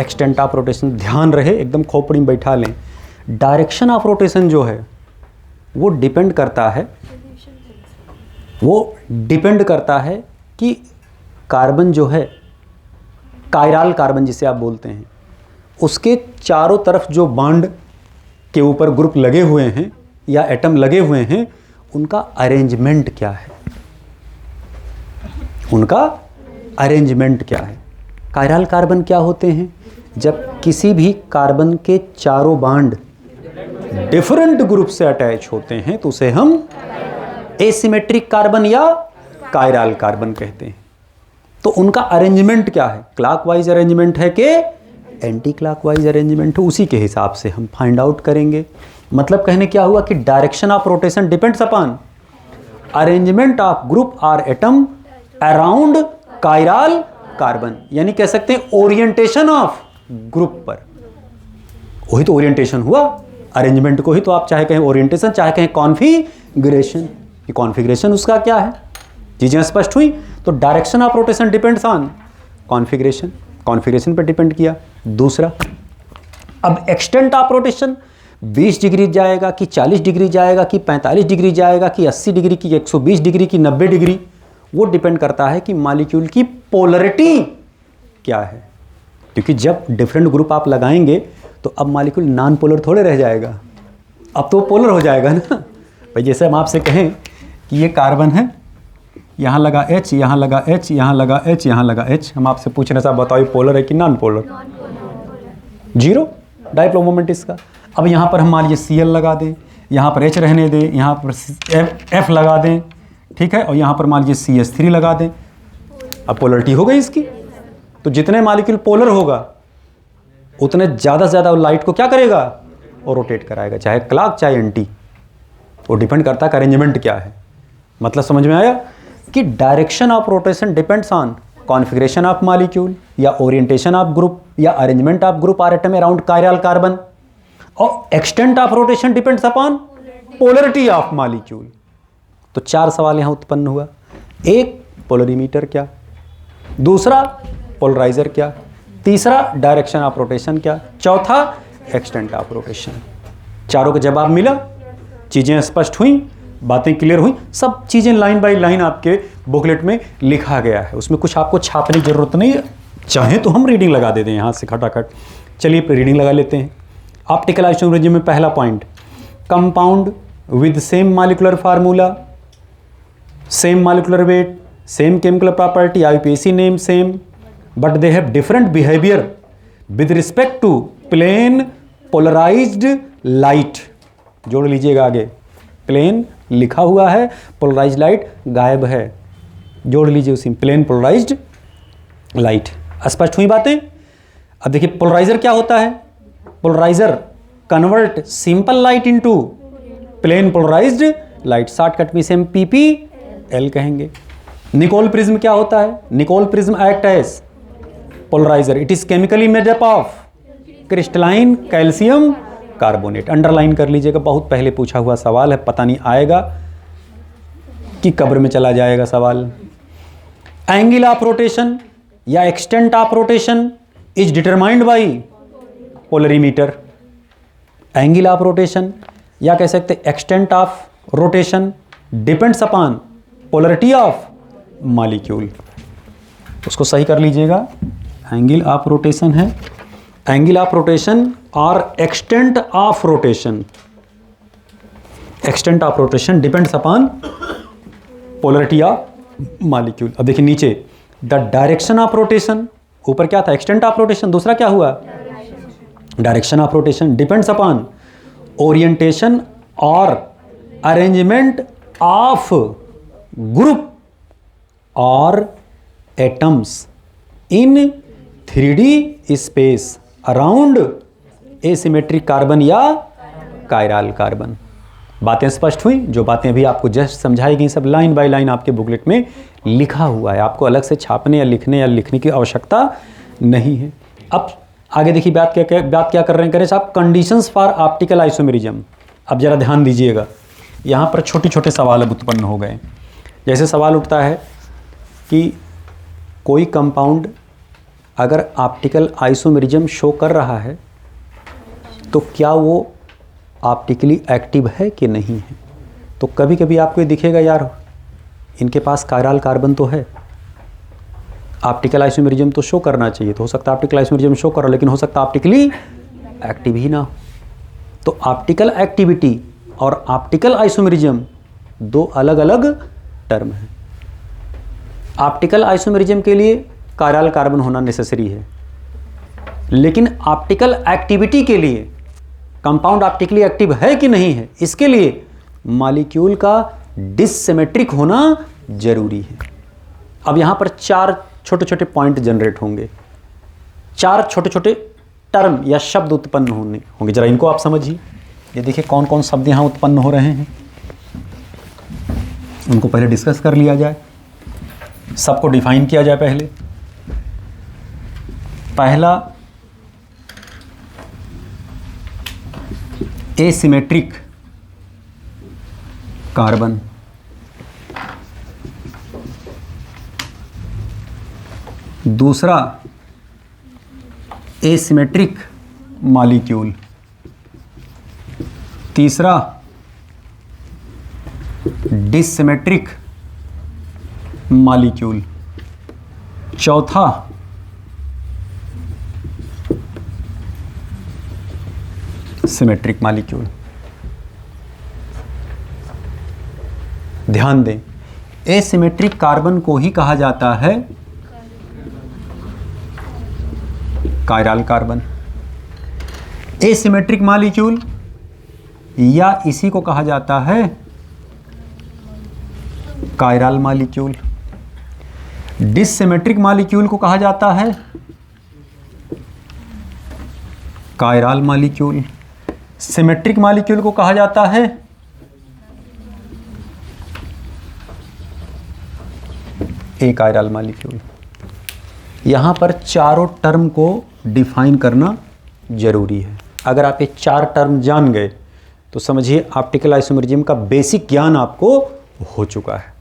एक्सटेंट ऑफ रोटेशन। ध्यान रहे, एकदम खोपड़ी में बैठा लें। डायरेक्शन ऑफ रोटेशन जो है वो डिपेंड करता है कि कार्बन जो है, कायरल कार्बन जिसे आप बोलते हैं, उसके चारों तरफ जो बॉन्ड के ऊपर ग्रुप लगे हुए हैं या एटम लगे हुए हैं, उनका अरेंजमेंट क्या है, उनका अरेंजमेंट क्या है। कायरल कार्बन क्या होते हैं? जब किसी भी कार्बन के चारों बांड डिफरेंट ग्रुप से अटैच होते हैं तो उसे हम एसिमेट्रिक कार्बन या कायरल कार्बन कहते हैं। तो उनका अरेंजमेंट क्या है? क्लॉकवाइज अरेंजमेंट है कि एंटी क्लॉकवाइज अरेंजमेंट है? उसी के हिसाब से हम फाइंड आउट करेंगे। मतलब कहने क्या हुआ कि direction of rotation depends upon arrangement of group और एटम अराउंड कायरल कार्बन, यानी कह सकते हैं ओरिएंटेशन ऑफ ग्रुप पर। वही तो ओरिएंटेशन हुआ, अरेंजमेंट को ही तो आप चाहे कहें ओरिएंटेशन, चाहे कहें कॉन्फिगरेशन। ये कॉन्फिगरेशन उसका क्या है? चीजें स्पष्ट हुई। तो direction of rotation depends on configuration, configuration पर डिपेंड किया। दूसरा, अब एक्सटेंट ऑफ रोटेशन 20 डिग्री जाएगा कि 40 डिग्री जाएगा कि 45 डिग्री जाएगा कि 80 डिग्री की 120 डिग्री की 90 डिग्री, वो डिपेंड करता है कि मॉलिक्यूल की पोलरिटी क्या है। क्योंकि जब डिफरेंट ग्रुप आप लगाएंगे तो अब मॉलिक्यूल नॉन पोलर थोड़े रह जाएगा, अब तो पोलर हो जाएगा ना। भाई जैसे हम आपसे कहें कि ये कार्बन है, यहाँ लगा H, यहाँ लगा H, यहाँ लगा H, यहाँ लगा H, हम आपसे पूछ रहे साहब बताओ ये पोलर है कि non polar? Zero dipole moment इसका। अब यहाँ पर हम मान लीजिए Cl लगा दें, यहाँ पर H रहने दें, यहाँ पर F लगा दें, ठीक है, और यहाँ पर मान लीजिए CH3 लगा दें। अब पोलरिटी हो गई इसकी। तो जितने मॉलिक्यूल पोलर होगा उतने ज़्यादा से ज़्यादा लाइट को क्या करेगा? और रोटेट कराएगा, चाहे क्लॉक चाहे एंटी। वो डिपेंड करता है कि अरेंजमेंट क्या है। मतलब समझ में आया कि direction of rotation depends on configuration of molecule या ओरिएंटेशन ऑफ ग्रुप या अरेंजमेंट ऑफ ग्रुप और एटम अराउंड कायरल कार्बन, और extent of rotation depends upon polarity of molecule. तो 4 सवाल यहां उत्पन्न हुआ। एक, पोलरीमीटर क्या? दूसरा, पोलराइजर क्या? तीसरा, डायरेक्शन ऑफ रोटेशन क्या? चौथा, एक्सटेंट ऑफ रोटेशन। चारों का जवाब मिला, चीजें स्पष्ट हुई, बातें क्लियर हुई, सब चीजें लाइन बाय लाइन आपके बुकलेट में लिखा गया है। उसमें कुछ आपको छापने की जरूरत नहीं है, चाहे तो हम रीडिंग लगा देते हैं यहाँ से खटाखट। चलिए रीडिंग लगा लेते हैं। ऑप्टिकल आइसोमेरिज्म में पहला point, compound with same molecular formula, same molecular weight, same chemical property, IUPAC name same, but they have different behaviour with respect to plane polarised light. जोड़ लीजिएगा आगे, प्लेन लिखा हुआ है, पोलराइज्ड लाइट गायब है, जोड़ लीजिए उसी में, प्लेन पोलराइज्ड लाइट। स्पष्ट हुई बातें? अब देखिए पोलराइजर क्या होता है? Polariser convert simple light into plane polarised light, shortcut में इसे हम PPL कहेंगे। निकोल प्रिज्म क्या होता है? Nicol prism act as polariser, it is chemically made up of crystalline calcium carbonate. Underline कर लीजिएगा, बहुत पहले पूछा हुआ सवाल है, पता नहीं आएगा कि कब्र में चला जाएगा सवाल। एंगल ऑफ रोटेशन या extent of rotation is determined by polarimeter. Angle of rotation या कह सकते extent of rotation depends upon polarity of molecule. उसको सही कर लीजिएगा, एंगल ऑफ रोटेशन है, एंगल ऑफ रोटेशन और extent of rotation, extent of rotation depends upon polarity of molecule. अब देखिए नीचे, द डायरेक्शन ऑफ रोटेशन, ऊपर क्या था? एक्सटेंट ऑफ रोटेशन, दूसरा क्या हुआ? Direction of rotation depends upon orientation और अरेंजमेंट ऑफ ग्रुप और atoms in 3D space around asymmetric carbon या कायरल कार्बन। बातें स्पष्ट हुई? जो बातें अभी आपको जस्ट समझाई गई सब लाइन बाय लाइन आपके बुकलेट में लिखा हुआ है, आपको अलग से छापने या लिखने की आवश्यकता नहीं है। अब आगे देखिए बात क्या कर रहे हैं करें साहब, कंडीशंस फॉर ऑप्टिकल आइसोमेरिज्म। अब जरा ध्यान दीजिएगा, यहाँ पर छोटे छोटे सवाल अब उत्पन्न हो गए। जैसे सवाल उठता है कि कोई कंपाउंड अगर ऑप्टिकल आइसोमेरिज्म शो कर रहा है तो क्या वो ऑप्टिकली एक्टिव है कि नहीं है। तो कभी कभी आपको ये दिखेगा यार इनके पास कायरल कार्बन तो है, ऑप्टिकल आइसोमेरिज्म तो शो करना चाहिए, तो हो सकता है ऑप्टिकल आइसोमेरिज्म शो कर रहा, लेकिन हो सकता है ऑप्टिकली एक्टिव ही ना हो। तो ऑप्टिकल एक्टिविटी और ऑप्टिकल आइसोमेरिज्म दो अलग अलग टर्म हैं। ऑप्टिकल आइसोमेरिज्म के लिए कायरल कार्बन होना नेसेसरी है, लेकिन ऑप्टिकल एक्टिविटी के लिए कंपाउंड ऑप्टिकली एक्टिव है कि नहीं है, इसके लिए मॉलिक्यूल का डिससिमेट्रिक होना जरूरी है। अब यहां पर 4 छोटे छोटे पॉइंट जनरेट होंगे, 4 छोटे छोटे टर्म या शब्द उत्पन्न होंगे। जरा इनको आप समझिए। ये देखिए कौन कौन शब्द यहां उत्पन्न हो रहे हैं, उनको पहले डिस्कस कर लिया जाए, सबको डिफाइन किया जाए। पहला एसिमेट्रिक कार्बन, दूसरा एसिमेट्रिक मॉलिक्यूल, तीसरा डिससिमेट्रिक मॉलिक्यूल, चौथा सिमेट्रिक मॉलिक्यूल। ध्यान दें, एसिमेट्रिक कार्बन को ही कहा जाता है कायरल कार्बन। एसिमेट्रिक मॉलिक्यूल या इसी को कहा जाता है कायरल मॉलिक्यूल। डिससिमेट्रिक मॉलिक्यूल को कहा जाता है कायरल मॉलिक्यूल। सिमेट्रिक मॉलिक्यूल को कहा जाता है एकायरल मॉलिक्यूल। यहां पर चारों टर्म को डिफाइन करना जरूरी है। अगर आप ये 4 टर्म जान गए तो समझिए ऑप्टिकल आइसोमेरिज्म का बेसिक ज्ञान आपको हो चुका है।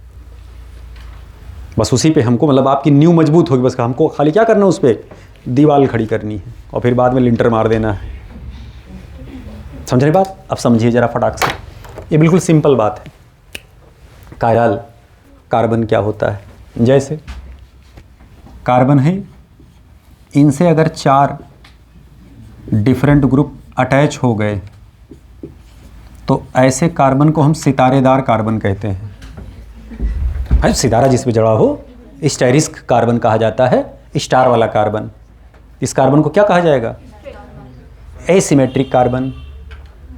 बस उसी पे हमको मतलब आपकी नींव मजबूत होगी, बस हमको खाली क्या करना है, उस पर दीवार खड़ी करनी है और फिर बाद में लिंटर मार देना है। समझ रहे बात? अब समझिए जरा फटाक से, ये बिल्कुल सिंपल बात है। कायरल कार्बन क्या होता है? जैसे कार्बन है, इनसे अगर 4 डिफरेंट ग्रुप अटैच हो गए तो ऐसे कार्बन को हम सितारेदार कार्बन कहते हैं। सितारा जिस पे जड़ा हो स्टेरिस्क कार्बन कहा जाता है, स्टार वाला कार्बन। इस कार्बन को क्या कहा जाएगा? Asymmetric carbon,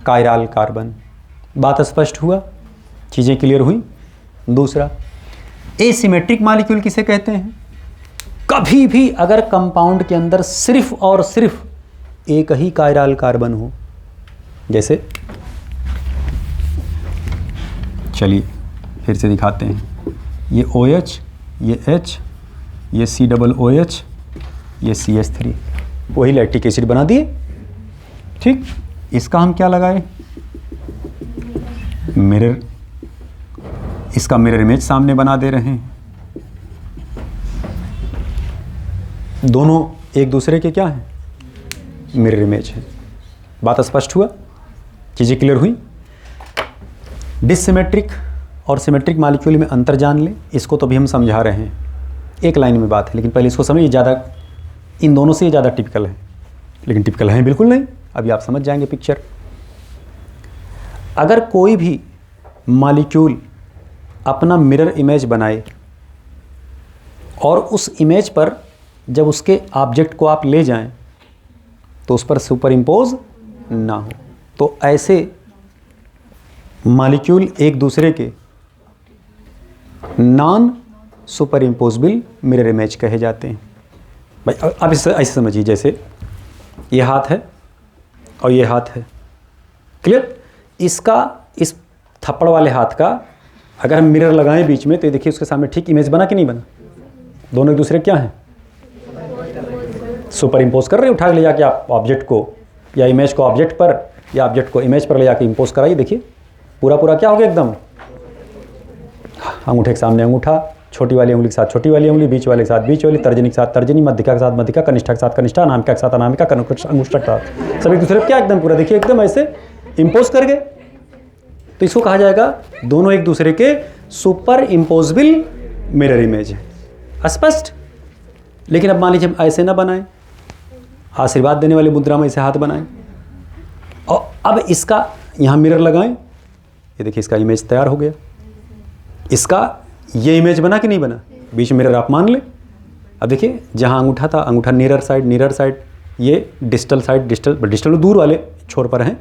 chiral carbon. बात स्पष्ट हुआ? चीज़ें क्लियर हुई? दूसरा, एसिमेट्रिक मॉलिक्यूल किसे कहते हैं? कभी भी अगर कंपाउंड के अंदर सिर्फ और सिर्फ एक ही कायरल कार्बन हो, जैसे चलिए फिर से दिखाते हैं, ये OH, ये H, ये COOH, ये CH3, वही लैक्टिक एसिड बना दिए। ठीक, इसका हम क्या लगाए? मिरर, इसका मिरर इमेज सामने बना दे रहे हैं। दोनों एक दूसरे के क्या हैं? मिरर इमेज है। बात स्पष्ट हुआ? चीज़ें क्लियर हुई? डिससिमेट्रिक और सिमेट्रिक मॉलिक्यूल में अंतर जान लें, इसको तो अभी हम समझा रहे हैं, एक लाइन में बात है, लेकिन पहले इसको समझिए। ज़्यादा इन दोनों से ज़्यादा टिपिकल है, लेकिन टिपिकल है बिल्कुल नहीं। अभी आप समझ जाएंगे पिक्चर। अगर कोई भी मॉलिक्यूल अपना मिरर इमेज बनाए और उस इमेज पर जब उसके ऑब्जेक्ट को आप ले जाएं तो उस पर सुपर इम्पोज ना हो, तो ऐसे मॉलिक्यूल एक दूसरे के non super imposable mirror image कहे जाते हैं। भाई अब इसे ऐसे समझिए, जैसे ये हाथ है और ये हाथ है, क्लियर? इसका, इस थप्पड़ वाले हाथ का अगर हम मिरर लगाएं बीच में तो ये देखिए उसके सामने ठीक इमेज बना कि नहीं बना? दोनों एक दूसरे क्या हैं? सुपर इम्पोज कर रहे हैं। उठा के ले जाके आप ऑब्जेक्ट को या इमेज को ऑब्जेक्ट पर या ऑब्जेक्ट को इमेज पर ले जाके इम्पोज कराइए। देखिए पूरा पूरा क्या हो गया एकदम, अंगूठे के सामने अंगूठा, छोटी वाली उंगली के साथ छोटी वाली उंगली, बीच वाले के साथ बीच वाली, तर्जनी के साथ तर्जनी, मध्यिका के साथ मध्यिका, कनिष्ठा के साथ कनिष्ठा, अनामिका के साथ अनामिका, अंगुष्ठा के साथ, सब एक दूसरे क्या एकदम पूरा देखिए एकदम ऐसे इम्पोज कर गए। तो इसको कहा जाएगा दोनों एक दूसरे के सुपर इम्पोजेबल मिरर इमेज है। स्पष्ट? लेकिन अब मान लीजिए हम ऐसे ना बनाएं, आशीर्वाद देने वाली मुद्रा में ऐसे हाथ बनाएं और अब इसका यहाँ मिरर लगाएं, ये देखिए इसका इमेज तैयार हो गया। इसका ये इमेज बना कि नहीं बना? बीच में मिरर आप मान लें, अब देखिए जहाँ अंगूठा था, अंगूठा नियर साइड, ये डिस्टल साइड, डिस्टल दूर वाले छोर पर हैं,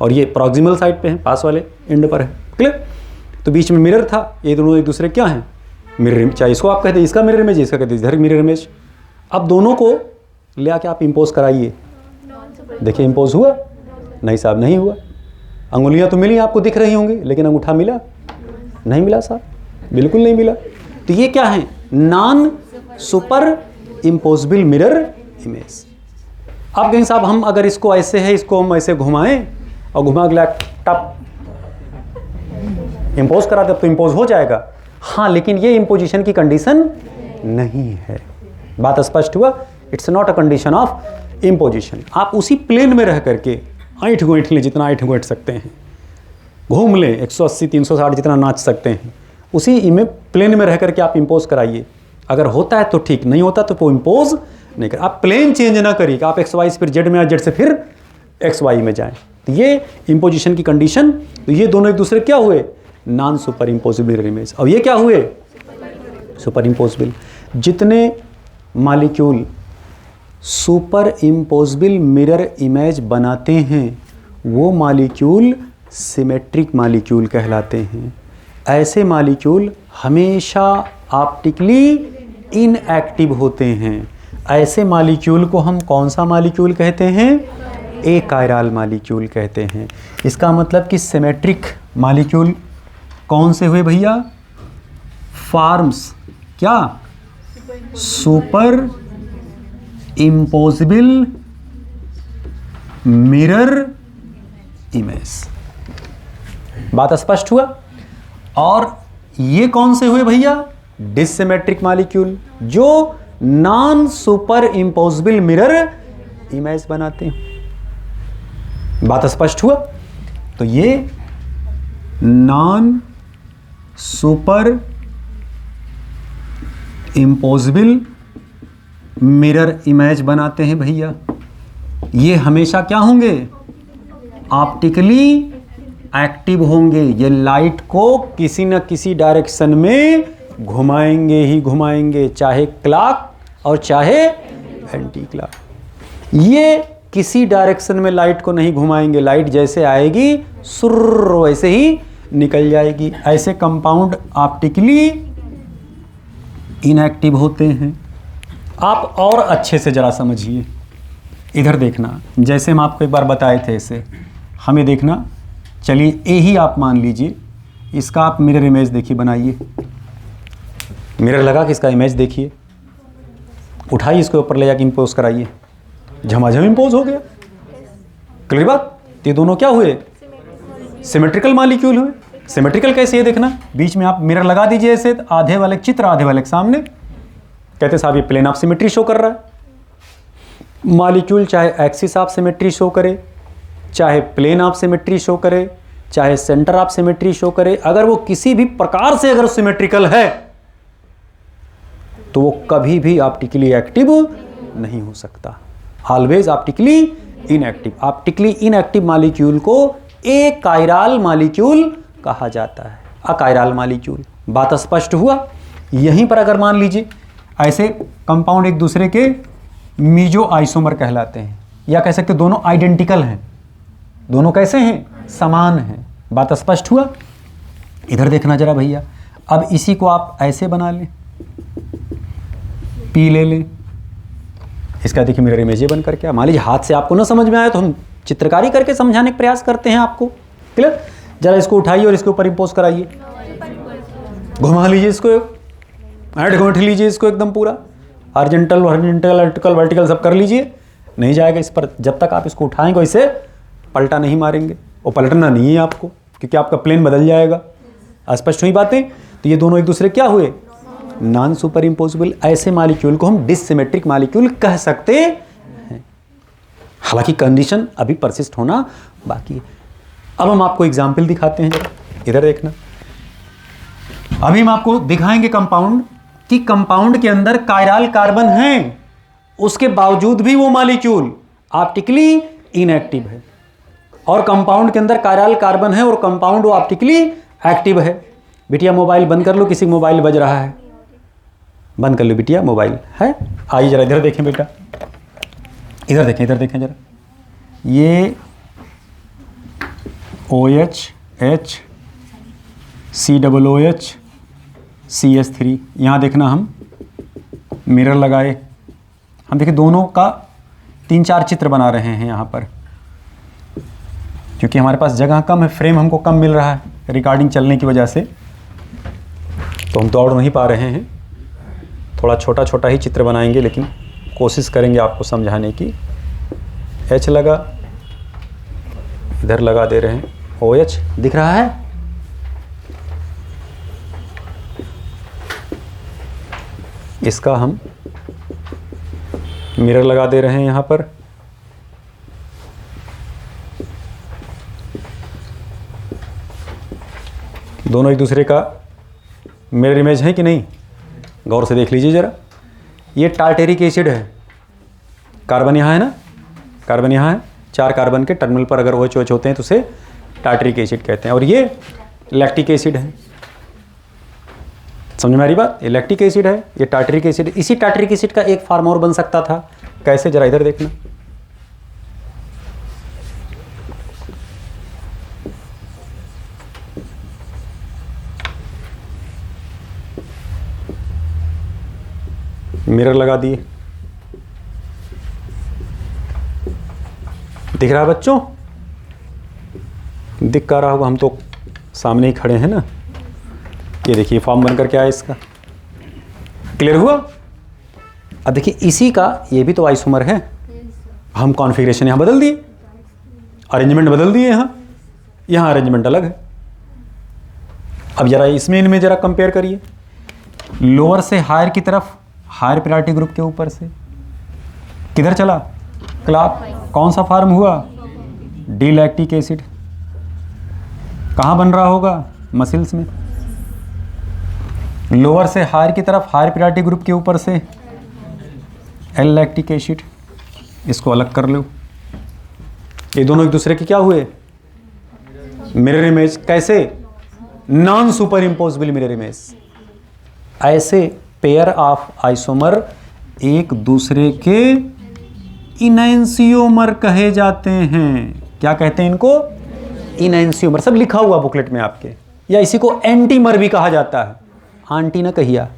और ये प्रॉक्सिमल साइड पे हैं, पास वाले एंड पर है। क्लियर? तो बीच में मिरर था, ये दोनों एक दूसरे क्या हैं? Mirror image. चाहे इसको आप कहते हैं इसका मिरर इमेज, इसका कहते हैं इधर मिरर इमेज। अब दोनों को ले आके आप इम्पोज कराइए। देखिए इम्पोज हुआ? नहीं साहब, नहीं हुआ। अंगुलियां तो मिली, आपको दिख रही होंगी, लेकिन अंगूठा मिला? नहीं मिला साहब, बिल्कुल नहीं मिला। तो ये क्या है? Non super imposable mirror image. अब कहें साहब हम अगर इसको ऐसे है, इसको हम ऐसे घुमाएं और घुमा के टप इम्पोज करा दे तो इम्पोज हो जाएगा। हाँ, लेकिन ये इम्पोजिशन की कंडीशन नहीं है। बात स्पष्ट हुआ? It's not a condition of imposition. आप उसी प्लेन में रह करके ऐठ गोइठ लें, जितना ऐठ गोइठ सकते हैं, घूम लें 180 360 जितना नाच सकते हैं, उसी में प्लेन में रह करके आप इम्पोज कराइए। अगर होता है तो ठीक, नहीं होता तो वो इम्पोज नहीं कर। आप प्लेन चेंज ना करिए कि आप एक्स वाई से फिर जेड में आए, जेड से फिर एक्स वाई में जाएं। तो ये इम्पोजिशन की कंडीशन। तो ये दोनों एक दूसरे क्या हुए? Non super imposable image. और ये क्या हुए? Superimposable. जितने molecule super imposable mirror image बनाते हैं वो मॉलिक्यूल सिमेट्रिक मॉलिक्यूल कहलाते हैं। ऐसे मॉलिक्यूल हमेशा ऑप्टिकली इनएक्टिव होते हैं। ऐसे मॉलिक्यूल को हम कौन सा मॉलिक्यूल कहते हैं? एकायरल मॉलिक्यूल कहते हैं। इसका मतलब कि सिमेट्रिक मॉलिक्यूल कौन से हुए भैया? फॉर्म्स क्या? Super imposable mirror image. बात स्पष्ट हुआ? और ये कौन से हुए भैया? डिससिमेट्रिक मॉलिक्यूल जो non super imposable mirror image बनाते हैं। बात स्पष्ट हुआ? तो ये non super imposable mirror image बनाते हैं भैया। ये हमेशा क्या होंगे? ऑप्टिकली एक्टिव होंगे। ये लाइट को किसी न किसी डायरेक्शन में घुमाएंगे ही घुमाएंगे, चाहे क्लॉक और चाहे एंटी क्लॉक। ये किसी डायरेक्शन में लाइट को नहीं घुमाएंगे। लाइट जैसे आएगी सुर्र वैसे ही निकल जाएगी। ऐसे कंपाउंड ऑप्टिकली इनएक्टिव होते हैं। आप और अच्छे से जरा समझिए, इधर देखना। जैसे हम आपको एक बार बताए थे ऐसे हमें देखना। चलिए ए ही आप मान लीजिए, इसका आप मिरर इमेज देखिए, बनाइए। मिरर लगा के इसका इमेज देखिए, उठाइए, इसके ऊपर ले जाके इम्पोज कराइए। झमाझम इम्पोज हो गया। क्लियर बात? ये दोनों क्या हुए? सिमेट्रिकल मॉलिक्यूल हुए। सिमेट्रिकल कैसे? ये देखना, बीच में आप मिरर लगा दीजिए ऐसे, आधे वाले चित्र आधे वाले के सामने। कहते साहब ये प्लेन ऑफ सिमेट्री शो कर रहा है। मॉलिक्यूल चाहे एक्सिस ऑफ सिमेट्री शो करे, चाहे प्लेन ऑफ सिमेट्री शो करे, चाहे सेंटर ऑफ सिमेट्री शो करे, अगर वो किसी भी प्रकार से अगर सिमेट्रिकल है तो वो कभी भी ऑप्टिकली एक्टिव नहीं हो सकता। Always optically inactive. Optically inactive molecule को एकायरल मॉलिक्यूल कहा जाता है, अकायरल मॉलिक्यूल। बात स्पष्ट हुआ? यहीं पर अगर मान लीजिए ऐसे कंपाउंड एक दूसरे के मीजो आइसोमर कहलाते हैं, या कह सकते दोनों आइडेंटिकल हैं। दोनों कैसे हैं? समान हैं। बात स्पष्ट हुआ? इधर देखना जरा भैया। अब इसी को आप ऐसे बना लें, पी ले लें, इसका देखिए मिरर इमेज बन करके। मान लीजिए हाथ से आपको ना समझ में आया तो हम चित्रकारी करके समझाने का प्रयास करते हैं आपको। क्लियर? जरा इसको उठाइए और इसके ऊपर इम्पोज कराइए, घुमा लीजिए इसको, ऐड घोंट लीजिए इसको एकदम पूरा, हॉरिजॉन्टल वर्टिकल वर्टिकल सब कर लीजिए। नहीं जाएगा इस पर, जब तक आप इसको उठाएंगे इसे पलटा नहीं मारेंगे। और पलटना नहीं है आपको, क्योंकि आपका प्लेन बदल जाएगा। स्पष्ट हुई बातें? तो ये दोनों एक दूसरे क्या हुए? Non super imposable. ऐसे मॉलिक्यूल को हम डिससिमेट्रिक मॉलिक्यूल कह सकते हैं। हालांकि कंडीशन अभी परसिस्ट होना बाकी है। अब हम आपको एग्जाम्पल दिखाते हैं, इधर देखना। अभी हम आपको दिखाएंगे कंपाउंड कि कंपाउंड के अंदर कायरल कार्बन है, उसके बावजूद भी वो मॉलिक्यूल ऑप्टिकली इनएक्टिव है। और कंपाउंड के अंदर कायरल कार्बन है और कंपाउंड वो ऑप्टिकली एक्टिव है। बिटिया मोबाइल बंद कर लो, किसी मोबाइल बज रहा है। बंद कर लो बिटिया मोबाइल है। आइए जरा इधर देखें बेटा, इधर देखें जरा। ये OH H COOH CH3, यहाँ देखना हम मिरर लगाए, हम देखिए दोनों का 3-4 चित्र बना रहे हैं यहाँ पर, क्योंकि हमारे पास जगह कम है, फ्रेम हमको कम मिल रहा है रिकॉर्डिंग चलने की वजह से, तो हम दौड़ नहीं पा रहे हैं। थोड़ा छोटा छोटा ही चित्र बनाएंगे, लेकिन कोशिश करेंगे आपको समझाने की। H लगा, इधर लगा दे रहे हैं OH, दिख रहा है? इसका हम मिरर लगा दे रहे हैं यहाँ पर। दोनों एक दूसरे का मिरर इमेज है कि नहीं, गौर से देख लीजिए ज़रा। ये टार्टेरिक एसिड है, कार्बन यहाँ है ना, कार्बन यहाँ है, 4 कार्बन के टर्मिनल पर अगर OH होते हैं तो उसे टार्टेरिक एसिड कहते हैं। और ये लैक्टिक एसिड है, समझ में आ रही बात? ये लैक्टिक एसिड है, ये टार्टेरिक एसिड। इसी टार्टेरिक एसिड का एक फॉर्म और बन सकता था, कैसे, जरा इधर देखना। मिरर लगा दिए, दिख रहा है बच्चों? दिख का रहा होगा, हम तो सामने ही खड़े हैं ना। ये देखिए फॉर्म बनकर क्या है इसका, क्लियर हुआ? अब देखिए इसी का ये भी तो आइसोमर है, हम कॉन्फ़िगरेशन यहाँ बदल दिए, अरेंजमेंट बदल दिए, यहाँ अरेंजमेंट अलग है। अब जरा इसमें इनमें जरा कंपेयर करिए, लोअर से हायर की तरफ, हायर प्रायोरिटी ग्रुप के ऊपर से किधर चला क्लॉक, कौन सा फॉर्म हुआ? D lactic acid. कहाँ बन रहा होगा? मसल्स में। लोअर से हायर की तरफ, हायर प्रायोरिटी ग्रुप के ऊपर से एल लैक्टिक एसिड। इसको अलग कर लो, ये दोनों एक दूसरे के क्या हुए? Mirror image. कैसे? Non super imposable mirror image. ऐसे पेयर ऑफ आइसोमर एक दूसरे के इनैंसियोमर कहे जाते हैं। क्या कहते हैं इनको? इनैंसियोमर। सब लिखा हुआ बुकलेट में आपके। या इसी को एंटीमर भी कहा जाता है, आंटी ना कहिया,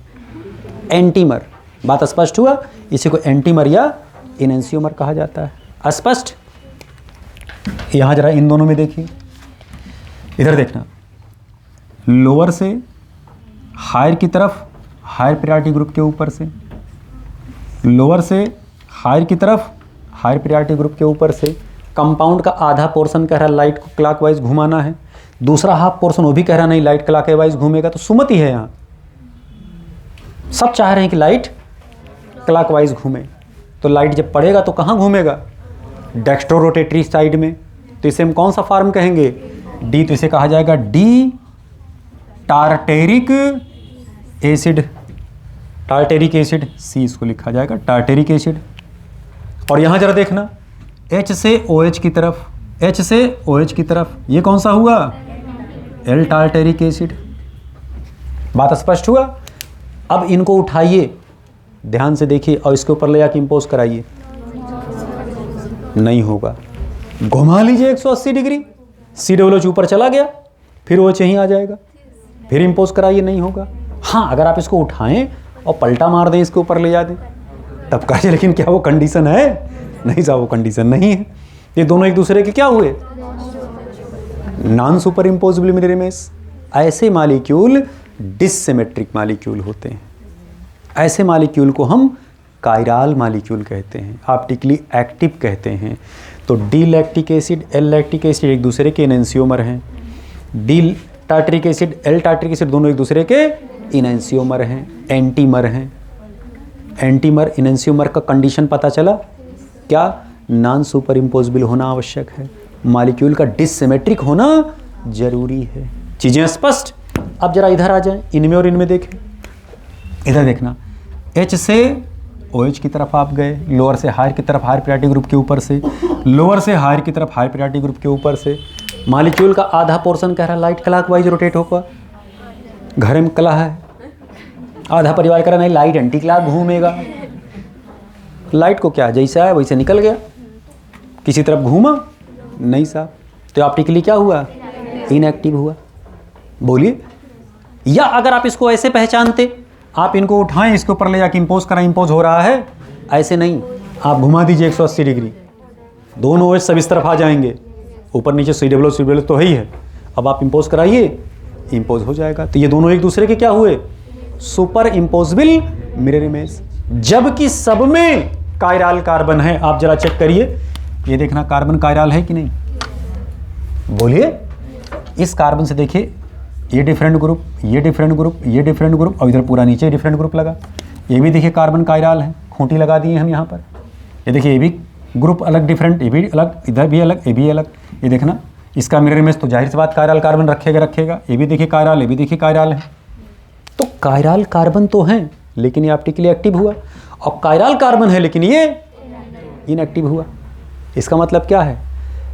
एंटीमर। बात स्पष्ट हुआ? इसी को एंटीमर या इनैंसियोमर कहा जाता है। स्पष्ट? यहां जरा इन दोनों में देखिए, इधर देखना, लोअर से हायर की तरफ, हायर प्रायोरिटी ग्रुप के ऊपर से, लोअर से हायर की तरफ, हायर प्रायोरिटी ग्रुप के ऊपर से। कंपाउंड का आधा पोर्शन कह रहा है लाइट को क्लॉकवाइज घुमाना है, दूसरा हाफ पोर्शन वो भी कह रहा नहीं लाइट क्लॉकवाइज घूमेगा, तो सुमति है यहाँ। सब चाह रहे हैं कि लाइट क्लॉकवाइज घूमे, तो लाइट जब पड़ेगा तो कहाँ घूमेगा? डेक्स्ट्रो रोटेटरी साइड में। तो इसे हम कौन सा फॉर्म कहेंगे? डी। तो इसे कहा जाएगा D tartaric acid, tartaric acid. सी इसको लिखा जाएगा टार्टेरिक एसिड। और यहाँ जरा देखना, H से OH की तरफ, H से OH की तरफ, ये कौन सा हुआ? L tartaric acid. बात स्पष्ट हुआ? अब इनको उठाइए, ध्यान से देखिए, और इसके ऊपर ले जाके इंपोज कराइए। नहीं होगा, घुमा लीजिए 180 डिग्री, COOH ऊपर चला गया, फिर OH यहीं आ जाएगा, फिर इंपोज कराइए, नहीं होगा। हाँ, अगर आप इसको उठाएं और पलटा मार दें, इसके ऊपर ले जा दें, तब कहिए, लेकिन क्या वो कंडीशन है? नहीं साहब, वो कंडीशन नहीं है। ये दोनों एक दूसरे के क्या हुए? Non super imposable mirror image. ऐसे मॉलिक्यूल डिससिमेट्रिक मॉलिक्यूल होते हैं। ऐसे मॉलिक्यूल को हम कायरल मॉलिक्यूल कहते हैं, ऑप्टिकली एक्टिव कहते हैं। तो D lactic acid, L lactic acid एक दूसरे के इनैंसियोमर हैं। D tartaric acid, L tartaric acid दोनों एक दूसरे के इनैंसियोमर हैं, एंटीमर हैं। एंटीमर इनैंसियोमर का कंडीशन पता चला क्या? नॉन सुपर इम्पोजिबल होना आवश्यक है, मॉलिक्यूल का डिससिमेट्रिक होना जरूरी है। चीज़ें स्पष्ट? अब जरा इधर आ जाएं, इनमें और इनमें देखें। इधर देखना, H से OH की तरफ आप गए, लोअर से हायर की तरफ, हायर प्रायोरिटी ग्रुप के ऊपर से, लोअर से हायर की तरफ, हायर प्रायोरिटी ग्रुप के ऊपर से। मॉलिक्यूल का आधा पोर्शन कह रहा है लाइट क्लॉकवाइज रोटेट होगा, घर में कला है, आधा परिवार कह रहा नहीं लाइट एंटी क्लॉक घूमेगा। लाइट को क्या जैसा है वैसे निकल गया, किसी तरफ घूमा नहीं साहब, तो ऑप्टिकली क्या हुआ, इनएक्टिव हुआ। बोलिए, या अगर आप इसको ऐसे पहचानते, आप इनको उठाएं, इसके ऊपर ले जाके इम्पोज करें, इम्पोज हो रहा है, ऐसे नहीं, आप घुमा दीजिए 180 डिग्री, दोनों OH सब इस तरफ आ जाएंगे, ऊपर नीचे CW तो है ही है, अब आप इम्पोज कराइए, इम्पोज हो जाएगा। तो ये दोनों एक दूसरे के क्या हुए, सुपर इम्पोजिबल मिरर इमेज। जबकि सब में कायरल कार्बन है। आप जरा चेक करिए, ये देखना कार्बन कायरल है कि नहीं, बोलिए। इस कार्बन से देखिए, ये डिफरेंट ग्रुप, ये डिफरेंट ग्रुप, ये डिफरेंट ग्रुप, और इधर पूरा नीचे डिफरेंट ग्रुप लगा। ये भी देखिए कार्बन कायरल है, खूंटी लगा दिए हम यहाँ पर। ये देखिए, ये भी ग्रुप अलग डिफरेंट, ये भी अलग, इधर भी अलग, ये भी अलग। ये देखना, इसका मिरर इमेज तो जाहिर सी बात कायरल कार्बन रखेगा। ये भी देखिए कायरल, ये भी देखिए कायरल है। तो कायरल कार्बन तो हैं, लेकिन ये ऑप्टिकली एक्टिव हुआ, और कायरल कार्बन है लेकिन ये इनएक्टिव हुआ। इसका मतलब क्या है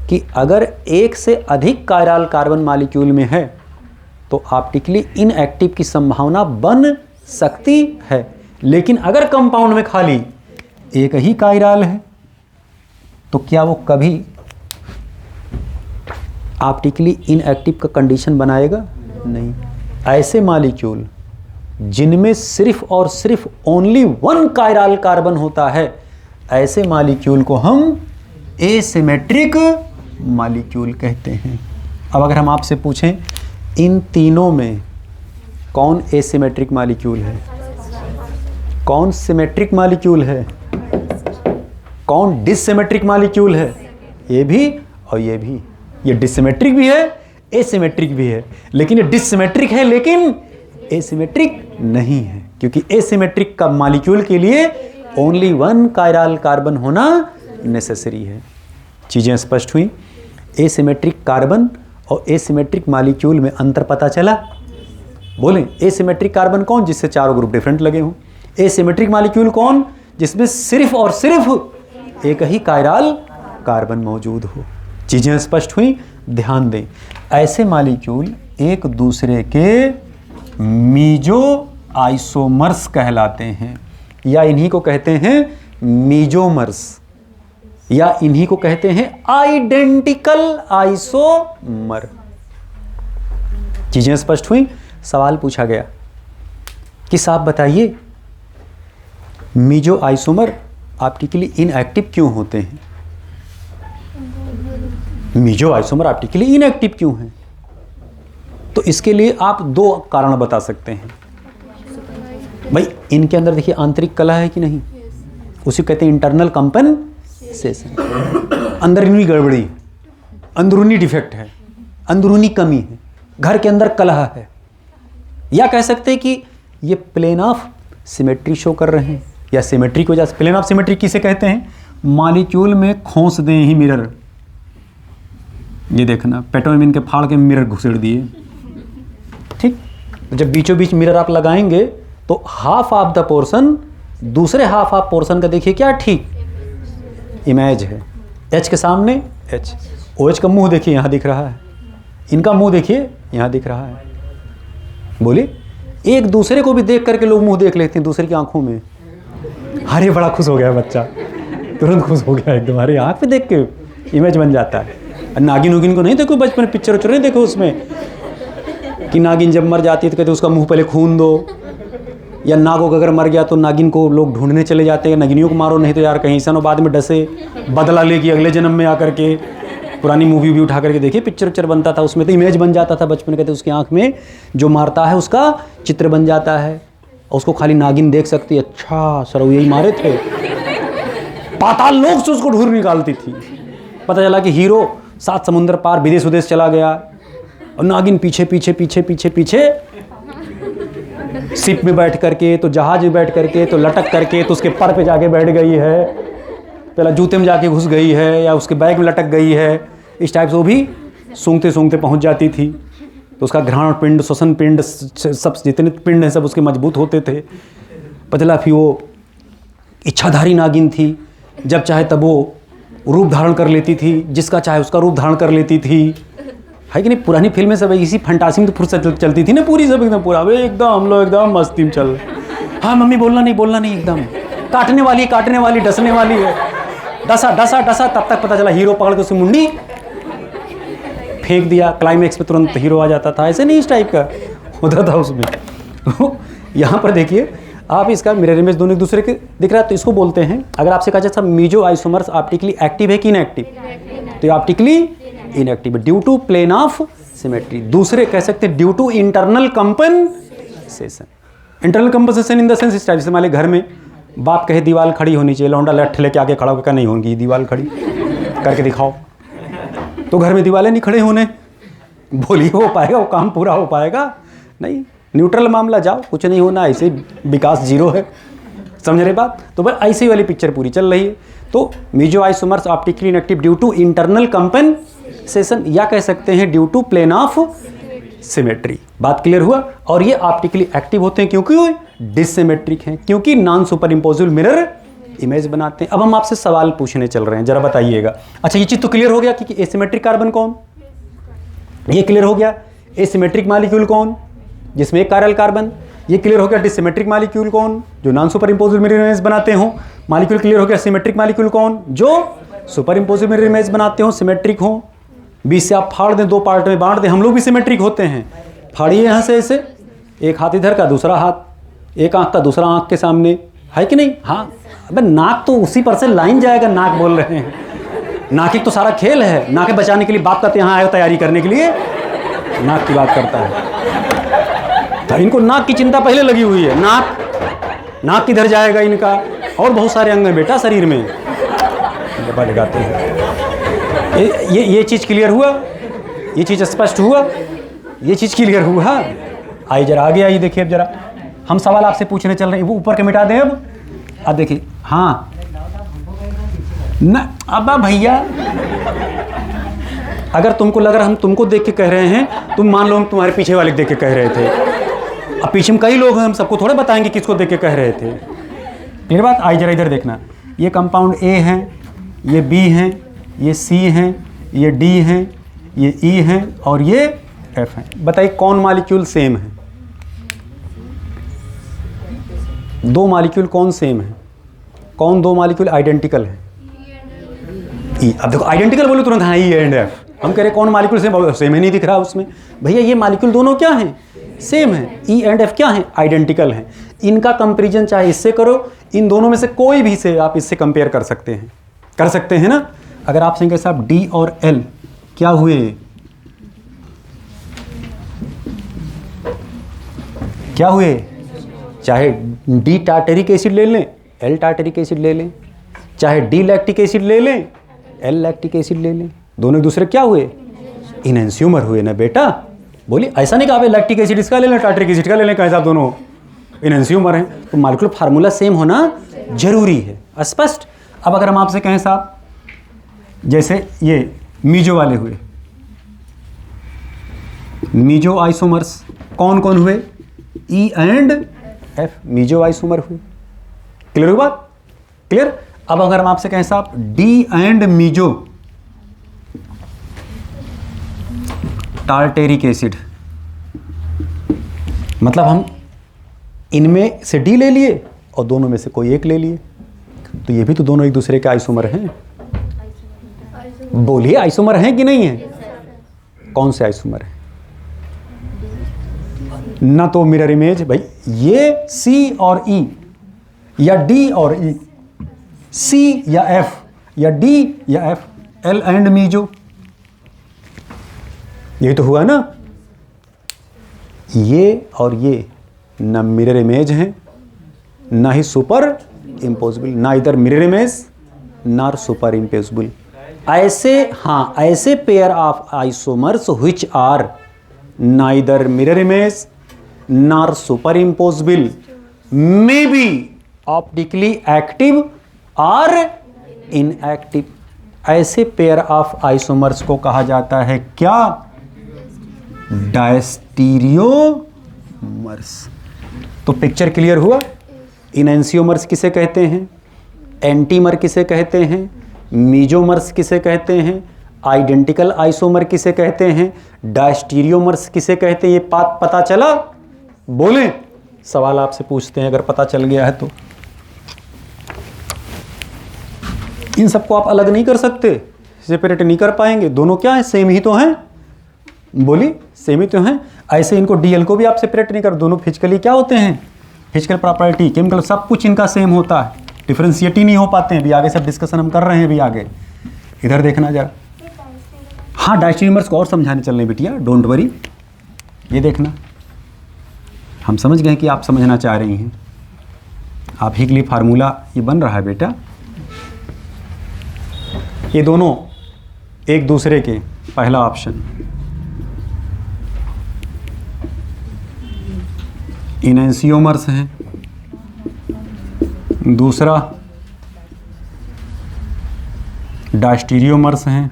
कि अगर एक से अधिक कायरल कार्बन मॉलिक्यूल में है तो ऑप्टिकली इनएक्टिव की संभावना बन सकती है। लेकिन अगर कंपाउंड में खाली एक ही कायरल है तो क्या वो कभी ऑप्टिकली इनएक्टिव का कंडीशन बनाएगा? नहीं। ऐसे मॉलिक्यूल जिनमें सिर्फ और सिर्फ ओनली वन कायरल कार्बन होता है, ऐसे मॉलिक्यूल को हम एसिमेट्रिक मॉलिक्यूल कहते हैं। अब अगर हम आपसे पूछें इन तीनों में कौन एसिमेट्रिक मॉलिक्यूल है, कौन सिमेट्रिक मॉलिक्यूल है, कौन डिससिमेट्रिक मॉलिक्यूल है? ये भी और ये भी। ये डिससिमेट्रिक भी है, एसिमेट्रिक भी है, लेकिन ये डिससिमेट्रिक है लेकिन एसिमेट्रिक नहीं है, क्योंकि एसिमेट्रिक का मॉलिक्यूल के लिए ओनली वन कायरल कार्बन होना नेसेसरी है। चीज़ें स्पष्ट हुई? एसिमेट्रिक कार्बन और एसिमेट्रिक मॉलिक्यूल में अंतर पता चला? बोलें, एसिमेट्रिक कार्बन कौन? जिससे चारों ग्रुप डिफरेंट लगे हों। एसिमेट्रिक मॉलिक्यूल कौन? जिसमें सिर्फ और सिर्फ एक ही कायरल कार्बन मौजूद हो। चीज़ें स्पष्ट हुई? ध्यान दें, ऐसे मॉलिक्यूल एक दूसरे के मीजो आइसोमर्स कहलाते हैं, या इन्हीं को कहते हैं मीजोमर्स, या इन्हीं को कहते हैं आइडेंटिकल आइसोमर। चीजें स्पष्ट हुई? सवाल पूछा गया कि साहब बताइए, मीजो आइसोमर ऑप्टिकली इनएक्टिव क्यों होते हैं? मीजो आइसोमर ऑप्टिकली इनएक्टिव क्यों हैं? तो इसके लिए आप दो कारण बता सकते हैं। भाई, इनके अंदर देखिए आंतरिक कला है कि नहीं, उसी कहते हैं इंटरनल कंपनसेशन। अंदरूनी गड़बड़ी, अंदरूनी डिफेक्ट है, अंदरूनी कमी है, घर के अंदर कलह है। या कह सकते हैं कि ये प्लेन ऑफ सिमेट्री शो कर रहे हैं, या सिमेट्री की वजह से। प्लेन ऑफ सिमेट्री किसे कहते हैं? मॉलिक्यूल में खोस दें ही मिरर। ये देखना, पेट्रोमिन के फाड़ के मिरर घुसेड़ दिए, ठीक। जब बीचों बीच मिरर आप लगाएंगे तो हाफ ऑफ द पोर्शन दूसरे हाफ ऑफ पोर्शन का देखिए क्या ठीक इमेज है। एच के सामने एच, OH का मुंह देखिए यहाँ दिख रहा है, इनका मुंह देखिए यहाँ दिख रहा है। बोलिए, एक दूसरे को भी देख करके लोग मुंह देख लेते हैं दूसरे की आंखों में। अरे बड़ा खुश हो गया बच्चा, तुरंत खुश हो गया एकदम, अरे आँख पे देख के इमेज बन जाता है। नागिन उगिन को नहीं देखो बचपन में, पिक्चर उच्चर नहीं देखो उसमें कि नागिन जब मर जाती है तो कहते उसका मुंह पहले खून दो, या नागों अगर मर गया तो नागिन को लोग ढूंढने चले जाते हैं, नगिनियों को मारो नहीं तो यार कहीं ऐसा बाद में डसे, बदला लेगी अगले जन्म में आकर के। पुरानी मूवी भी उठा करके देखिए, पिक्चर उच्चर बनता था उसमें, तो इमेज बन जाता था बचपन, कहते उसकी आंख में जो मारता है उसका चित्र बन जाता है, और उसको खाली नागिन देख सकती है। अच्छा सर वो यही मारे थे, पाताल लोक से उसको ढूंढ निकालती थी। पता चला कि हीरो 7 समुंदर पार विदेश उदेश चला गया, और नागिन पीछे पीछे पीछे पीछे पीछे शिप में बैठ करके, तो जहाज में बैठ करके, तो लटक करके, तो उसके पर पे जाके बैठ गई है, पहला जूते में जाके घुस गई है, या उसके बैग में लटक गई है। इस टाइप से वो भी सूंघते सूंघते पहुंच जाती थी। तो उसका घ्राण पिंड, श्वसन पिंड, सब जितने पिंड हैं सब उसके मजबूत होते थे। पता चला फिर वो इच्छाधारी नागिन थी, जब चाहे तब वो रूप धारण कर लेती थी, जिसका चाहे उसका रूप धारण कर लेती थी। है कि नहीं? पुरानी फिल्में सब इसी फंटासी में तो फुर्सत चलती थी ना पूरी, सब एकदम पूरा एकदम हम लोग एकदम मस्ती में चल। हाँ मम्मी बोलना नहीं एकदम काटने वाली डसने वाली है, डसा डसा डसा, तब तक पता चला हीरो पकड़ के उसकी मुंडी फेंक दिया, क्लाइमैक्स में तुरंत हीरो आ जाता था। ऐसे नहीं इस टाइप का होता था उसमें। तो यहाँ पर देखिए आप इसका मिरर इमेज दोनों एक दूसरे के दिख रहा है, तो इसको बोलते हैं, अगर आपसे कहा जाए मीजो आइसोमर्स ऑप्टिकली एक्टिव है कि इनएक्टिव, तो ये optically inactive due to plane of symmetry. दूसरे कह सकते हैं due to internal compensation. Internal compensation in the sense इस टाइप से, मान लीजिए घर में बाप कहे दीवार खड़ी होनी चाहिए, लौंडा लठ लेके आगे खड़ा होकर नहीं होगी दीवार खड़ी, करके दिखाओ, तो घर में दीवारें नहीं खड़े होने, बोलिए हो पाएगा वो काम पूरा हो पाएगा? नहीं, न्यूट्रल मामला, जाओ कुछ नहीं होना, ऐसे विकास जीरो है, समझ रहे बात? तो बस ऐसी वाली पिक्चर पूरी चल रही है। तो meso isomers optically inactive due to internal compensation, या कह सकते हैं due to plane of symmetry. बात क्लियर हुआ? और ये ऑप्टिकली एक्टिव होते हैं क्योंकि वो डिससिमेट्रिक हैं, क्योंकि non super imposable mirror image बनाते हैं। अब हम आपसे सवाल पूछने चल रहे हैं, जरा बताइएगा। अच्छा ये चीज़ तो क्लियर हो गया कि एसिमेट्रिक कार्बन कौन, ये क्लियर हो गया। एसिमेट्रिक मॉलिक्यूल कौन, जिसमें एक कायरल कार्बन, ये क्लियर हो गया। डिससिमेट्रिक मॉलिक्यूल कौन, जो non super imposable mirror image बनाते हो। मॉलिक्यूल क्लियर हो गया। सिमेट्रिक मॉलिक्यूल कौन, जो सुपर इम्पोजिबल मिरर इमेज बनाते हो, सिमेट्रिक हो। बीच से आप फाड़ दें, दो पार्ट में बांट दें, हम लोग भी सिमेट्रिक होते हैं। फाड़िए यहाँ से ऐसे, एक हाथ इधर का दूसरा हाथ, एक आंख का दूसरा आंख के सामने, है कि नहीं? हाँ, अबे नाक तो उसी पर से लाइन जाएगा, नाक बोल रहे हैं, नाक तो सारा खेल है। नाक बचाने के लिए बाप का यहाँ आया तैयारी करने के लिए, नाक की बात करता है। तो इनको नाक की चिंता पहले लगी हुई है, नाक किधर जाएगा इनका, और बहुत सारे अंग हैं बेटा शरीर में, डब्बा लगाते हैं। ये चीज़ क्लियर हुआ, ये चीज़ स्पष्ट हुआ, ये चीज़ क्लियर हुआ। आइए जरा आगे आइए, देखिए अब जरा हम सवाल आपसे पूछने चल रहे हैं, वो ऊपर के मिटा दें अब देखिए। हाँ न, अब भैया अगर तुमको लग रहा हम तुमको देख के कह रहे हैं, तुम मान लो हम तुम्हारे पीछे वाले देख के कह रहे थे, अब पीछे में कई लोग हैं, हम सबको थोड़े बताएंगे किसको देख के कह रहे थे। मेरी बात आई जरा इधर देखना, ये कंपाउंड ए हैं, ये बी हैं, ये सी हैं, ये डी हैं, ये ई हैं और ये एफ हैं। बताइए कौन मॉलिक्यूल सेम है? दो मॉलिक्यूल कौन सेम है? कौन दो मॉलिक्यूल आइडेंटिकल है? ई। अब देखो आइडेंटिकल बोले तुरंत हाँ ई एंड एफ, हम कह रहे कौन मॉलिक्यूल सेम, सेम ही नहीं दिख रहा उसमें। भैया ये मॉलिक्यूल दोनों क्या हैं? सेम है। ई एंड एफ क्या हैं? आइडेंटिकल हैं। इनका कंपैरिजन चाहे इससे करो, इन दोनों में से कोई भी से आप इससे कंपेयर कर सकते हैं, कर सकते हैं ना। अगर आप कहेंगे साहब डी और एल क्या हुए? क्या हुए? चाहे डी टार्टरिक एसिड ले लें, एल टार्टरिक एसिड ले लें, चाहे डी लैक्टिक एसिड ले लें, एल लैक्टिक एसिड ले लें, दोनों एक दूसरे क्या हुए? इनएंस्यूमर हुए ना बेटा। बोलिए ऐसा नहीं कहा लैक्टिक एसिड इसका ले लें, टार्टरिक एसिड का ले लें, कहें साहब दोनों इनएंस्यूमर हैं, तो मॉलिक्यूलर फार्मूला सेम होना जरूरी है। स्पष्ट? अब अगर हम आपसे कहें साहब जैसे ये मीजो वाले हुए, मीजो आइसोमर्स कौन कौन हुए? E and F, meso isomer हुए। क्लियर हुआ? क्लियर? अब अगर हम आपसे कहें साहब D and meso tartaric acid, मतलब हम इनमें से डी ले लिए और दोनों में से कोई एक ले लिए, तो ये भी तो दोनों एक दूसरे के आइसोमर हैं। बोलिए आइसोमर हैं कि नहीं है? कौन से आइसोमर हैं? ना तो मिरर इमेज, भाई ये सी और ई या डी और ई, सी या एफ या डी या एफ, एल एंड मीजो, ये तो हुआ ना। ये और ये ना मिरर इमेज हैं, ना ही सुपर इम्पोजिबल, ना इधर मिरर इमेज ना सुपर इम्पोजिबल। ऐसे हाँ, ऐसे pair of isomers which are neither mirror image nor super imposable may be optically active और इनएक्टिव, ऐसे पेयर ऑफ आइसोमर्स को कहा जाता है क्या? डायस्टीरियोमर्स। तो पिक्चर क्लियर हुआ? इनएंसियोमर्स किसे कहते हैं, एंटीमर किसे कहते हैं, मीजोमर्स किसे कहते हैं, आइडेंटिकल आइसोमर किसे कहते हैं, डायस्टीरियोमर्स किसे कहते हैं, ये पता चला? बोलें, सवाल आपसे पूछते हैं अगर पता चल गया है तो। इन सबको आप अलग नहीं कर सकते, सेपरेट नहीं कर पाएंगे, दोनों क्या है, सेम ही तो हैं। बोलिए, सेम ही तो हैं। ऐसे इनको डीएल को भी आप सेपरेट नहीं कर, दोनों फिजिकली क्या होते हैं, फिजिकल प्रॉपर्टी, केमिकल, सब कुछ इनका सेम होता है, डिफ्रेंशिएट ही नहीं हो पाते हैं। अभी आगे सब डिस्कशन हम कर रहे हैं, अभी आगे इधर देखना जरा। हाँ, डायस्टीरियोमर्स को और समझाने चल रहे हैं बिटिया, डोंट वरी। ये देखना, हम समझ गए कि आप समझना चाह रही हैं। आप ही के लिए फार्मूला ये बन रहा है बेटा। ये दोनों एक दूसरे के, पहला ऑप्शन इनेंसियोमर्स हैं, दूसरा डायस्टीरियोमर्स हैं,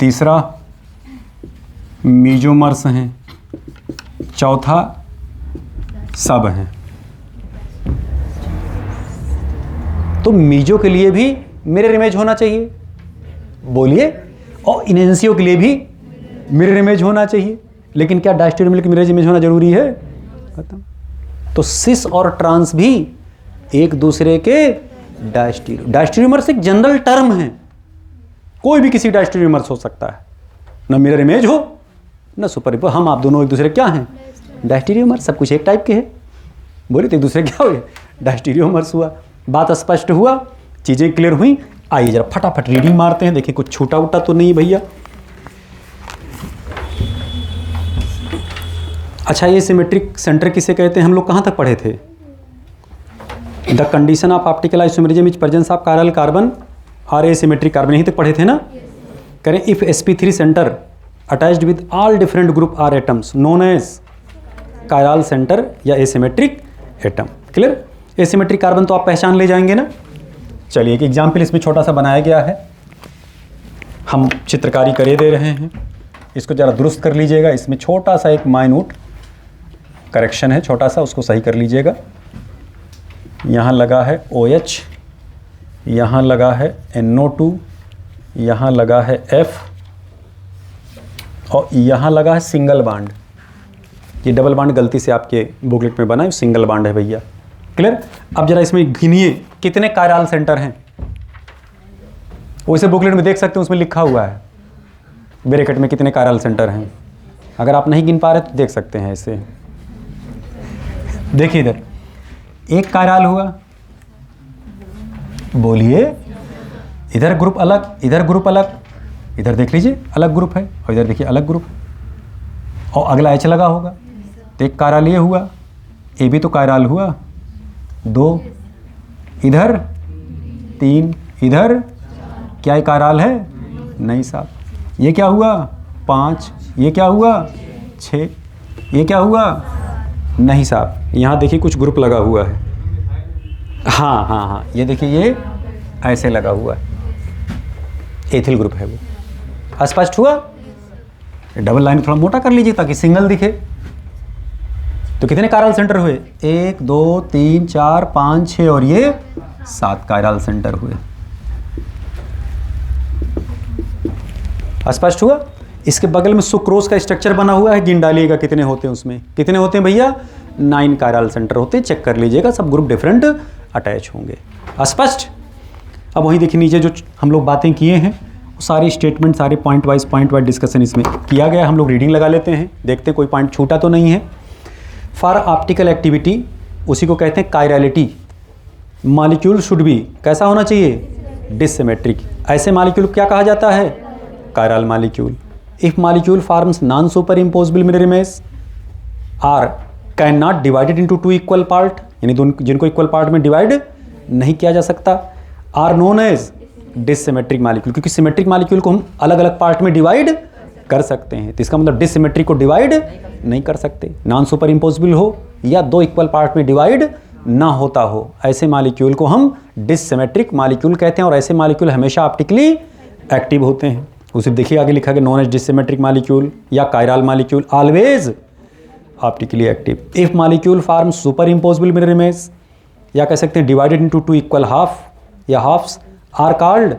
तीसरा मीजोमर्स हैं, चौथा सब हैं। तो मीजो के लिए भी मिरर इमेज होना चाहिए, बोलिए, और इनेंसियो के लिए भी मिरर इमेज होना चाहिए। लेकिन क्या डायस्टीरियोमर की मिरर इमेज होना जरूरी है? खत्म। तो सिस और ट्रांस भी एक दूसरे के डायस्टीरियोमर्स एक जनरल टर्म है, कोई भी किसी डायस्टीरियोमर्स हो सकता है, ना मिरर इमेज हो ना सुपर इम्पोज। हम आप दोनों एक दूसरे क्या हैं, डायस्टीरियोमर्स, सब कुछ एक टाइप के हैं। बोले तो एक दूसरे क्या हुए, डायस्टीरियोमर्स हुआ। बात स्पष्ट हुआ, चीजें क्लियर हुई। आइए जरा फटाफट रीडिंग मारते हैं, देखिए कुछ छूटा उटा तो नहीं भैया। अच्छा, ये सिमेट्रिक सेंटर किसे कहते हैं, हम लोग कहाँ तक पढ़े थे? The condition of optical isomerism is presence of chiral carbon और एसिमेट्रिक कार्बन, यहीं तक पढ़े थे ना। करें, if sp3 centre attached with all different group or atoms known as chiral centre या asymmetric atom. Clear? Asymmetric carbon तो आप पहचान ले जाएंगे ना। चलिए एक एग्जाम्पल इसमें छोटा सा बनाया गया है, हम चित्रकारी करे दे रहे हैं, इसको ज़रा दुरुस्त कर लीजिएगा। इसमें छोटा सा एक माइन्यूट करेक्शन है, छोटा सा, उसको सही कर लीजिएगा। यहाँ लगा है OH, यहाँ लगा है NO2, यहाँ लगा है F और यहाँ लगा है सिंगल बांड। ये डबल बांड गलती से आपके बुकलेट में बना है, सिंगल बांड है भैया। क्लियर? अब जरा इसमें गिनिए कितने कायरल सेंटर हैं। वैसे बुकलेट में देख सकते हैं, उसमें लिखा हुआ है ब्रैकेट में कितने कायरल सेंटर हैं। अगर आप नहीं गिन पा रहे तो देख सकते हैं ऐसे। देखिए इधर एक कायरल हुआ, बोलिए, इधर ग्रुप अलग, इधर ग्रुप अलग, इधर देख लीजिए अलग ग्रुप है, और इधर देखिए अलग ग्रुप, और अगला H लगा होगा। तो एक कायरल ये हुआ, ये भी तो कायरल हुआ, 2 इधर, 3 इधर, क्या ये कायरल है? नहीं साहब। ये क्या हुआ? 5, ये क्या हुआ? 6, ये क्या हुआ? नहीं साहब। यहाँ देखिए कुछ ग्रुप लगा हुआ है, हाँ हाँ हाँ, ये देखिए ये ऐसे लगा हुआ है, एथिल ग्रुप है वो। स्पष्ट हुआ? डबल लाइन थोड़ा मोटा कर लीजिए ताकि सिंगल दिखे। तो कितने कायरल सेंटर हुए? 1 2 3 4 5 6 और ये 7 कायरल सेंटर हुए। स्पष्ट हुआ? इसके बगल में सुक्रोज का स्ट्रक्चर बना हुआ है, गिन डालिएगा कितने होते हैं उसमें। कितने होते हैं भैया? 9 कायरल सेंटर होते हैं, चेक कर लीजिएगा, सब ग्रुप डिफरेंट अटैच होंगे। स्पष्ट? अब वहीं देखिए नीचे जो हम लोग बातें किए हैं, सारी स्टेटमेंट, सारे पॉइंट वाइज डिस्कशन इसमें किया गया। हम लोग रीडिंग लगा लेते हैं, देखते हैं कोई पॉइंट छूटा तो नहीं है। फॉर ऑप्टिकल एक्टिविटी, उसी को कहते हैं कायरलिटी, मॉलिक्यूल शुड बी कैसा होना चाहिए? डिसिमेट्रिक। ऐसे मॉलिक्यूल क्या कहा जाता है? Chiral molecule. If molecule forms non super imposable mirror image or can not divided into 2 equal part, यानी दोनों जिनको इक्वल पार्ट में डिवाइड नहीं किया जा सकता, are known as dissymmetric molecule. क्योंकि सिमेट्रिक मॉलिक्यूल को हम अलग अलग पार्ट में डिवाइड कर सकते हैं, तो इसका मतलब डिसिमेट्रिक को डिवाइड नहीं कर सकते। नॉन सुपर इम्पोजिबल हो या 2 इक्वल पार्ट में डिवाइड ना होता हो, ऐसे मॉलिक्यूल को हम डिसिमेट्रिक मॉलिक्यूल कहते हैं। और ऐसे मॉलिक्यूल हमेशा ऑप्टिकली एक्टिव होते हैं। उसे देखिए आगे लिखा गया, नॉन एज डिसिमेट्रिक मॉलिक्यूल या chiral molecule always optically active. If molecule form super imposable mirror image, या कह सकते हैं डिवाइडेड इनटू 2 इक्वल हाफ या halves, are called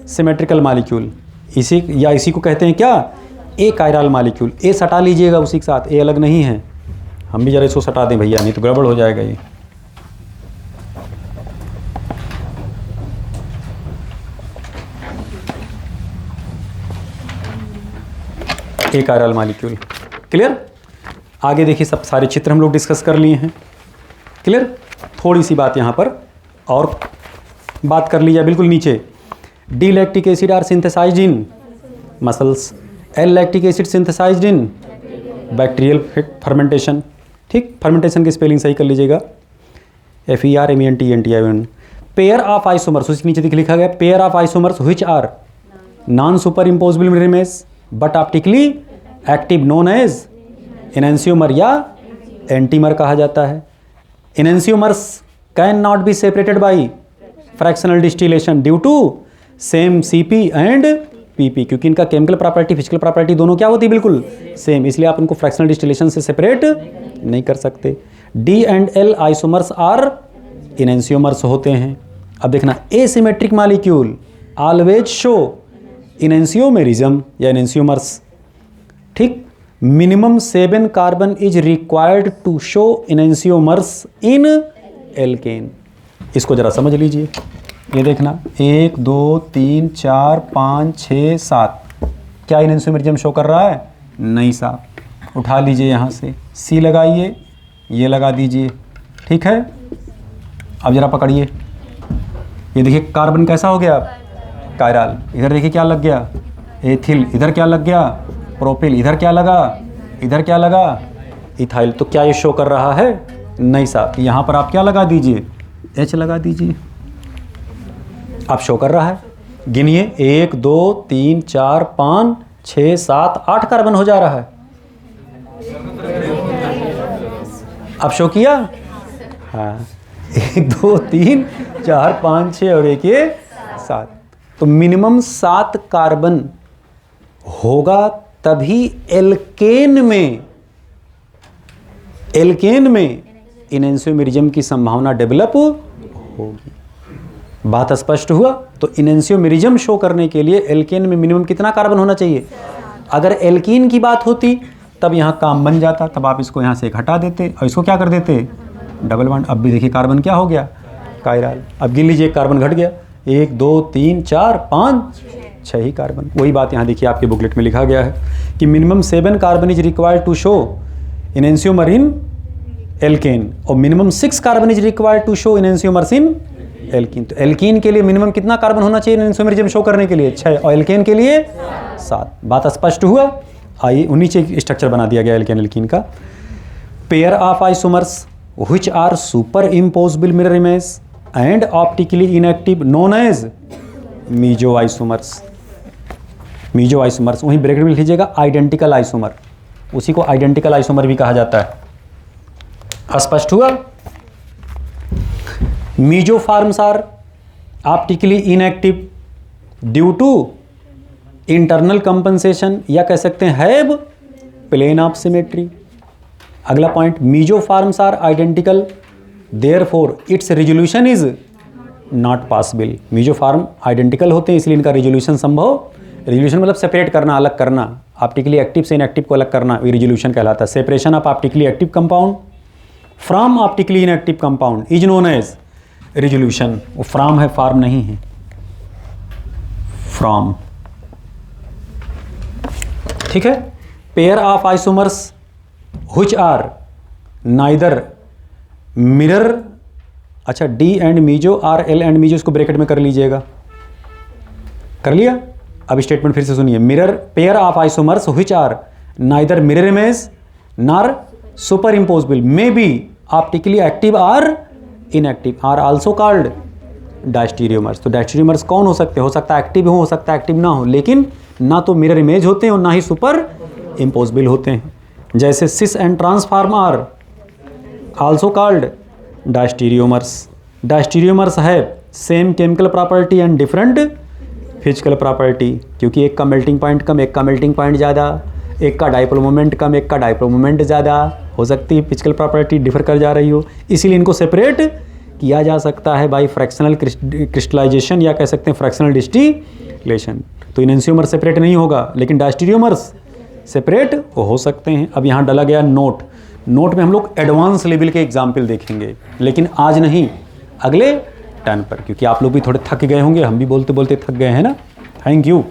symmetrical molecule, इसी को कहते हैं क्या, ए कायरल मॉलिक्यूल। ए सटा लीजिएगा उसी के साथ, ए अलग नहीं है। हम भी जरा इसको सटा दें भैया, नहीं तो गड़बड़ हो जाएगा ये। ए कायरल मॉलिक्यूल, क्लियर। आगे देखिए, सब सारे चित्र हम लोग डिस्कस कर लिए हैं, क्लियर। थोड़ी सी बात यहाँ पर और बात कर लीजिए, बिल्कुल नीचे। D lactic acid are synthesised in muscles, L lactic acid synthesised in bacterial fermentation. ठीक, फर्मेंटेशन की स्पेलिंग सही कर लीजिएगा, FERMENTENTION। पेयर ऑफ आइसोमर्स, उसके नीचे लिखा गया pair of isomers which are non super imposable mirror image but optically active known as enantiomer या एंटीमर कहा जाता है। Enantiomers can not be separated by fractional distillation due to same CP and PP, क्योंकि इनका chemical property physical property दोनों क्या होती है, बिल्कुल सेम, इसलिए आप इनको फ्रैक्शनल डिस्टिलेशन से सेपरेट नहीं कर सकते। D and L isomers are enantiomers होते हैं। अब देखना, asymmetric molecule always show enantiomerism या एनेंशियोमर्स। ठीक, minimum 7 carbon is required to show enantiomers in alkane. इसको जरा समझ लीजिए, ये देखना 1 2 3 4 5 6 7, क्या एनेंशियोमेरिज्म शो कर रहा है, नहीं साहब। उठा लीजिए यहाँ से, C लगाइए, ये लगा दीजिए, ठीक है। अब जरा पकड़िए, ये देखिए कार्बन कैसा हो गया, कायरल। इधर देखिए क्या लग गया, एथिल। इधर क्या लग गया, प्रोपिल। इधर क्या लगा, इधर क्या लगा, इथाइल। तो क्या ये शो कर रहा है, नहीं साहब। यहाँ पर आप क्या लगा दीजिए, H लगा दीजिए, आप शो कर रहा है। गिनिए, 1 2 3 4 5 6 7 8 कार्बन हो जा रहा है। अब शो किया, हाँ, 1 2 3 4 5 6 और 1 ये 7। तो मिनिमम 7 कार्बन होगा तभी एल्केन में एनेंशियोमेरिज्म की संभावना डेवलप होगी। बात स्पष्ट हुआ। तो एनेंशियोमेरिज्म शो करने के लिए एल्केन में मिनिमम कितना कार्बन होना चाहिए। अगर एल्कीन की बात होती तब यहाँ काम बन जाता, तब आप इसको यहाँ से एक हटा देते और इसको क्या कर देते, डबल बॉन्ड। अब भी देखिए कार्बन क्या हो गया, कायरल। अब गिन लीजिए, कार्बन घट गया, 1 2 3 4 5 6 ही कार्बन। वही बात यहाँ देखिए आपके बुकलेट में लिखा गया है कि minimum 7 carbon is required to show enantiomer in alkane और minimum 6 carbon is required to show enantiomers in alkene. तो एल्कीन के लिए मिनिमम कितना कार्बन होना चाहिए एनेंशियोमेरिज्म शो करने के लिए, 6, और एल्केन के लिए 7। बात स्पष्ट हुआ। आइए नीचे स्ट्रक्चर बना दिया गया एल्केन एल्कीन का। Pair of isomers which are super imposable mirror image and optically inactive known as meso isomers. Meso isomers वहीं ब्रैकेट में लिख लीजिएगा आइडेंटिकल आइसोमर, उसी को आइडेंटिकल आइसोमर भी कहा जाता है। स्पष्ट हुआ। Meso forms are optically inactive due to internal compensation या कह सकते हैं हैव प्लेन ऑफ सिमेट्री। अगला point, meso forms are identical therefore its resolution is not possible. Meso form identical होते हैं इसलिए इनका रिजोल्यूशन संभव, रिजोल्यूशन मतलब सेपरेट करना, अलग करना, ऑप्टिकली एक्टिव से इनएक्टिव को अलग करना, ये रिजोल्यूशन कहलाता है। Separation of optically active compound from optically inactive compound is known as resolution. वो फ्रॉम है, फॉर्म नहीं है, फ्रॉम। ठीक है। Pair of isomers which are neither mirror, अच्छा D and meso or L and meso, इसको ब्रैकेट में कर लीजिएगा, कर लिया। अब स्टेटमेंट फिर से सुनिए, mirror pair of isomers which are neither mirror image nor super imposable may be optically active or inactive are also called diastereomers. तो डायस्टीरियोमर्स कौन हो सकते, हो सकता है एक्टिव हो सकता है एक्टिव ना हो, लेकिन ना तो मिरर इमेज होते हैं और ना ही सुपर इम्पोजिबल होते हैं। जैसे cis and trans form are also called diastereomers. Diastereomers है same chemical property and different physical property, क्योंकि एक का मेल्टिंग पॉइंट कम, एक का मेल्टिंग पॉइंट ज़्यादा, एक का डाइपोल मोमेंट कम, एक का डाइपोल मोमेंट ज़्यादा, हो सकती है फिजिकल प्रॉपर्टी डिफर कर जा रही हो, इसीलिए इनको सेपरेट किया जा सकता है बाई फ्रैक्शनल क्रिस्टलाइजेशन या कह सकते हैं फ्रैक्शनल डिस्टिलेशन। तो इनैंसियोमर सेपरेट नहीं होगा, लेकिन डायस्टीरियोमर्स सेपरेट हो सकते हैं। अब यहाँ डाला गया नोट, नोट में हम लोग एडवांस लेवल के एग्जाम्पल देखेंगे, लेकिन आज नहीं, अगले टर्न पर, क्योंकि आप लोग भी थोड़े थक गए होंगे, हम भी बोलते बोलते थक गए हैं ना। Thank you.